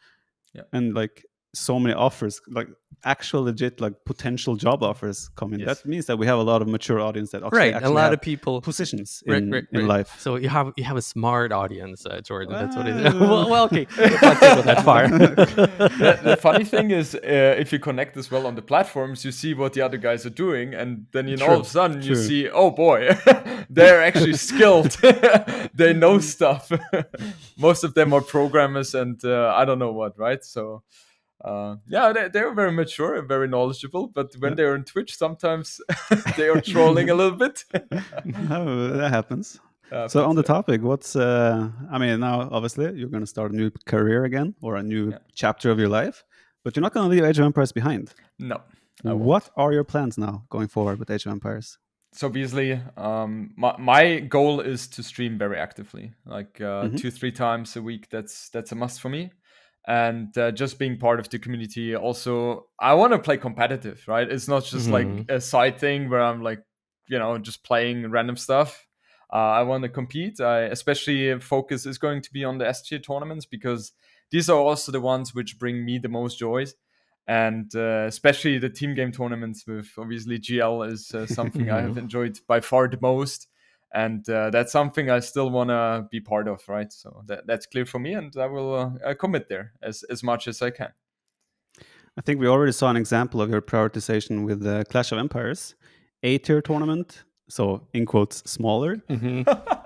[SPEAKER 2] and like so many offers, like actual legit like potential job offers come in. That means that we have a lot of mature audience that actually
[SPEAKER 1] a lot of people
[SPEAKER 2] positions in life.
[SPEAKER 1] So you have a smart audience, JorDan. That's what it is. well, okay, let's not go that far.
[SPEAKER 3] The funny thing is, if you connect as well on the platforms, you see what the other guys are doing, and then all of a sudden you see, oh boy, they're actually skilled. They know stuff. Most of them are programmers, and I don't know what, right? So. They were very mature and very knowledgeable, but when they're on Twitch, sometimes they are trolling a little bit.
[SPEAKER 2] That happens. So on the topic, what's now obviously you're going to start a new career again or a new chapter of your life, but you're not going to leave Age of Empires behind.
[SPEAKER 3] No.
[SPEAKER 2] What are your plans now going forward with Age of Empires?
[SPEAKER 3] So obviously, my goal is to stream very actively, like 2-3 times a week. That's a must for me. And just being part of the community. Also, I want to play competitive, right? It's not just like a side thing where I'm like, just playing random stuff. I want to compete. Especially focus is going to be on the S tier tournaments, because these are also the ones which bring me the most joys. And especially the team game tournaments with obviously GL is something I have enjoyed by far the most. And that's something I still want to be part of, right? So that's clear for me, and I will commit there as much as I can.
[SPEAKER 2] I think we already saw an example of your prioritization with the Clash of Empires, A-tier tournament, so in quotes, smaller.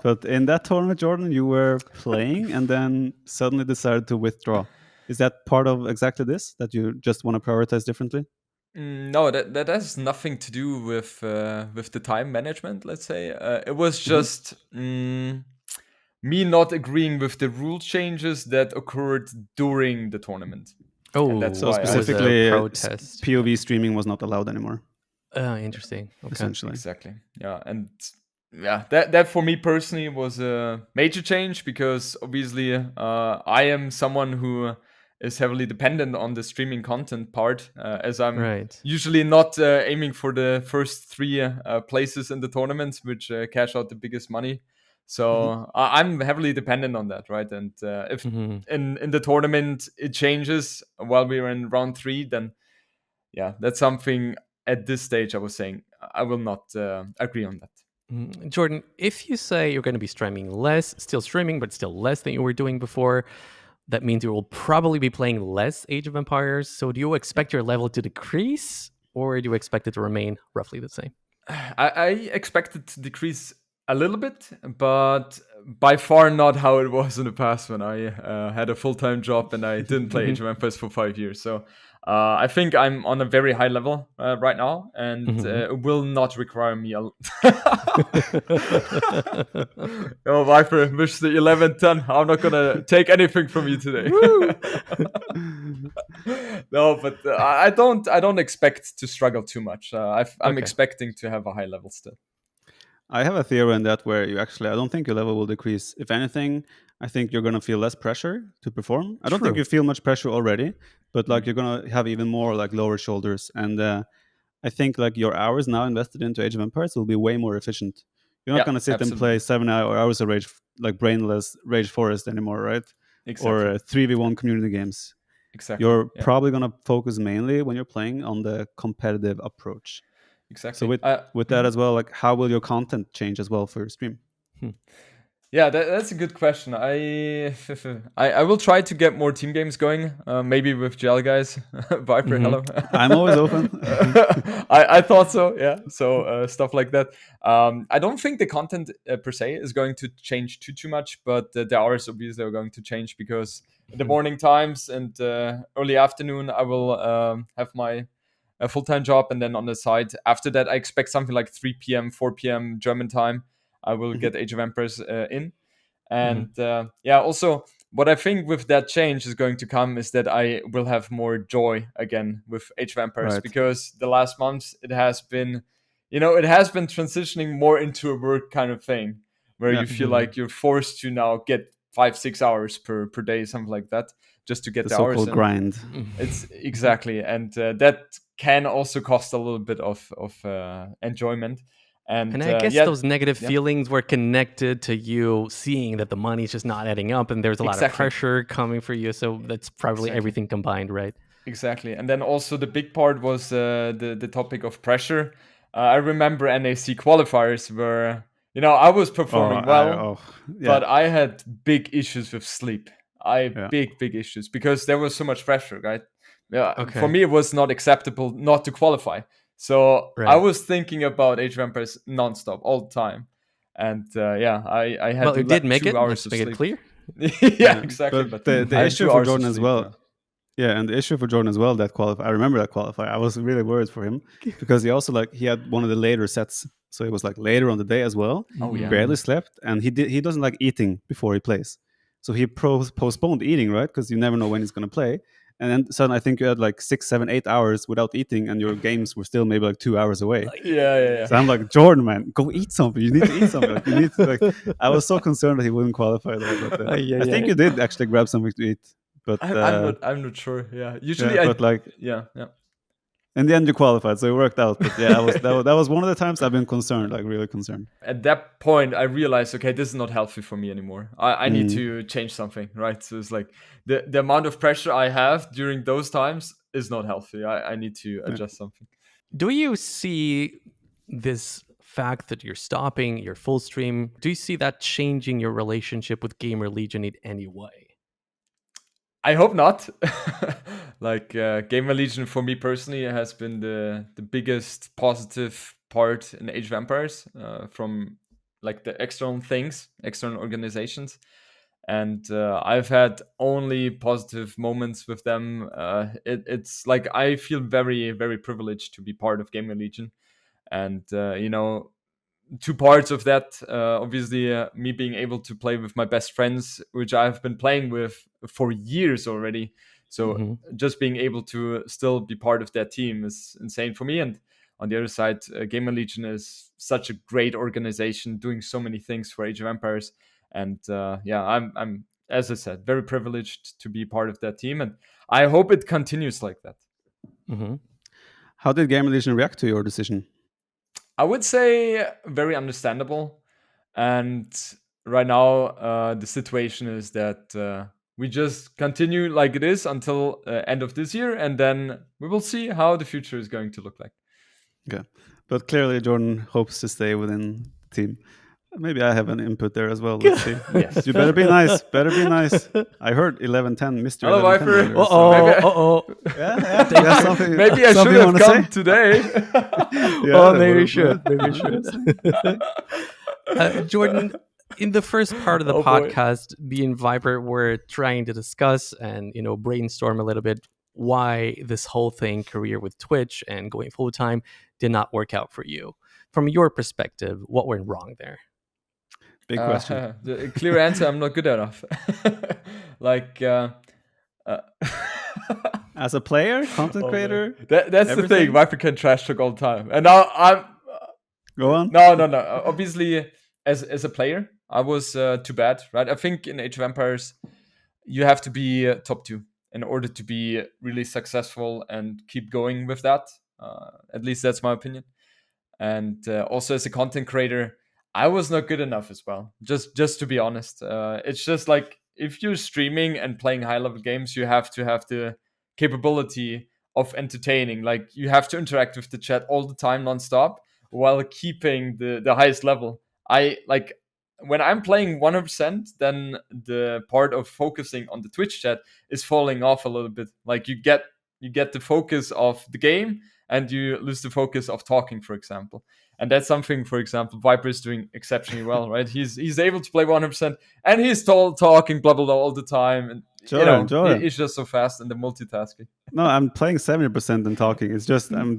[SPEAKER 2] But in that tournament, JorDan, you were playing and then suddenly decided to withdraw. Is that part of exactly this, that you just want to prioritize differently?
[SPEAKER 3] No, that has nothing to do with the time management, let's say. It was just me not agreeing with the rule changes that occurred during the tournament.
[SPEAKER 2] So specifically, POV streaming was not allowed anymore.
[SPEAKER 1] Interesting. Okay.
[SPEAKER 2] Essentially.
[SPEAKER 3] Exactly. Yeah, and that for me personally was a major change, because obviously I am someone who is heavily dependent on the streaming content part, as I'm usually not aiming for the first 3 places in the tournaments, which cash out the biggest money. So I'm heavily dependent on that, right? And if in the tournament it changes while we're in round 3, then that's something at this stage I was saying I will not agree on that.
[SPEAKER 1] JorDan, if you say you're going to be streaming less, still streaming, but still less than you were doing before, that means you will probably be playing less Age of Empires. So do you expect your level to decrease, or do you expect it to remain roughly the same?
[SPEAKER 3] I expect it to decrease a little bit, but by far not how it was in the past when I had a full-time job and I didn't play Age of Empires for 5 years. So I think I'm on a very high level right now, and it will not require me a Oh, Viper, Mr. 1110, I'm not gonna take anything from you today. No, but I don't expect to struggle too much. I'm expecting to have a high level still.
[SPEAKER 2] I have a theory on that where I don't think your level will decrease. If anything, I think you're going to feel less pressure to perform. I don't think you feel much pressure already, but like you're going to have even more like lower shoulders. And I think like your hours now invested into Age of Empires will be way more efficient. You're not going to sit and play 7 hours of brainless Rage Forest anymore, right?
[SPEAKER 3] Exactly.
[SPEAKER 2] Or 3v1 community games.
[SPEAKER 3] Exactly.
[SPEAKER 2] You're probably going to focus mainly when you're playing on the competitive approach.
[SPEAKER 3] Exactly.
[SPEAKER 2] So with that as well, like how will your content change as well for your stream?
[SPEAKER 3] Yeah, that's a good question. I will try to get more team games going, maybe with GL guys. Viper, hello.
[SPEAKER 2] I'm always open.
[SPEAKER 3] I thought so, yeah. So stuff like that. I don't think the content per se is going to change too much, but the hours obviously are going to change because in the morning times and early afternoon, I will have my full-time job, and then on the side after that, I expect something like 3 p.m., 4 p.m. German time. I will get Age of Empires in. And also what I think with that change is going to come is that I will have more joy again with Age of Empires, because the last months it has been transitioning more into a work kind of thing where you feel like you're forced to now get 5-6 hours per day, something like that, just to get the hours in.
[SPEAKER 2] Grind.
[SPEAKER 3] It's exactly. And that can also cost a little bit of enjoyment. And
[SPEAKER 1] I guess those negative feelings were connected to you seeing that the money's just not adding up, and there's a lot of pressure coming for you. So that's probably everything combined, right?
[SPEAKER 3] Exactly. And then also the big part was the topic of pressure. I remember NAC qualifiers where, I was performing but I had big issues with sleep. Big issues because there was so much pressure, right? Yeah. Okay. For me, it was not acceptable not to qualify. So I was thinking about Age of Empires nonstop all the time, and I had.
[SPEAKER 1] Well, you did make
[SPEAKER 3] 2
[SPEAKER 1] it.
[SPEAKER 3] hours
[SPEAKER 1] Let's make it clear.
[SPEAKER 3] Exactly.
[SPEAKER 2] But the issue for JorDan as well. Yeah, and the issue for JorDan as well, that qualify. I remember that qualifier. I was really worried for him because he also he had one of the later sets, so it was like later on the day as well.
[SPEAKER 3] Oh yeah.
[SPEAKER 2] He barely slept, and he doesn't like eating before he plays, so he postponed eating, right? Because you never know when he's gonna play. And then suddenly I think you had like 6, 7, 8 hours without eating, and your games were still maybe like 2 hours away.
[SPEAKER 3] Yeah.
[SPEAKER 2] So I'm like, JorDan, man, go eat something. You need to eat something. I was so concerned that he wouldn't qualify there. But I think you did actually grab something to eat. But
[SPEAKER 3] I'm not sure. Yeah, usually
[SPEAKER 2] in the end you qualified, so it worked out. But yeah, that was one of the times I've been concerned, like really concerned.
[SPEAKER 3] At that point, I realized, okay, this is not healthy for me anymore. I need to change something, right? So it's like the amount of pressure I have during those times is not healthy. I need to adjust something.
[SPEAKER 1] Do you see this fact that you're stopping your full stream? Do you see that changing your relationship with Gamer Legion in any way?
[SPEAKER 3] I hope not. Gamer Legion for me personally has been the biggest positive part in Age of Empires from like the external organizations. And I've had only positive moments with them. It's like I feel very, very privileged to be part of Gamer Legion. And, two parts of that, obviously me being able to play with my best friends, which I've been playing with for years already. So just being able to still be part of that team is insane for me. And on the other side, Gamer Legion is such a great organization doing so many things for Age of Empires. And I'm, as I said, very privileged to be part of that team. And I hope it continues like that.
[SPEAKER 1] Mm-hmm.
[SPEAKER 2] How did Gamer Legion react to your decision?
[SPEAKER 3] I would say very understandable. And right now, the situation is that we just continue like it is until end of this year. And then we will see how the future is going to look like.
[SPEAKER 2] Okay. But clearly, JorDan hopes to stay within the team. Maybe I have an input there as well. Let's see.
[SPEAKER 3] Yes.
[SPEAKER 2] You better be nice. I heard 1110, Mr.
[SPEAKER 3] Hello,
[SPEAKER 2] 1110.
[SPEAKER 3] Viper.
[SPEAKER 2] Yeah.
[SPEAKER 3] Maybe I should have come today.
[SPEAKER 1] Maybe we should. JorDan, in the first part of the podcast, me and Viper were trying to discuss and brainstorm a little bit why this whole thing, career with Twitch and going full time, did not work out for you. From your perspective, what went wrong there?
[SPEAKER 2] Big question.
[SPEAKER 3] The clear answer: I'm not good enough.
[SPEAKER 2] As a player, content creator,
[SPEAKER 3] that's everything? The thing. Viper can trash talk all the time, and now I'm.
[SPEAKER 2] Go on.
[SPEAKER 3] No. Obviously, as a player, I was too bad, right? I think in Age of Empires, you have to be top 2 in order to be really successful and keep going with that. At least that's my opinion. And also as a content creator, I was not good enough as well. Just to be honest, it's just like if you're streaming and playing high level games, you have to have the capability of entertaining. Like you have to interact with the chat all the time, nonstop, while keeping the highest level. When I'm playing 100%, then the part of focusing on the Twitch chat is falling off a little bit. Like you get the focus of the game and you lose the focus of talking, for example. And that's something, for example, Viper is doing exceptionally well, right? He's able to play 100% and he's talking blah, blah, blah all the time. And
[SPEAKER 2] JorDan.
[SPEAKER 3] He's just so fast in the multitasking.
[SPEAKER 2] No, I'm playing 70% and talking. It's just we're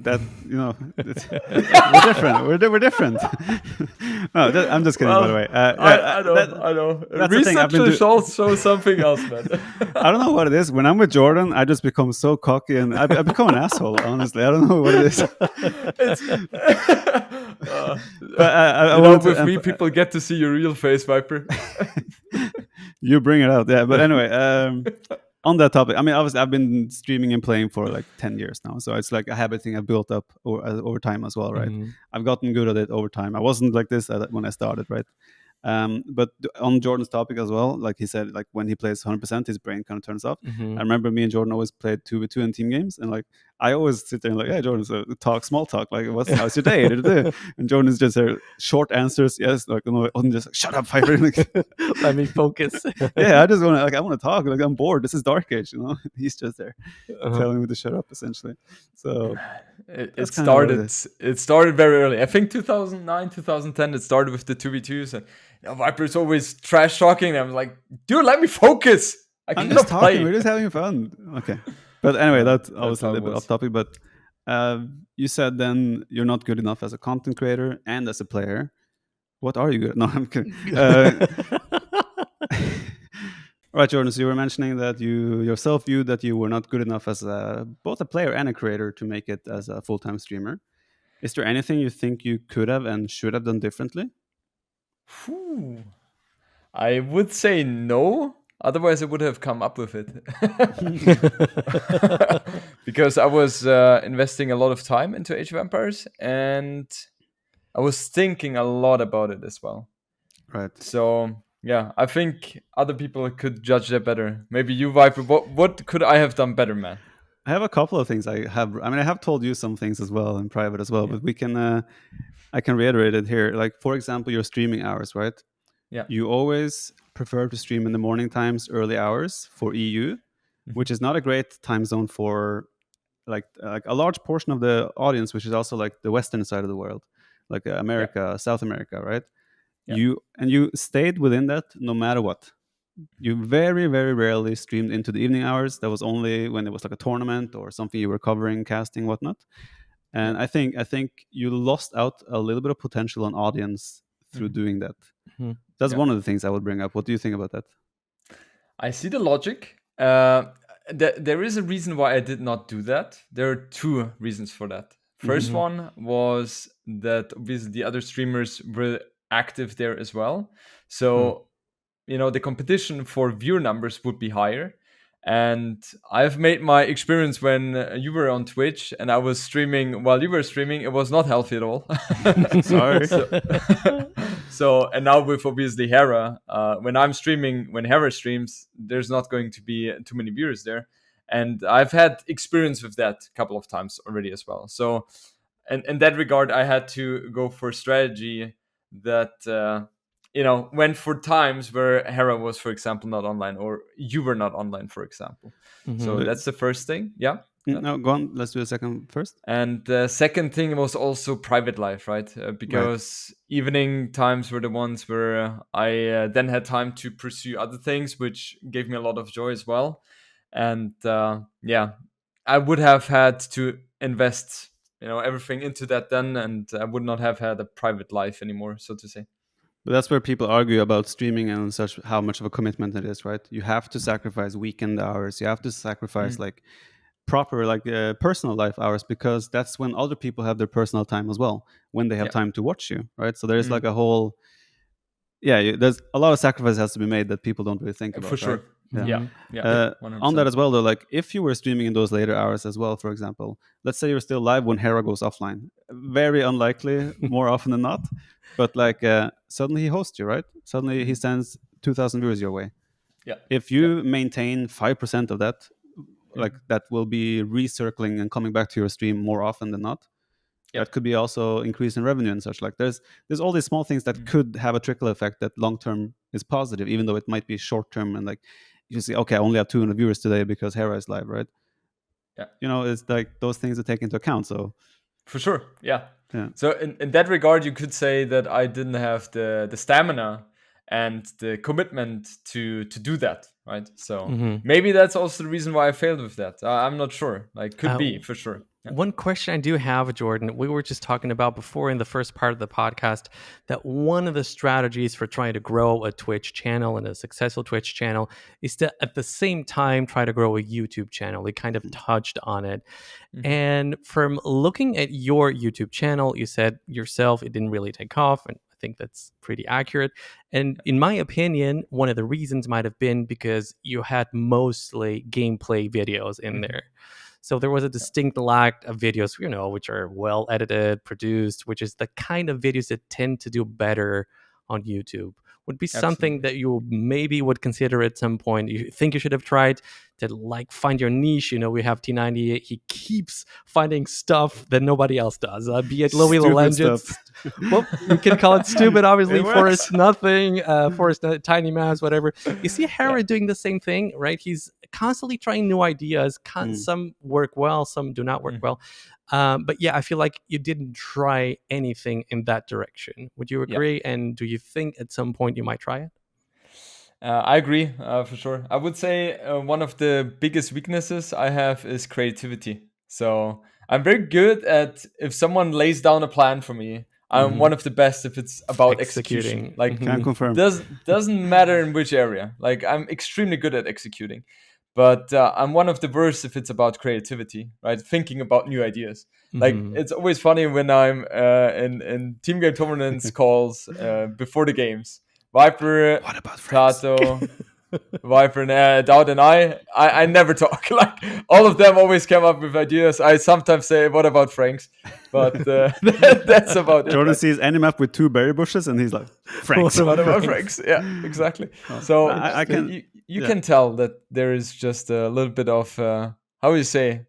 [SPEAKER 2] different. We're different. No, I'm just kidding. By the way,
[SPEAKER 3] I know. Research shows something else, man.
[SPEAKER 2] I don't know what it is. When I'm with JorDan, I just become so cocky and I become an asshole. Honestly, I don't know what it is.
[SPEAKER 3] With me, people get to see your real face, Viper.
[SPEAKER 2] You bring it out, yeah. But anyway, on that topic, I mean, obviously, I've been streaming and playing for like 10 years now, so it's like a habit thing I've built up over time as well, right? Mm-hmm. I've gotten good at it over time. I wasn't like this when I started, right? But on JorDan's topic as well, like he said, like when he plays 100%, his brain kind of turns off. Mm-hmm. I remember me and JorDan always played 2v2 in team games, and like I always sit there and like, hey, JorDan, so small talk, like how's your day? And JorDan's just short answers, yes, like I'm just like, shut up, Viper.
[SPEAKER 1] Let me focus.
[SPEAKER 2] Yeah, I just want to I want to talk. Like I'm bored. This is Dark Age, He's just there telling me to shut up, essentially. So
[SPEAKER 3] it started very early. I think 2009, 2010. It started with the 2v2s and. Viper's always trash talking. I'm like, dude, let me focus.
[SPEAKER 2] I'm just talking. We're just having fun. Okay. But anyway, that's obviously a little bit off topic. But you said then you're not good enough as a content creator and as a player. What are you good at? No, I'm kidding. Right, JorDan, so you were mentioning that you yourself viewed that you were not good enough as both a player and a creator to make it as a full-time streamer. Is there anything you think you could have and should have done differently?
[SPEAKER 3] I would say no. Otherwise, I would have come up with it. Because I was investing a lot of time into Age of Empires, and I was thinking a lot about it as well.
[SPEAKER 2] Right.
[SPEAKER 3] So, yeah, I think other people could judge that better. Maybe you, Viper. What could I have done better, man?
[SPEAKER 2] I have a couple of things I have told you some things as well in private as well, but we can... I can reiterate it here. Like, for example, your streaming hours, right?
[SPEAKER 3] Yeah.
[SPEAKER 2] You always prefer to stream in the morning times, early hours for EU, which is not a great time zone for like a large portion of the audience, which is also like the Western side of the world, like America, South America, right? Yeah. You stayed within that no matter what. You very, very rarely streamed into the evening hours. That was only when it was like a tournament or something you were covering, casting, whatnot. And I think you lost out a little bit of potential on audience through doing that. Mm-hmm. That's one of the things I would bring up. What do you think about that?
[SPEAKER 3] I see the logic. There is a reason why I did not do that. There are two reasons for that. First one was that obviously the other streamers were active there as well. So, the competition for viewer numbers would be higher. And I've made my experience when you were on Twitch and I was streaming while you were streaming. It was not healthy at all.
[SPEAKER 2] Sorry.
[SPEAKER 3] So, and now with obviously Hera, when I'm streaming, when Hera streams, there's not going to be too many viewers there. And I've had experience with that a couple of times already as well. So, in that regard, I had to go for strategy that... went for times where Hera was, for example, not online or you were not online, for example. Mm-hmm. So that's the first thing. Yeah.
[SPEAKER 2] No, go on. Let's do the second first.
[SPEAKER 3] And the second thing was also private life, right? Because evening times were the ones where I then had time to pursue other things, which gave me a lot of joy as well. And I would have had to invest, everything into that then, and I would not have had a private life anymore, so to say.
[SPEAKER 2] But that's where people argue about streaming and such, how much of a commitment it is, right? You have to sacrifice weekend hours. You have to sacrifice like proper personal life hours, because that's when other people have their personal time as well, when they have time to watch you, right? So there's like a whole there's a lot of sacrifice has to be made that people don't really think about,
[SPEAKER 3] for sure,
[SPEAKER 2] right?
[SPEAKER 3] Yeah.
[SPEAKER 2] On that as well, though, like if you were streaming in those later hours as well, for example, let's say you're still live when Hera goes offline, very unlikely, more often than not, but like suddenly he hosts you, right? Suddenly he sends 2,000 viewers your way. If you maintain 5% of that, like that will be recircling and coming back to your stream more often than not. That could be also increase in revenue and such. Like there's all these small things that could have a trickle effect that long term is positive, even though it might be short term. And like you see, okay, I only have 200 viewers today because Hera is live, right? It's like those things to take into account. So
[SPEAKER 3] for sure, yeah. So in that regard, you could say that I didn't have the stamina and the commitment to do that, right? So maybe that's also the reason why I failed with that. I'm not sure. Like, could be for sure.
[SPEAKER 1] One question I do have, Jordan, we were just talking about before in the first part of the podcast that one of the strategies for trying to grow a Twitch channel and a successful Twitch channel is to at the same time try to grow a YouTube channel. We kind of touched on it. And from looking at your YouTube channel, you said yourself it didn't really take off, and I think that's pretty accurate. And in my opinion, one of the reasons might have been because you had mostly gameplay videos in there. So there was a distinct lack of videos, which are well edited, produced, which is the kind of videos that tend to do better on YouTube. Would be something that you maybe would consider at some point. You think you should have tried to like find your niche. We have T90. He keeps finding stuff that nobody else does. Be it Louis the Legend. Well, you can call it stupid, obviously. Forest Nothing, Forest Tiny Mouse, whatever. You see Hera doing the same thing, right? He's constantly trying new ideas. Some work well, some do not work well. But yeah, I feel like you didn't try anything in that direction. Would you agree? And do you think at some point you might try it?
[SPEAKER 3] I agree, for sure. I would say one of the biggest weaknesses I have is creativity. So I'm very good at, if someone lays down a plan for me, I'm one of the best if it's about execution. Like,
[SPEAKER 2] can confirm.
[SPEAKER 3] Doesn't matter in which area. Like, I'm extremely good at executing. But I'm one of the worst if it's about creativity, right? Thinking about new ideas. Like, it's always funny when I'm in team game tournaments calls before the games. Viper,
[SPEAKER 2] what about
[SPEAKER 3] Tato, Viper, and DauT, and I never talk. Like, all of them always come up with ideas. I sometimes say, "What about Franks?" But that's about it.
[SPEAKER 2] JorDan sees any map with 2 berry bushes, and he's like, "Franks."
[SPEAKER 3] What about Franks? Yeah, exactly. So I can you can tell that there is just a little bit of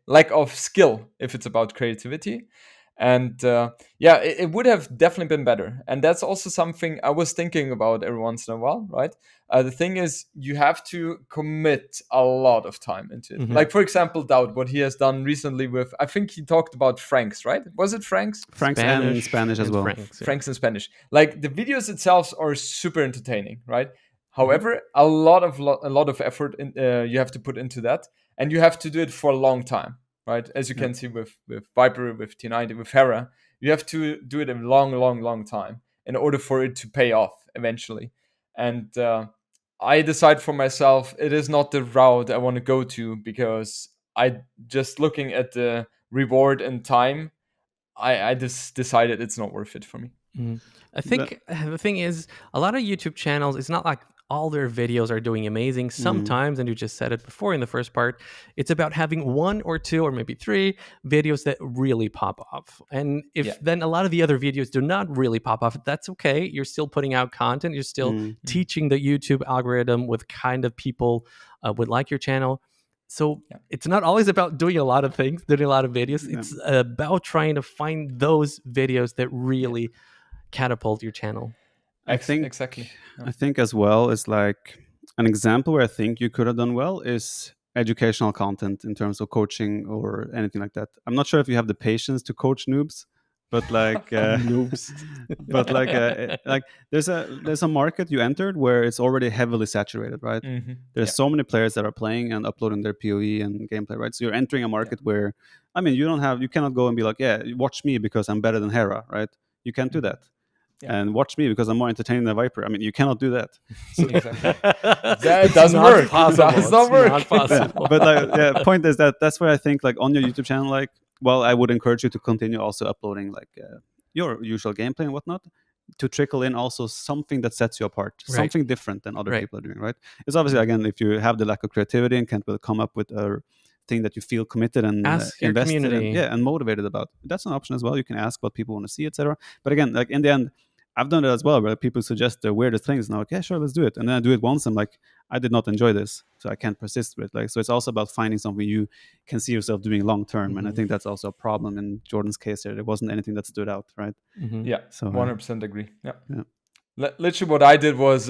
[SPEAKER 3] lack of skill if it's about creativity. And it would have definitely been better. And that's also something I was thinking about every once in a while, right? The thing is, you have to commit a lot of time into it. Like, for example, DauT, what he has done recently with, I think he talked about Franks, right? Was it Franks?
[SPEAKER 2] Franks and Spanish as well.
[SPEAKER 3] Franks and Spanish. Like, the videos itself are super entertaining, right? However, a lot of effort you have to put into that. And you have to do it for a long time. Right, as you can see with Viper, with T90, with Hera, you have to do it a long time in order for it to pay off eventually. And I decide for myself, it is not the route I want to go to, because I just looking at the reward and time, I just decided it's not worth it for me.
[SPEAKER 1] I think the thing is, a lot of YouTube channels, it's not like all their videos are doing amazing. Sometimes, and you just said it before in the first part, it's about having 1 or 2 or maybe 3 videos that really pop off. And if then a lot of the other videos do not really pop off, that's okay. You're still putting out content. You're still teaching the YouTube algorithm with kind of people would like your channel. So it's not always about doing a lot of things, doing a lot of videos. It's about trying to find those videos that really catapult your channel.
[SPEAKER 2] I think
[SPEAKER 3] exactly.
[SPEAKER 2] I think as well is like an example where I think you could have done well is educational content in terms of coaching or anything like that. I'm not sure if you have the patience to coach noobs, but like
[SPEAKER 1] Noobs.
[SPEAKER 2] but like there's a market you entered where it's already heavily saturated, right? There's so many players that are playing and uploading their PoE and gameplay, right? So you're entering a market where, I mean, you cannot go and be like, yeah, watch me because I'm better than Hera, right? You can't do that. And watch me because I'm more entertaining than Viper. I mean, you cannot do that. So,
[SPEAKER 3] Exactly. That doesn't work.
[SPEAKER 1] Possible.
[SPEAKER 3] It does not work.
[SPEAKER 1] Not possible.
[SPEAKER 2] but like, point is that's where I think, like, on your YouTube channel, like, well, I would encourage you to continue also uploading like your usual gameplay and whatnot, to trickle in also something that sets you apart, something different than other people are doing, right? It's obviously, again, if you have the lack of creativity and can't really come up with a thing that you feel committed and invested in, and motivated about, that's an option as well. You can ask what people want to see, etc. But again, like, in the end, I've done it as well, where people suggest the weirdest things, and I'm like, yeah, sure, let's do it. And then I do it once, I'm like, I did not enjoy this, so I can't persist with it. Like, so it's also about finding something you can see yourself doing long term. And I think that's also a problem in JorDan's case here. There wasn't anything that stood out, right?
[SPEAKER 3] Yeah, so 100% agree. Yeah. Literally what I did was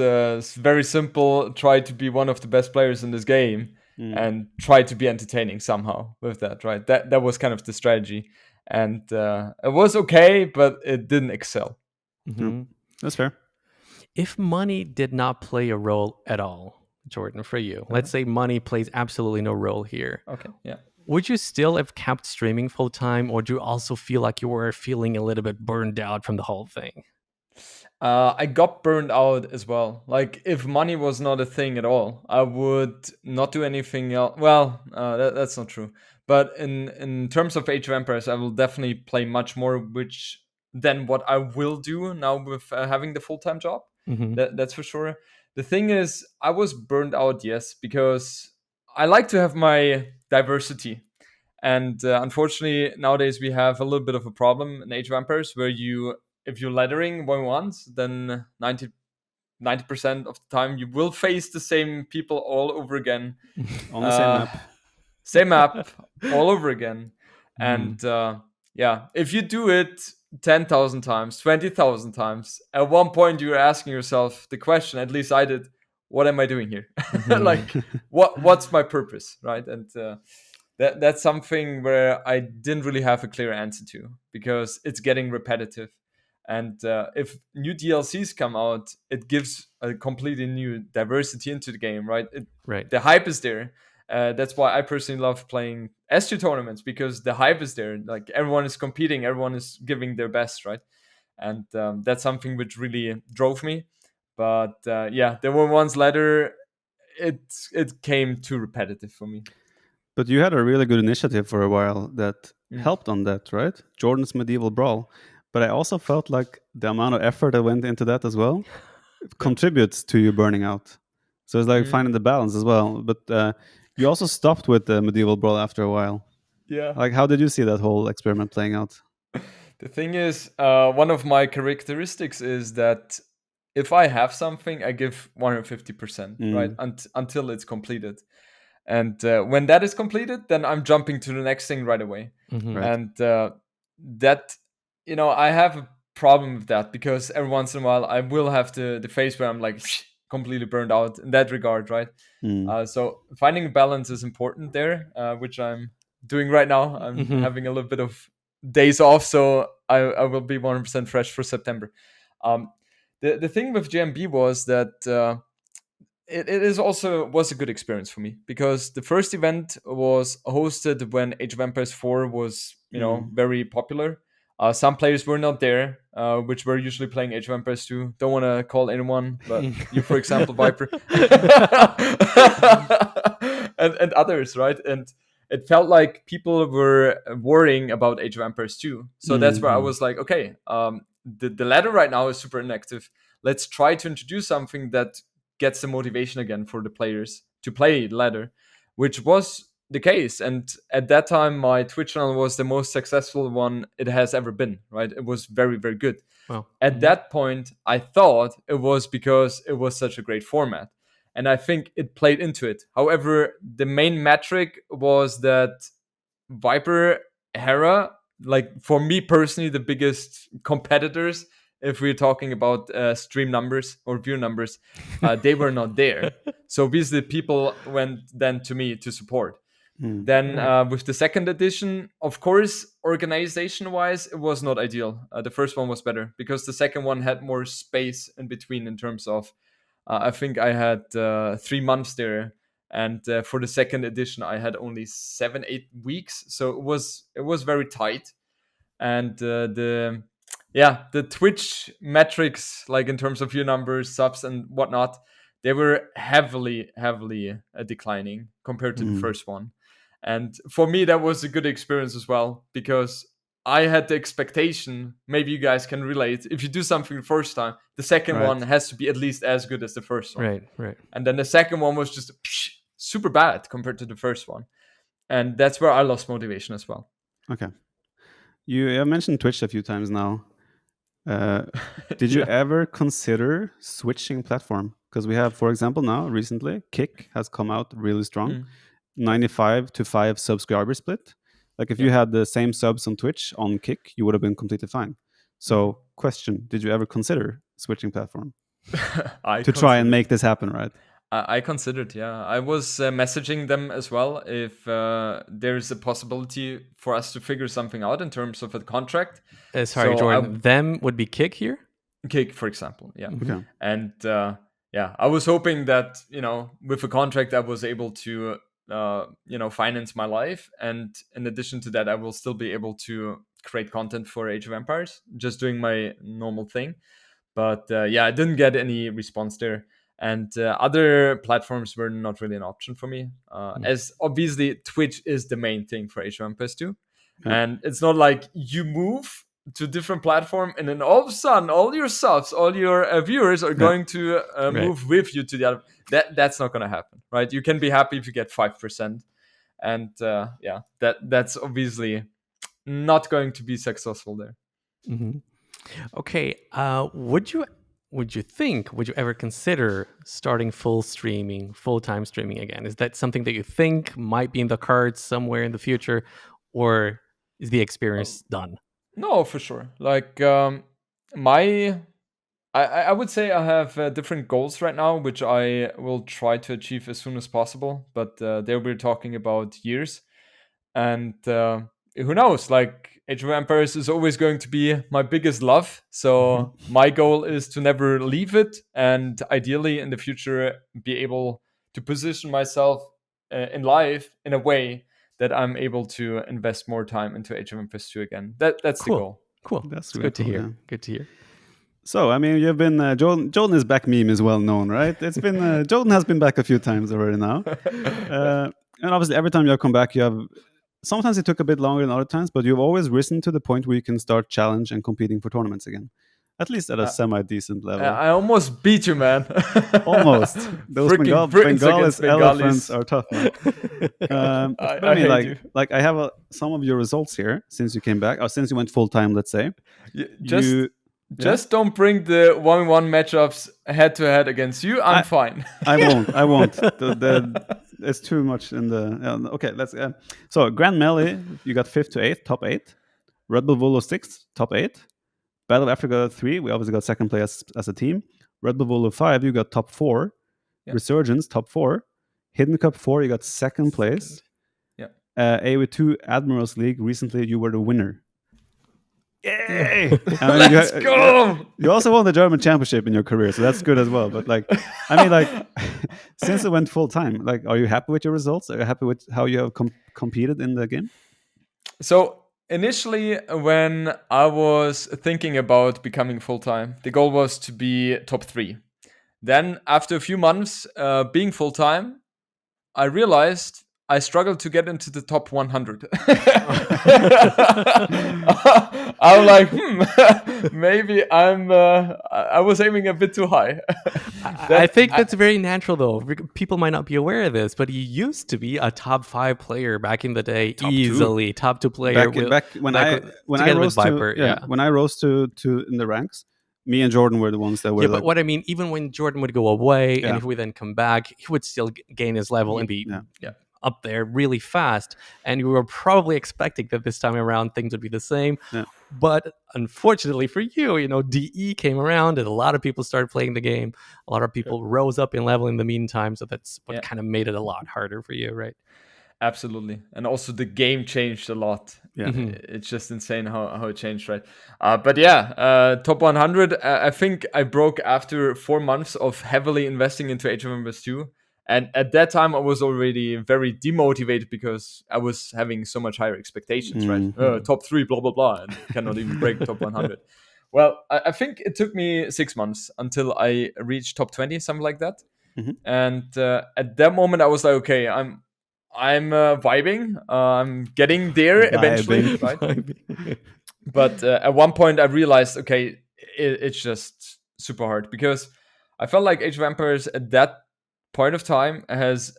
[SPEAKER 3] very simple: try to be one of the best players in this game and try to be entertaining somehow with that, right? That was kind of the strategy. And it was okay, but it didn't excel.
[SPEAKER 2] That's fair.
[SPEAKER 1] If money did not play a role at all, JorDan, for you, let's say money plays absolutely no role here.
[SPEAKER 3] Okay, yeah.
[SPEAKER 1] Would you still have kept streaming full time, or do you also feel like you were feeling a little bit burned out from the whole thing?
[SPEAKER 3] I got burned out as well. Like, if money was not a thing at all, I would not do anything else. Well, that's not true. But in terms of Age of Empires, I will definitely play much more, than what I will do now with having the full-time job. That's for sure. The thing is, I was burned out, yes, because I like to have my diversity. And unfortunately, nowadays we have a little bit of a problem in Age of Empires where if you're laddering going once, then 90% of the time you will face the same people all over again.
[SPEAKER 2] On the same map.
[SPEAKER 3] Same map, all over again. And if you do it 10,000 times, 20,000 times, at one point you're asking yourself the question, at least I did, what am I doing here? Like, what's my purpose, right? And that's something where I didn't really have a clear answer to, because it's getting repetitive. And if new DLCs come out, it gives a completely new diversity into the game, right? The hype is there. That's why I personally love playing S2 tournaments, because the hype is there. Like, everyone is competing, everyone is giving their best, right? And that's something which really drove me. But there were ones later, it came too repetitive for me.
[SPEAKER 2] But you had a really good initiative for a while that helped on that, right? JorDan's Medieval Brawl. But I also felt like the amount of effort that went into that as well contributes to you burning out. So it's like finding the balance as well. But you also stopped with the Medieval Brawl after a while.
[SPEAKER 3] Yeah.
[SPEAKER 2] Like, how did you see that whole experiment playing out?
[SPEAKER 3] The thing is, one of my characteristics is that if I have something, I give 150%, right? Until it's completed. And when that is completed, then I'm jumping to the next thing right away.
[SPEAKER 2] Right.
[SPEAKER 3] And that, I have a problem with that, because every once in a while I will have the phase where I'm like completely burned out in that regard, right? So finding a balance is important there, which I'm doing right now. I'm having a little bit of days off, so I will be 100% fresh for September. The thing with JMB was that it was a good experience for me, because the first event was hosted when Age of Empires 4 was very popular. Some players were not there, which were usually playing Age of Empires 2. Don't want to call anyone, but you, for example, Viper, and others, right? And it felt like people were worrying about Age of Empires 2. So that's where I was like, okay, the ladder right now is super inactive. Let's try to introduce something that gets the motivation again for the players to play ladder, which was the case. And at that time, my Twitch channel was the most successful one it has ever been, right? It was very, very good.
[SPEAKER 1] Wow.
[SPEAKER 3] At that point, I thought it was because it was such a great format. And I think it played into it. However, the main metric was that Viper, Hera, like, for me personally, the biggest competitors if we're talking about stream numbers or view numbers, they were not there. So obviously people went then to me to support. Then with the second edition, of course, organization-wise, it was not ideal. The first one was better because the second one had more space in between in terms of, I think I had 3 months there. And for the second edition, I had only 7-8 weeks. So it was very tight. And the Twitch metrics, like in terms of view numbers, subs and whatnot, they were heavily declining compared to the first one. And for me, that was a good experience as well, because I had the expectation, maybe you guys can relate, if you do something the first time, the second one has to be at least as good as the first one.
[SPEAKER 1] Right.
[SPEAKER 3] And then the second one was just super bad compared to the first one. And that's where I lost motivation as well.
[SPEAKER 2] Okay. You have mentioned Twitch a few times now. Did you ever consider switching platform? Because we have, for example, now recently, Kick has come out really strong. 95-5 subscriber split. Like if you had the same subs on Twitch on Kick, you would have been completely fine. So question, did you ever consider switching platform to try and make this happen, right?
[SPEAKER 3] I considered, yeah. I was messaging them as well if there's a possibility for us to figure something out in terms of a contract.
[SPEAKER 1] Sorry, so JorDan, them would be Kick here?
[SPEAKER 3] Kick, for example, yeah.
[SPEAKER 2] Okay.
[SPEAKER 3] And I was hoping that, with a contract I was able to finance my life, and in addition to that I will still be able to create content for Age of Empires, just doing my normal thing. But I didn't get any response there, and other platforms were not really an option for me, as obviously Twitch is the main thing for Age of Empires 2. And it's not like you move to different platform and then all of a sudden all your subs, all your viewers are going to move with you to the other. That's not going to happen, right? You can be happy if you get 5%, and that's obviously not going to be successful there.
[SPEAKER 1] Okay, would you ever consider starting full-time streaming again? Is that something that you think might be in the cards somewhere in the future, or is the experience done?
[SPEAKER 3] No, for sure. Like I would say I have different goals right now, which I will try to achieve as soon as possible. But there we're talking about years, and who knows? Like Age of Empires is always going to be my biggest love. So my goal is to never leave it, and ideally in the future be able to position myself in life in a way that I'm able to invest more time into Age of Empires 2 again. That's
[SPEAKER 1] cool.
[SPEAKER 3] The goal.
[SPEAKER 1] Cool. That's really good to hear. Yeah. Good to hear.
[SPEAKER 2] So, I mean, you've been JorDan is back meme is well known, right? It's been JorDan has been back a few times already now, and obviously every time you have come back, you have. Sometimes it took a bit longer than other times, but you've always risen to the point where you can start challenge and competing for tournaments again. At least at a semi-decent level.
[SPEAKER 3] I almost beat you, man.
[SPEAKER 2] Almost. Those Bengalis elephants are tough, man. I mean, I have some of your results here since you came back, or since you went full-time, let's say.
[SPEAKER 3] Just don't bring the 1v1 matchups head-to-head against you. I'm fine.
[SPEAKER 2] I won't. There's too much in the... okay, let's... so, Grand Melee, you got 5th to 8th, top 8. Red Bull Volo 6th, top 8. Battle of Africa 3, we obviously got 2nd place as a team. Red Bull Volo 5, you got top 4. Yeah. Resurgence, top 4. Hidden Cup 4, you got 2nd place.
[SPEAKER 3] Yeah.
[SPEAKER 2] AoE 2 Admirals League, recently you were the winner. Yay!
[SPEAKER 3] Let's go!
[SPEAKER 2] You also won the German championship in your career, so that's good as well. But since it went full time, are you happy with your results? Are you happy with how you have competed in the game?
[SPEAKER 3] So initially, when I was thinking about becoming full time, the goal was to be top 3. Then, after a few months being full time, I realized I struggled to get into the top 100. I'm like, maybe I was aiming a bit too high.
[SPEAKER 1] I think that's very natural, though. People might not be aware of this, but he used to be a top 5 player back in the day, easily top 2 player.
[SPEAKER 2] When I rose to when I rose to in the ranks. Me and JorDan were the ones that were.
[SPEAKER 1] Yeah, but what I mean, even when JorDan would go away, and if we then come back, he would still gain his level and be up there really fast, and you were probably expecting that this time around things would be the same.
[SPEAKER 2] Yeah.
[SPEAKER 1] But unfortunately for you, DE came around and a lot of people started playing the game. A lot of people rose up in level in the meantime, so that's what kind of made it a lot harder for you, right?
[SPEAKER 3] Absolutely. And also the game changed a lot.
[SPEAKER 2] Yeah.
[SPEAKER 3] It's just insane how it changed, right? But yeah, top 100, I think I broke after 4 months of heavily investing into Age of Empires 2. And at that time, I was already very demotivated because I was having so much higher expectations, right? Top 3, blah, blah, blah, and cannot even break top 100. Well, I think it took me 6 months until I reached top 20, something like that. And at that moment, I was like, okay, I'm vibing. I'm getting there eventually, right? But at one point, I realized, okay, it's just super hard because I felt like Age of Empires at that point of time has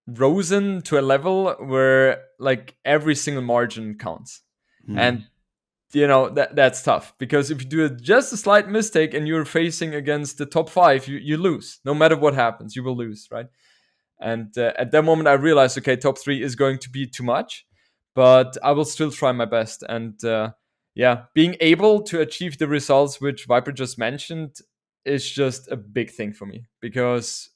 [SPEAKER 3] risen to a level where like every single margin counts, and that's tough because if you do just a slight mistake and you're facing against the top 5, you lose. No matter what happens, you will lose, right? And at that moment, I realized, okay, top 3 is going to be too much, but I will still try my best. And being able to achieve the results which Viper just mentioned is just a big thing for me because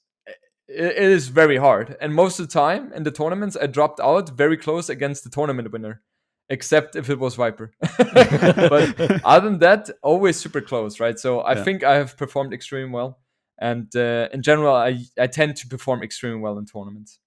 [SPEAKER 3] it is very hard. And most of the time in the tournaments, I dropped out very close against the tournament winner, except if it was Viper. But other than that, always super close, right? So I think I have performed extremely well. And in general, I tend to perform extremely well in tournaments.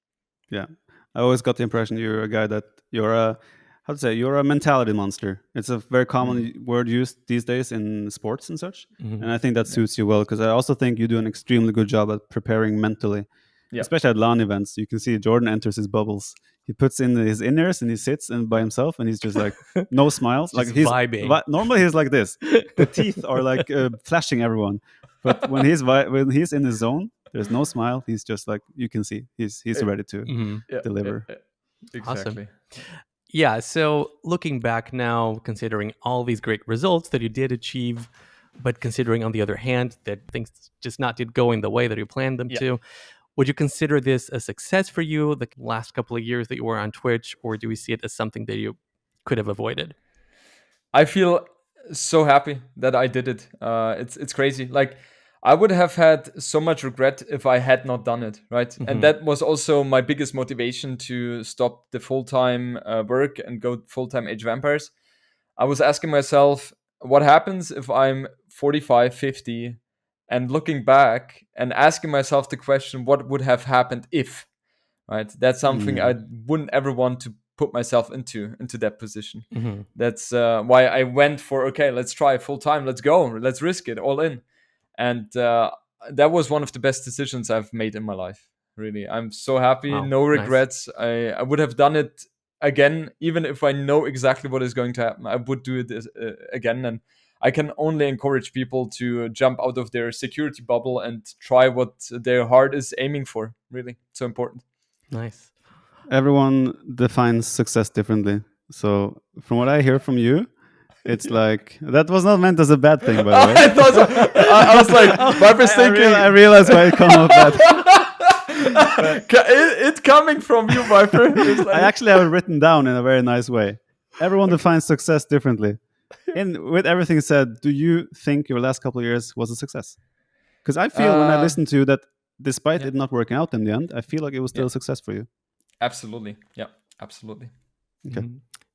[SPEAKER 2] Yeah, I always got the impression you're a guy that you're a mentality monster. It's a very common word used these days in sports and such. And I think that suits you well because I also think you do an extremely good job at preparing mentally, especially at LAN events. You can see JorDan enters his bubbles. He puts in his in-ears and he sits by himself and he's just like no smiles. Like he's
[SPEAKER 1] vibing.
[SPEAKER 2] Normally he's like this. The teeth are like flashing everyone. But when he's in his zone, there's no smile. He's just like, you can see he's ready to deliver.
[SPEAKER 3] Exactly.
[SPEAKER 1] Awesome. Yeah, so looking back now, considering all these great results that you did achieve, but considering on the other hand that things just not did go in the way that you planned them to, would you consider this a success for you, the last couple of years that you were on Twitch, or do we see it as something that you could have avoided?
[SPEAKER 3] I feel so happy that I did it. It's crazy. Like, I would have had so much regret if I had not done it, right? And that was also my biggest motivation to stop the full-time work and go full-time Age of Empires. I was asking myself, what happens if I'm 45, 50, and looking back and asking myself the question, what would have happened if, right? That's something I wouldn't ever want to put myself into that position. That's why I went for, okay, let's try full-time, let's go, let's risk it, all in. And that was one of the best decisions I've made in my life. Really, I'm so happy.
[SPEAKER 1] Wow,
[SPEAKER 3] no regrets.
[SPEAKER 1] Nice.
[SPEAKER 3] I would have done it again, even if I know exactly what is going to happen. I would do it again. And I can only encourage people to jump out of their security bubble and try what their heart is aiming for. Really, so important.
[SPEAKER 1] Nice.
[SPEAKER 2] Everyone defines success differently. So from what I hear from you, it's like, that was not meant as a bad thing, by the way.
[SPEAKER 3] I was like, Viper's thinking.
[SPEAKER 2] I realized why you come up with that.
[SPEAKER 3] It coming from you, Viper. Like,
[SPEAKER 2] I actually have it written down in a very nice way. Everyone defines success differently. And with everything said, do you think your last couple of years was a success? Because I feel when I listen to you that despite it not working out in the end, I feel like it was still a success for you.
[SPEAKER 3] Absolutely. Yeah, absolutely.
[SPEAKER 2] Okay.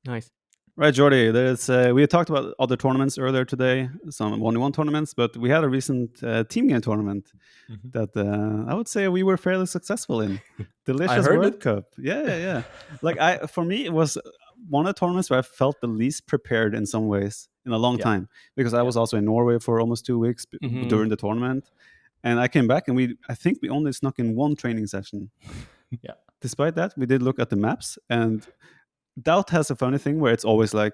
[SPEAKER 1] Nice.
[SPEAKER 2] Right, Jordi, we had talked about other tournaments earlier today, some 1v1 tournaments, but we had a recent team game tournament that I would say we were fairly successful in. Delicious World Cup. Yeah. Like for me, it was one of the tournaments where I felt the least prepared in some ways in a long time, because I was also in Norway for almost 2 weeks during the tournament. And I came back and I think we only snuck in one training session.
[SPEAKER 3] Yeah.
[SPEAKER 2] Despite that, we did look at the maps, and DauT has a funny thing where it's always like,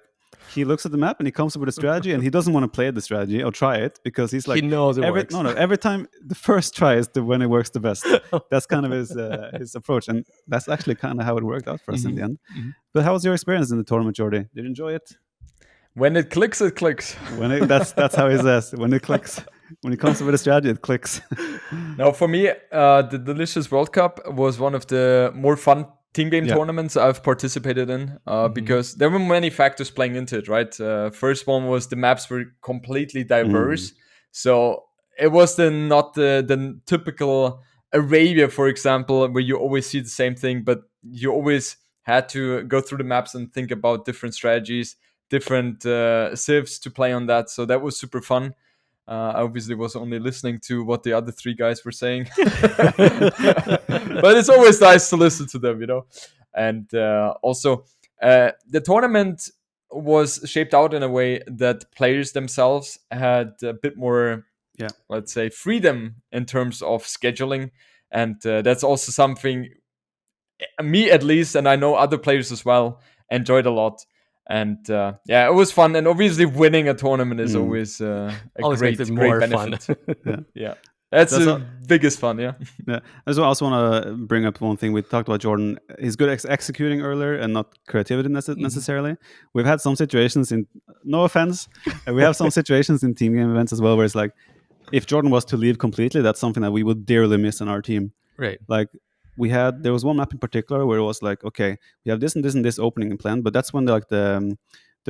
[SPEAKER 2] he looks at the map and he comes up with a strategy and he doesn't want to play the strategy or try it because he's like,
[SPEAKER 1] he knows it works.
[SPEAKER 2] No, every time the first try is when it works the best. That's kind of his approach, and that's actually kind of how it worked out for us in the end. But how was your experience in the tournament, Jordi? Did you enjoy it?
[SPEAKER 3] When it clicks, it clicks.
[SPEAKER 2] That's how he says. When it clicks, when he comes up with a strategy, it clicks.
[SPEAKER 3] Now, for me, the Delicious World Cup was one of the more fun team game tournaments I've participated in because there were many factors playing into it, right? First one was the maps were completely diverse. So it was not the typical Arabia, for example, where you always see the same thing, but you always had to go through the maps and think about different strategies, different civs to play on that. So that was super fun. I obviously was only listening to what the other 3 guys were saying. But it's always nice to listen to them, And also, the tournament was shaped out in a way that players themselves had a bit more, let's say, freedom in terms of scheduling. And that's also something, me at least, and I know other players as well, enjoyed a lot. And it was fun. And obviously, winning a tournament is always a great benefit.
[SPEAKER 2] Fun.
[SPEAKER 3] Yeah. That's the biggest fun,
[SPEAKER 2] Yeah. I also want to bring up one thing. We talked about JorDan. He's good at executing earlier and not creativity necessarily. We've had some situations no offense, we have some situations in team game events as well where it's like, if JorDan was to leave completely, that's something that we would dearly miss on our team.
[SPEAKER 1] Right.
[SPEAKER 2] Like, there was one map in particular where it was like, okay, we have this and this and this opening planned, but that's when the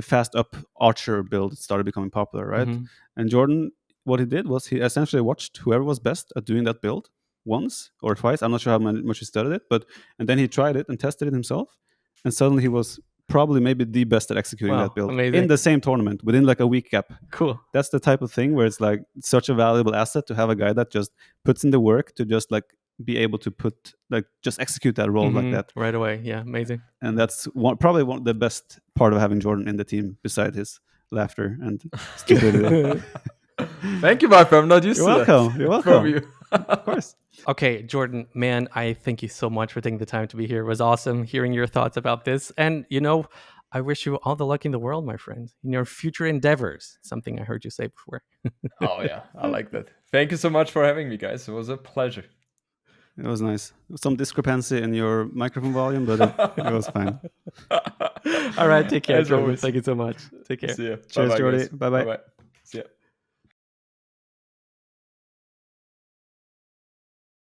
[SPEAKER 2] fast up archer build started becoming popular, right? And JorDan, what he did was he essentially watched whoever was best at doing that build once or twice. I'm not sure how much he studied it, and then he tried it and tested it himself, and suddenly he was probably maybe the best at executing that build in the same tournament within like a week gap.
[SPEAKER 1] Cool.
[SPEAKER 2] That's the type of thing where it's like such a valuable asset to have a guy that just puts in the work to just like be able to just execute that role like that
[SPEAKER 1] right away. Yeah, amazing.
[SPEAKER 2] And that's probably one of the best part of having JorDan in the team, beside his laughter and stupidity.
[SPEAKER 3] Thank you, Viper. I'm not used to
[SPEAKER 2] that. You're welcome.
[SPEAKER 3] From you.
[SPEAKER 2] Of course.
[SPEAKER 1] Okay, JorDan, man, I thank you so much for taking the time to be here. It was awesome hearing your thoughts about this. And, I wish you all the luck in the world, my friend, in your future endeavors. Something I heard you say before.
[SPEAKER 3] Oh, yeah. I like that. Thank you so much for having me, guys. It was a pleasure.
[SPEAKER 2] It was nice. Some discrepancy in your microphone volume, but it was fine.
[SPEAKER 1] All right, take care. Thank you so much. Take care.
[SPEAKER 3] See ya.
[SPEAKER 2] Cheers,
[SPEAKER 3] Bye-bye,
[SPEAKER 2] Jordy.
[SPEAKER 3] guys.
[SPEAKER 2] Bye-bye.
[SPEAKER 3] Bye-bye. See ya.